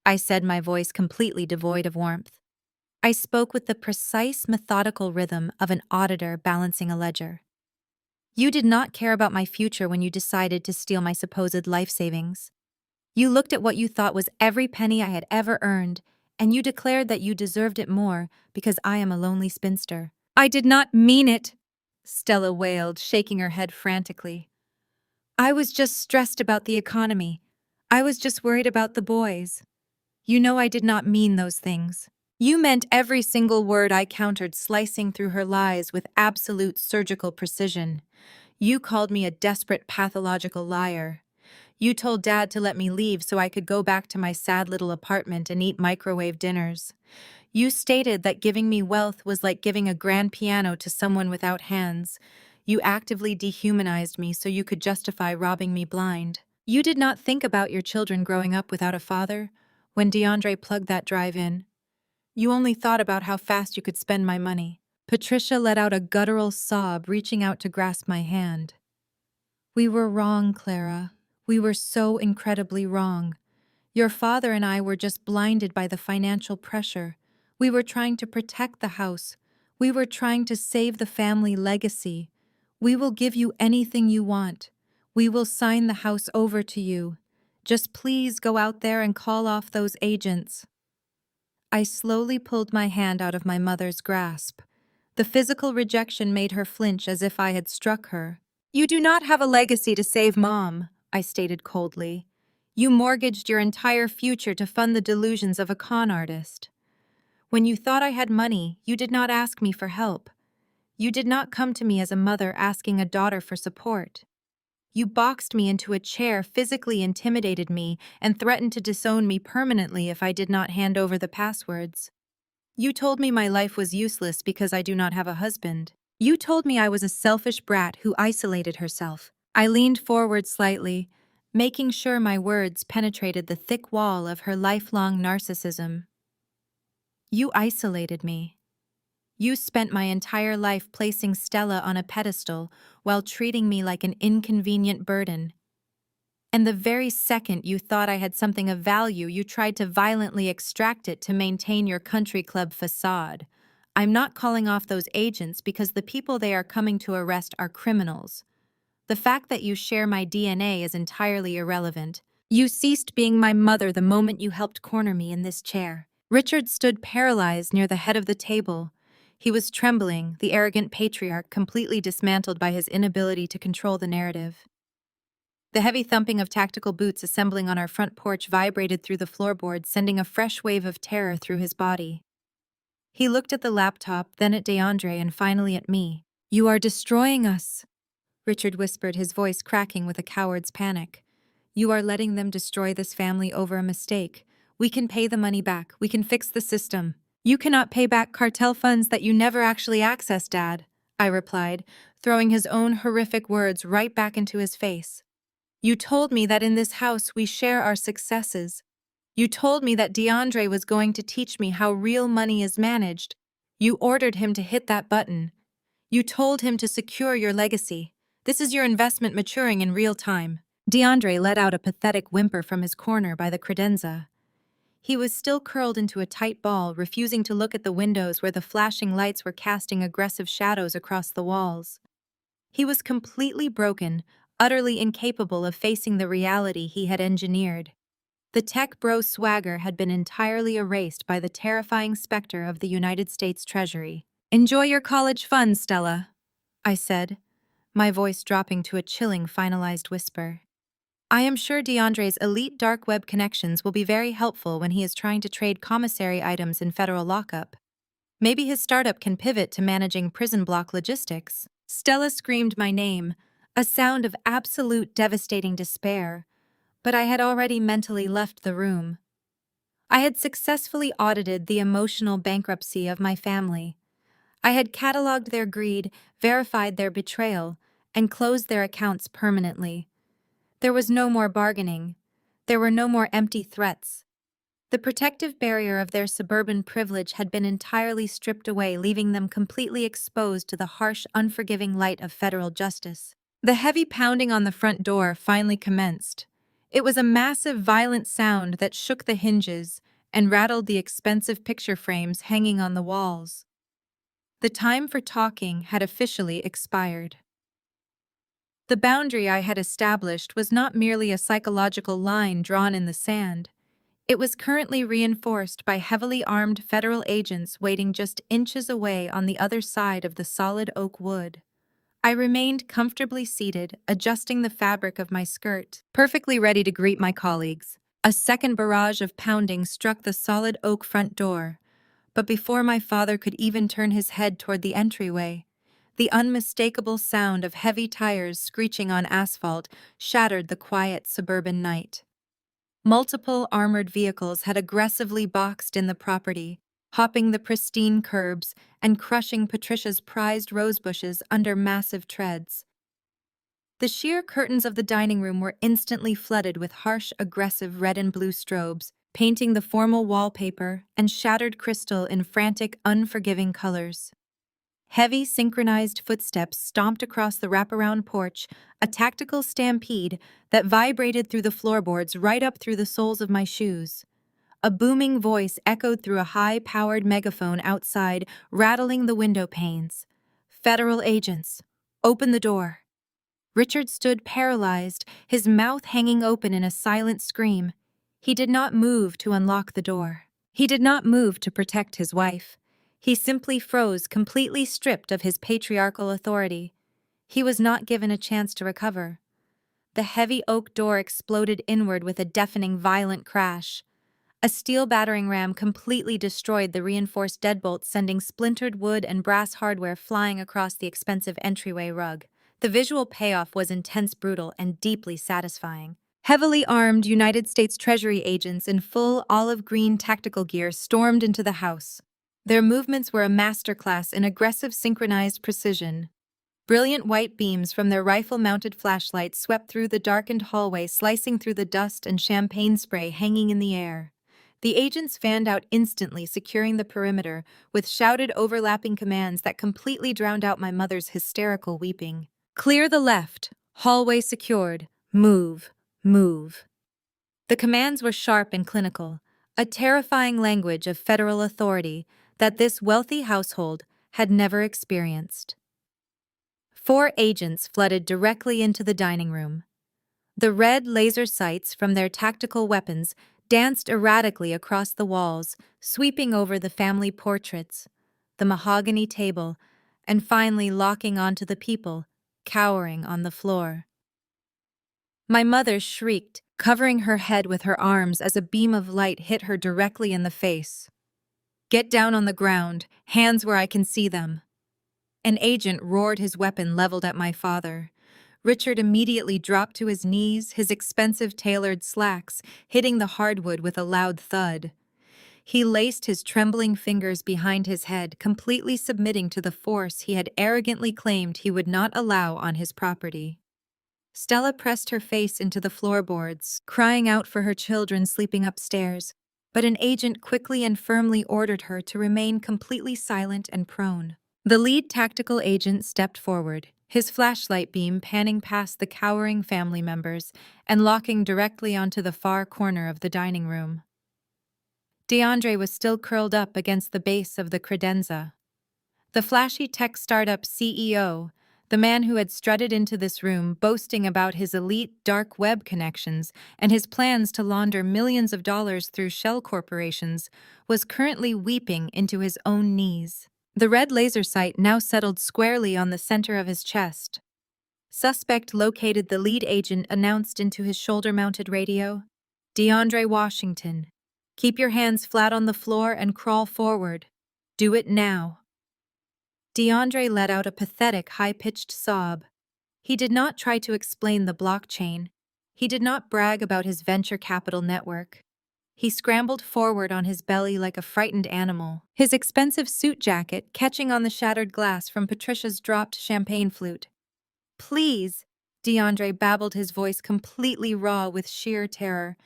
I said, my voice completely devoid of warmth. I spoke with the precise, methodical rhythm of an auditor balancing a ledger. You did not care about my future when you decided to steal my supposed life savings. You looked at what you thought was every penny I had ever earned, and you declared that you deserved it more because I am a lonely spinster. I did not mean it, Stella wailed, shaking her head frantically. I was just stressed about the economy. I was just worried about the boys. You know I did not mean those things. You meant every single word, I countered, slicing through her lies with absolute surgical precision. You called me a desperate, pathological liar. You told Dad to let me leave so I could go back to my sad little apartment and eat microwave dinners. You stated that giving me wealth was like giving a grand piano to someone without hands. You actively dehumanized me so you could justify robbing me blind. You did not think about your children growing up without a father when DeAndre plugged that drive in. You only thought about how fast you could spend my money. Patricia let out a guttural sob, reaching out to grasp my hand. We were wrong, Clara. We were so incredibly wrong. Your father and I were just blinded by the financial pressure. We were trying to protect the house. We were trying to save the family legacy. We will give you anything you want. We will sign the house over to you. Just please go out there and call off those agents. I slowly pulled my hand out of my mother's grasp. The physical rejection made her flinch as if I had struck her. You do not have a legacy to save, Mom, I stated coldly. You mortgaged your entire future to fund the delusions of a con artist. When you thought I had money, you did not ask me for help. You did not come to me as a mother asking a daughter for support. You boxed me into a chair, physically intimidated me, and threatened to disown me permanently if I did not hand over the passwords. You told me my life was useless because I do not have a husband. You told me I was a selfish brat who isolated herself. I leaned forward slightly, making sure my words penetrated the thick wall of her lifelong narcissism. You isolated me. You spent my entire life placing Stella on a pedestal while treating me like an inconvenient burden. And the very second you thought I had something of value, you tried to violently extract it to maintain your country club facade. I'm not calling off those agents because the people they are coming to arrest are criminals. The fact that you share my DNA is entirely irrelevant. You ceased being my mother the moment you helped corner me in this chair. Richard stood paralyzed near the head of the table. He was trembling, the arrogant patriarch completely dismantled by his inability to control the narrative. The heavy thumping of tactical boots assembling on our front porch vibrated through the floorboards, sending a fresh wave of terror through his body. He looked at the laptop, then at DeAndre, and finally at me. You are destroying us, Richard whispered, his voice cracking with a coward's panic. You are letting them destroy this family over a mistake. We can pay the money back. We can fix the system. You cannot pay back cartel funds that you never actually accessed, Dad, I replied, throwing his own horrific words right back into his face. You told me that in this house we share our successes. You told me that DeAndre was going to teach me how real money is managed. You ordered him to hit that button. You told him to secure your legacy. This is your investment maturing in real time. DeAndre let out a pathetic whimper from his corner by the credenza. He was still curled into a tight ball, refusing to look at the windows where the flashing lights were casting aggressive shadows across the walls. He was completely broken, utterly incapable of facing the reality he had engineered. The tech bro swagger had been entirely erased by the terrifying specter of the United States Treasury. Enjoy your college funds, Stella, I said, my voice dropping to a chilling finalized whisper. I am sure DeAndre's elite dark web connections will be very helpful when he is trying to trade commissary items in federal lockup. Maybe his startup can pivot to managing prison block logistics. Stella screamed my name, a sound of absolute devastating despair, but I had already mentally left the room. I had successfully audited the emotional bankruptcy of my family. I had cataloged their greed, verified their betrayal, and closed their accounts permanently. There was no more bargaining. There were no more empty threats. The protective barrier of their suburban privilege had been entirely stripped away, leaving them completely exposed to the harsh, unforgiving light of federal justice. The heavy pounding on the front door finally commenced. It was a massive, violent sound that shook the hinges and rattled the expensive picture frames hanging on the walls. The time for talking had officially expired. The boundary I had established was not merely a psychological line drawn in the sand. It was currently reinforced by heavily armed federal agents waiting just inches away on the other side of the solid oak wood. I remained comfortably seated, adjusting the fabric of my skirt, perfectly ready to greet my colleagues. A second barrage of pounding struck the solid oak front door, but before my father could even turn his head toward the entryway, the unmistakable sound of heavy tires screeching on asphalt shattered the quiet suburban night. Multiple armored vehicles had aggressively boxed in the property, hopping the pristine curbs and crushing Patricia's prized rosebushes under massive treads. The sheer curtains of the dining room were instantly flooded with harsh, aggressive red and blue strobes, painting the formal wallpaper and shattered crystal in frantic, unforgiving colors. Heavy, synchronized footsteps stomped across the wraparound porch, a tactical stampede that vibrated through the floorboards right up through the soles of my shoes. A booming voice echoed through a high-powered megaphone outside, rattling the window panes. "Federal agents, open the door." Richard stood paralyzed, his mouth hanging open in a silent scream. He did not move to unlock the door. He did not move to protect his wife. He simply froze, completely stripped of his patriarchal authority. He was not given a chance to recover. The heavy oak door exploded inward with a deafening, violent crash. A steel battering ram completely destroyed the reinforced deadbolt, sending splintered wood and brass hardware flying across the expensive entryway rug. The visual payoff was intense, brutal, and deeply satisfying. Heavily armed United States Treasury agents in full olive green tactical gear stormed into the house. Their movements were a masterclass in aggressive synchronized precision. Brilliant white beams from their rifle-mounted flashlights swept through the darkened hallway, slicing through the dust and champagne spray hanging in the air. The agents fanned out instantly, securing the perimeter, with shouted overlapping commands that completely drowned out my mother's hysterical weeping. "Clear the left. Hallway secured. Move. Move." The commands were sharp and clinical, a terrifying language of federal authority that this wealthy household had never experienced. 4 agents flooded directly into the dining room. The red laser sights from their tactical weapons danced erratically across the walls, sweeping over the family portraits, the mahogany table, and finally locking onto the people, cowering on the floor. My mother shrieked, covering her head with her arms as a beam of light hit her directly in the face. "Get down on the ground, hands where I can see them." An agent roared, his weapon leveled at my father. Richard immediately dropped to his knees, his expensive tailored slacks hitting the hardwood with a loud thud. He laced his trembling fingers behind his head, completely submitting to the force he had arrogantly claimed he would not allow on his property. Stella pressed her face into the floorboards, crying out for her children sleeping upstairs, but an agent quickly and firmly ordered her to remain completely silent and prone. The lead tactical agent stepped forward, his flashlight beam panning past the cowering family members and locking directly onto the far corner of the dining room. DeAndre was still curled up against the base of the credenza. The flashy tech startup CEO, the man who had strutted into this room boasting about his elite dark web connections and his plans to launder millions of dollars through shell corporations, was currently weeping into his own knees. The red laser sight now settled squarely on the center of his chest. "Suspect located," the lead agent announced into his shoulder-mounted radio. "DeAndre Washington. Keep your hands flat on the floor and crawl forward. Do it now." DeAndre let out a pathetic, high-pitched sob. He did not try to explain the blockchain. He did not brag about his venture capital network. He scrambled forward on his belly like a frightened animal, his expensive suit jacket catching on the shattered glass from Patricia's dropped champagne flute. "Please," DeAndre babbled, his voice completely raw with sheer terror.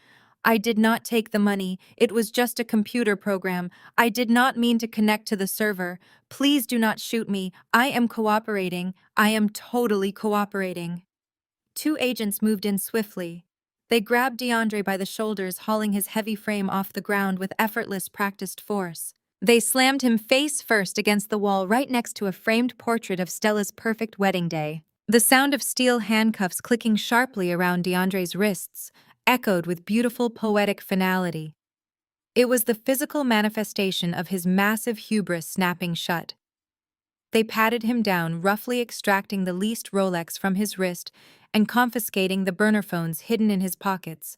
"I did not take the money. It was just a computer program. I did not mean to connect to the server. Please do not shoot me. I am cooperating. I am totally cooperating." 2 agents moved in swiftly. They grabbed DeAndre by the shoulders, hauling his heavy frame off the ground with effortless, practiced force. They slammed him face first against the wall right next to a framed portrait of Stella's perfect wedding day. The sound of steel handcuffs clicking sharply around DeAndre's wrists echoed with beautiful, poetic finality. It was the physical manifestation of his massive hubris snapping shut. They patted him down, roughly extracting the leased Rolex from his wrist and confiscating the burner phones hidden in his pockets.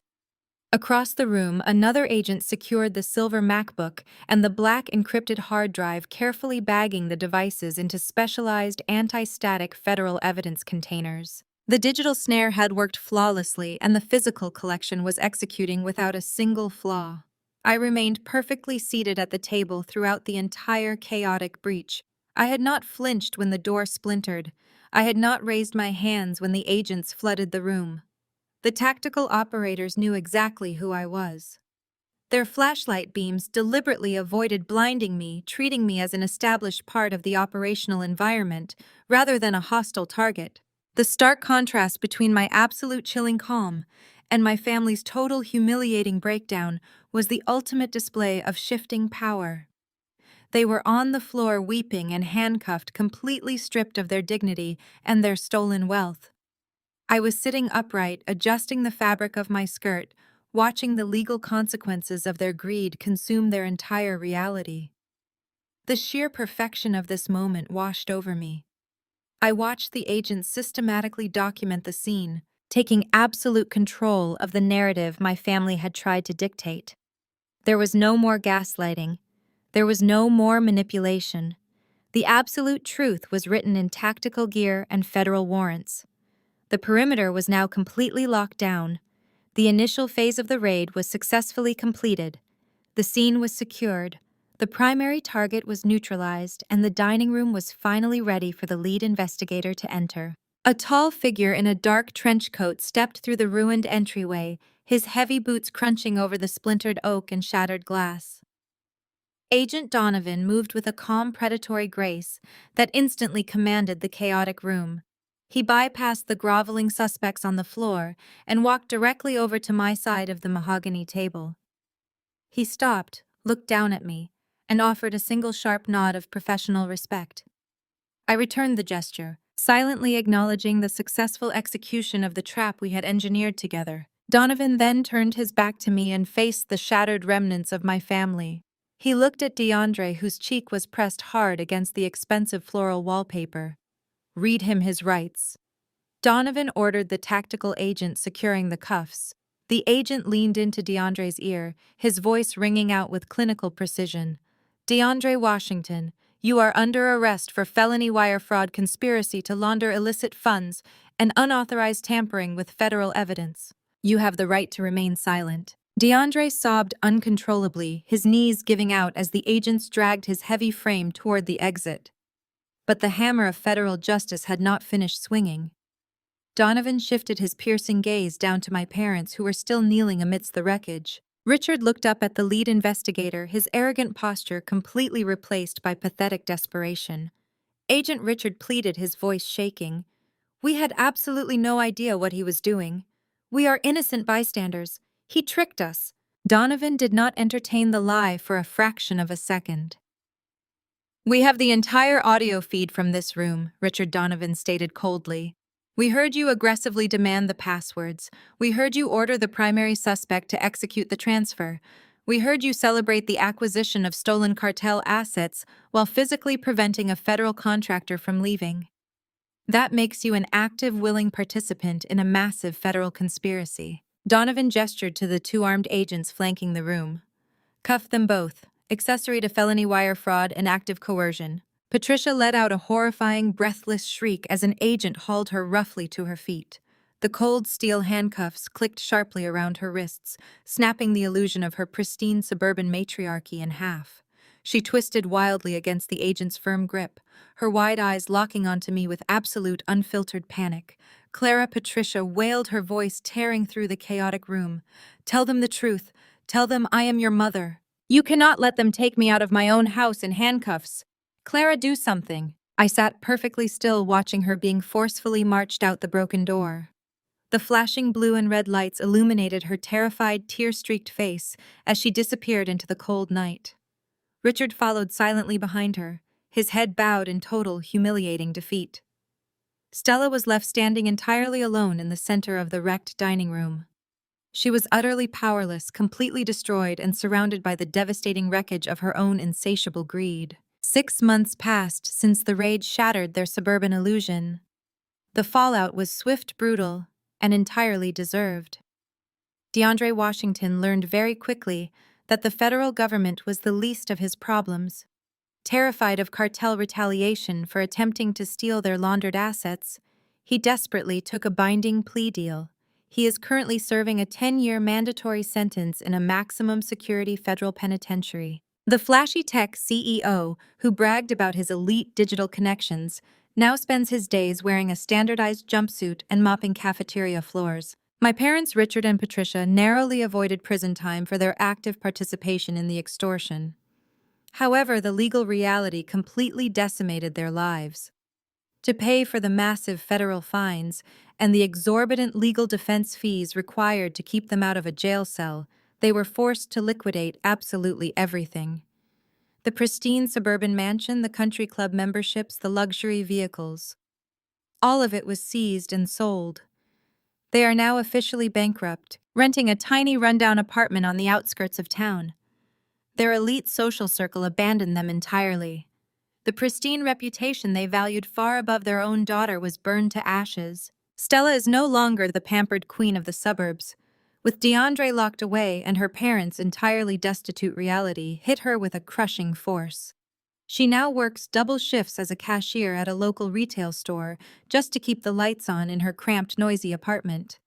Across the room, another agent secured the silver MacBook and the black encrypted hard drive, carefully bagging the devices into specialized anti-static federal evidence containers. The digital snare had worked flawlessly, and the physical collection was executing without a single flaw. I remained perfectly seated at the table throughout the entire chaotic breach. I had not flinched when the door splintered. I had not raised my hands when the agents flooded the room. The tactical operators knew exactly who I was. Their flashlight beams deliberately avoided blinding me, treating me as an established part of the operational environment rather than a hostile target. The stark contrast between my absolute chilling calm and my family's total humiliating breakdown was the ultimate display of shifting power. They were on the floor weeping and handcuffed, completely stripped of their dignity and their stolen wealth. I was sitting upright, adjusting the fabric of my skirt, watching the legal consequences of their greed consume their entire reality. The sheer perfection of this moment washed over me. I watched the agents systematically document the scene, taking absolute control of the narrative my family had tried to dictate. There was no more gaslighting. There was no more manipulation. The absolute truth was written in tactical gear and federal warrants. The perimeter was now completely locked down. The initial phase of the raid was successfully completed. The scene was secured. The primary target was neutralized, and the dining room was finally ready for the lead investigator to enter. A tall figure in a dark trench coat stepped through the ruined entryway, his heavy boots crunching over the splintered oak and shattered glass. Agent Donovan moved with a calm, predatory grace that instantly commanded the chaotic room. He bypassed the groveling suspects on the floor and walked directly over to my side of the mahogany table. He stopped, looked down at me, and offered a single sharp nod of professional respect. I returned the gesture, silently acknowledging the successful execution of the trap we had engineered together. Donovan then turned his back to me and faced the shattered remnants of my family. He looked at DeAndre, whose cheek was pressed hard against the expensive floral wallpaper. "Read him his rights." Donovan ordered the tactical agent securing the cuffs. The agent leaned into DeAndre's ear, his voice ringing out with clinical precision. "DeAndre Washington, you are under arrest for felony wire fraud, conspiracy to launder illicit funds, and unauthorized tampering with federal evidence. You have the right to remain silent." DeAndre sobbed uncontrollably, his knees giving out as the agents dragged his heavy frame toward the exit. But the hammer of federal justice had not finished swinging. Donovan shifted his piercing gaze down to my parents, who were still kneeling amidst the wreckage. Richard looked up at the lead investigator, his arrogant posture completely replaced by pathetic desperation. Agent Richard pleaded, his voice shaking. "We had absolutely no idea what he was doing. We are innocent bystanders. He tricked us." Donovan did not entertain the lie for a fraction of a second. "We have the entire audio feed from this room," Richard Donovan stated coldly. "We heard you aggressively demand the passwords. We heard you order the primary suspect to execute the transfer. We heard you celebrate the acquisition of stolen cartel assets while physically preventing a federal contractor from leaving. That makes you an active, willing participant in a massive federal conspiracy." Donovan gestured to the two armed agents flanking the room. "Cuff them both. Accessory to felony wire fraud and active coercion." Patricia let out a horrifying, breathless shriek as an agent hauled her roughly to her feet. The cold steel handcuffs clicked sharply around her wrists, snapping the illusion of her pristine suburban matriarchy in half. She twisted wildly against the agent's firm grip, her wide eyes locking onto me with absolute, unfiltered panic. "Clara," Patricia wailed, her voice tearing through the chaotic room. "Tell them the truth. Tell them I am your mother. You cannot let them take me out of my own house in handcuffs. Clara, do something." I sat perfectly still, watching her being forcefully marched out the broken door. The flashing blue and red lights illuminated her terrified, tear-streaked face as she disappeared into the cold night. Richard followed silently behind her, his head bowed in total, humiliating defeat. Stella was left standing entirely alone in the center of the wrecked dining room. She was utterly powerless, completely destroyed, and surrounded by the devastating wreckage of her own insatiable greed. 6 months passed since the raid shattered their suburban illusion. The fallout was swift, brutal, and entirely deserved. DeAndre Washington learned very quickly that the federal government was the least of his problems. Terrified of cartel retaliation for attempting to steal their laundered assets, he desperately took a binding plea deal. He is currently serving a 10-year mandatory sentence in a maximum security federal penitentiary. The flashy tech CEO, who bragged about his elite digital connections, now spends his days wearing a standardized jumpsuit and mopping cafeteria floors. My parents, Richard and Patricia, narrowly avoided prison time for their active participation in the extortion. However, the legal reality completely decimated their lives. To pay for the massive federal fines and the exorbitant legal defense fees required to keep them out of a jail cell, they were forced to liquidate absolutely everything. The pristine suburban mansion, the country club memberships, the luxury vehicles. All of it was seized and sold. They are now officially bankrupt, renting a tiny rundown apartment on the outskirts of town. Their elite social circle abandoned them entirely. The pristine reputation they valued far above their own daughter was burned to ashes. Stella is no longer the pampered queen of the suburbs. With DeAndre locked away and her parents' entirely destitute reality hit her with a crushing force. She now works double shifts as a cashier at a local retail store just to keep the lights on in her cramped, noisy apartment.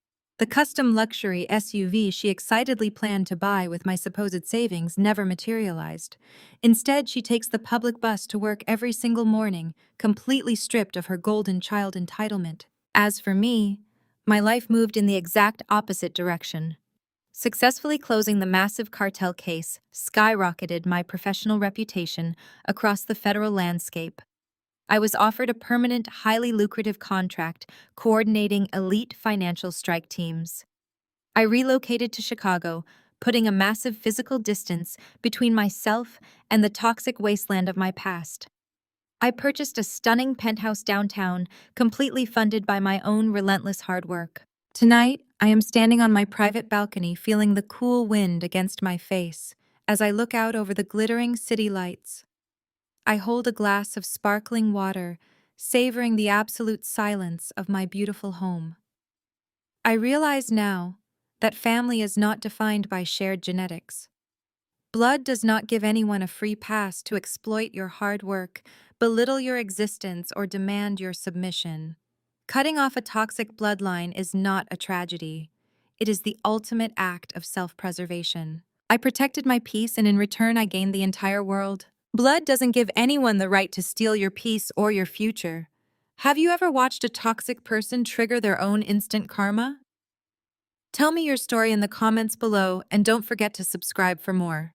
The custom luxury SUV she excitedly planned to buy with my supposed savings never materialized. Instead, she takes the public bus to work every single morning, completely stripped of her golden child entitlement. As for me, my life moved in the exact opposite direction. Successfully closing the massive cartel case skyrocketed my professional reputation across the federal landscape. I was offered a permanent, highly lucrative contract coordinating elite financial strike teams. I relocated to Chicago, putting a massive physical distance between myself and the toxic wasteland of my past. I purchased a stunning penthouse downtown, completely funded by my own relentless hard work. Tonight, I am standing on my private balcony feeling the cool wind against my face as I look out over the glittering city lights. I hold a glass of sparkling water, savoring the absolute silence of my beautiful home. I realize now that family is not defined by shared genetics. Blood does not give anyone a free pass to exploit your hard work, belittle your existence, or demand your submission. Cutting off a toxic bloodline is not a tragedy. It is the ultimate act of self-preservation. I protected my peace, and in return I gained the entire world. Blood doesn't give anyone the right to steal your peace or your future. Have you ever watched a toxic person trigger their own instant karma? Tell me your story in the comments below, and don't forget to subscribe for more.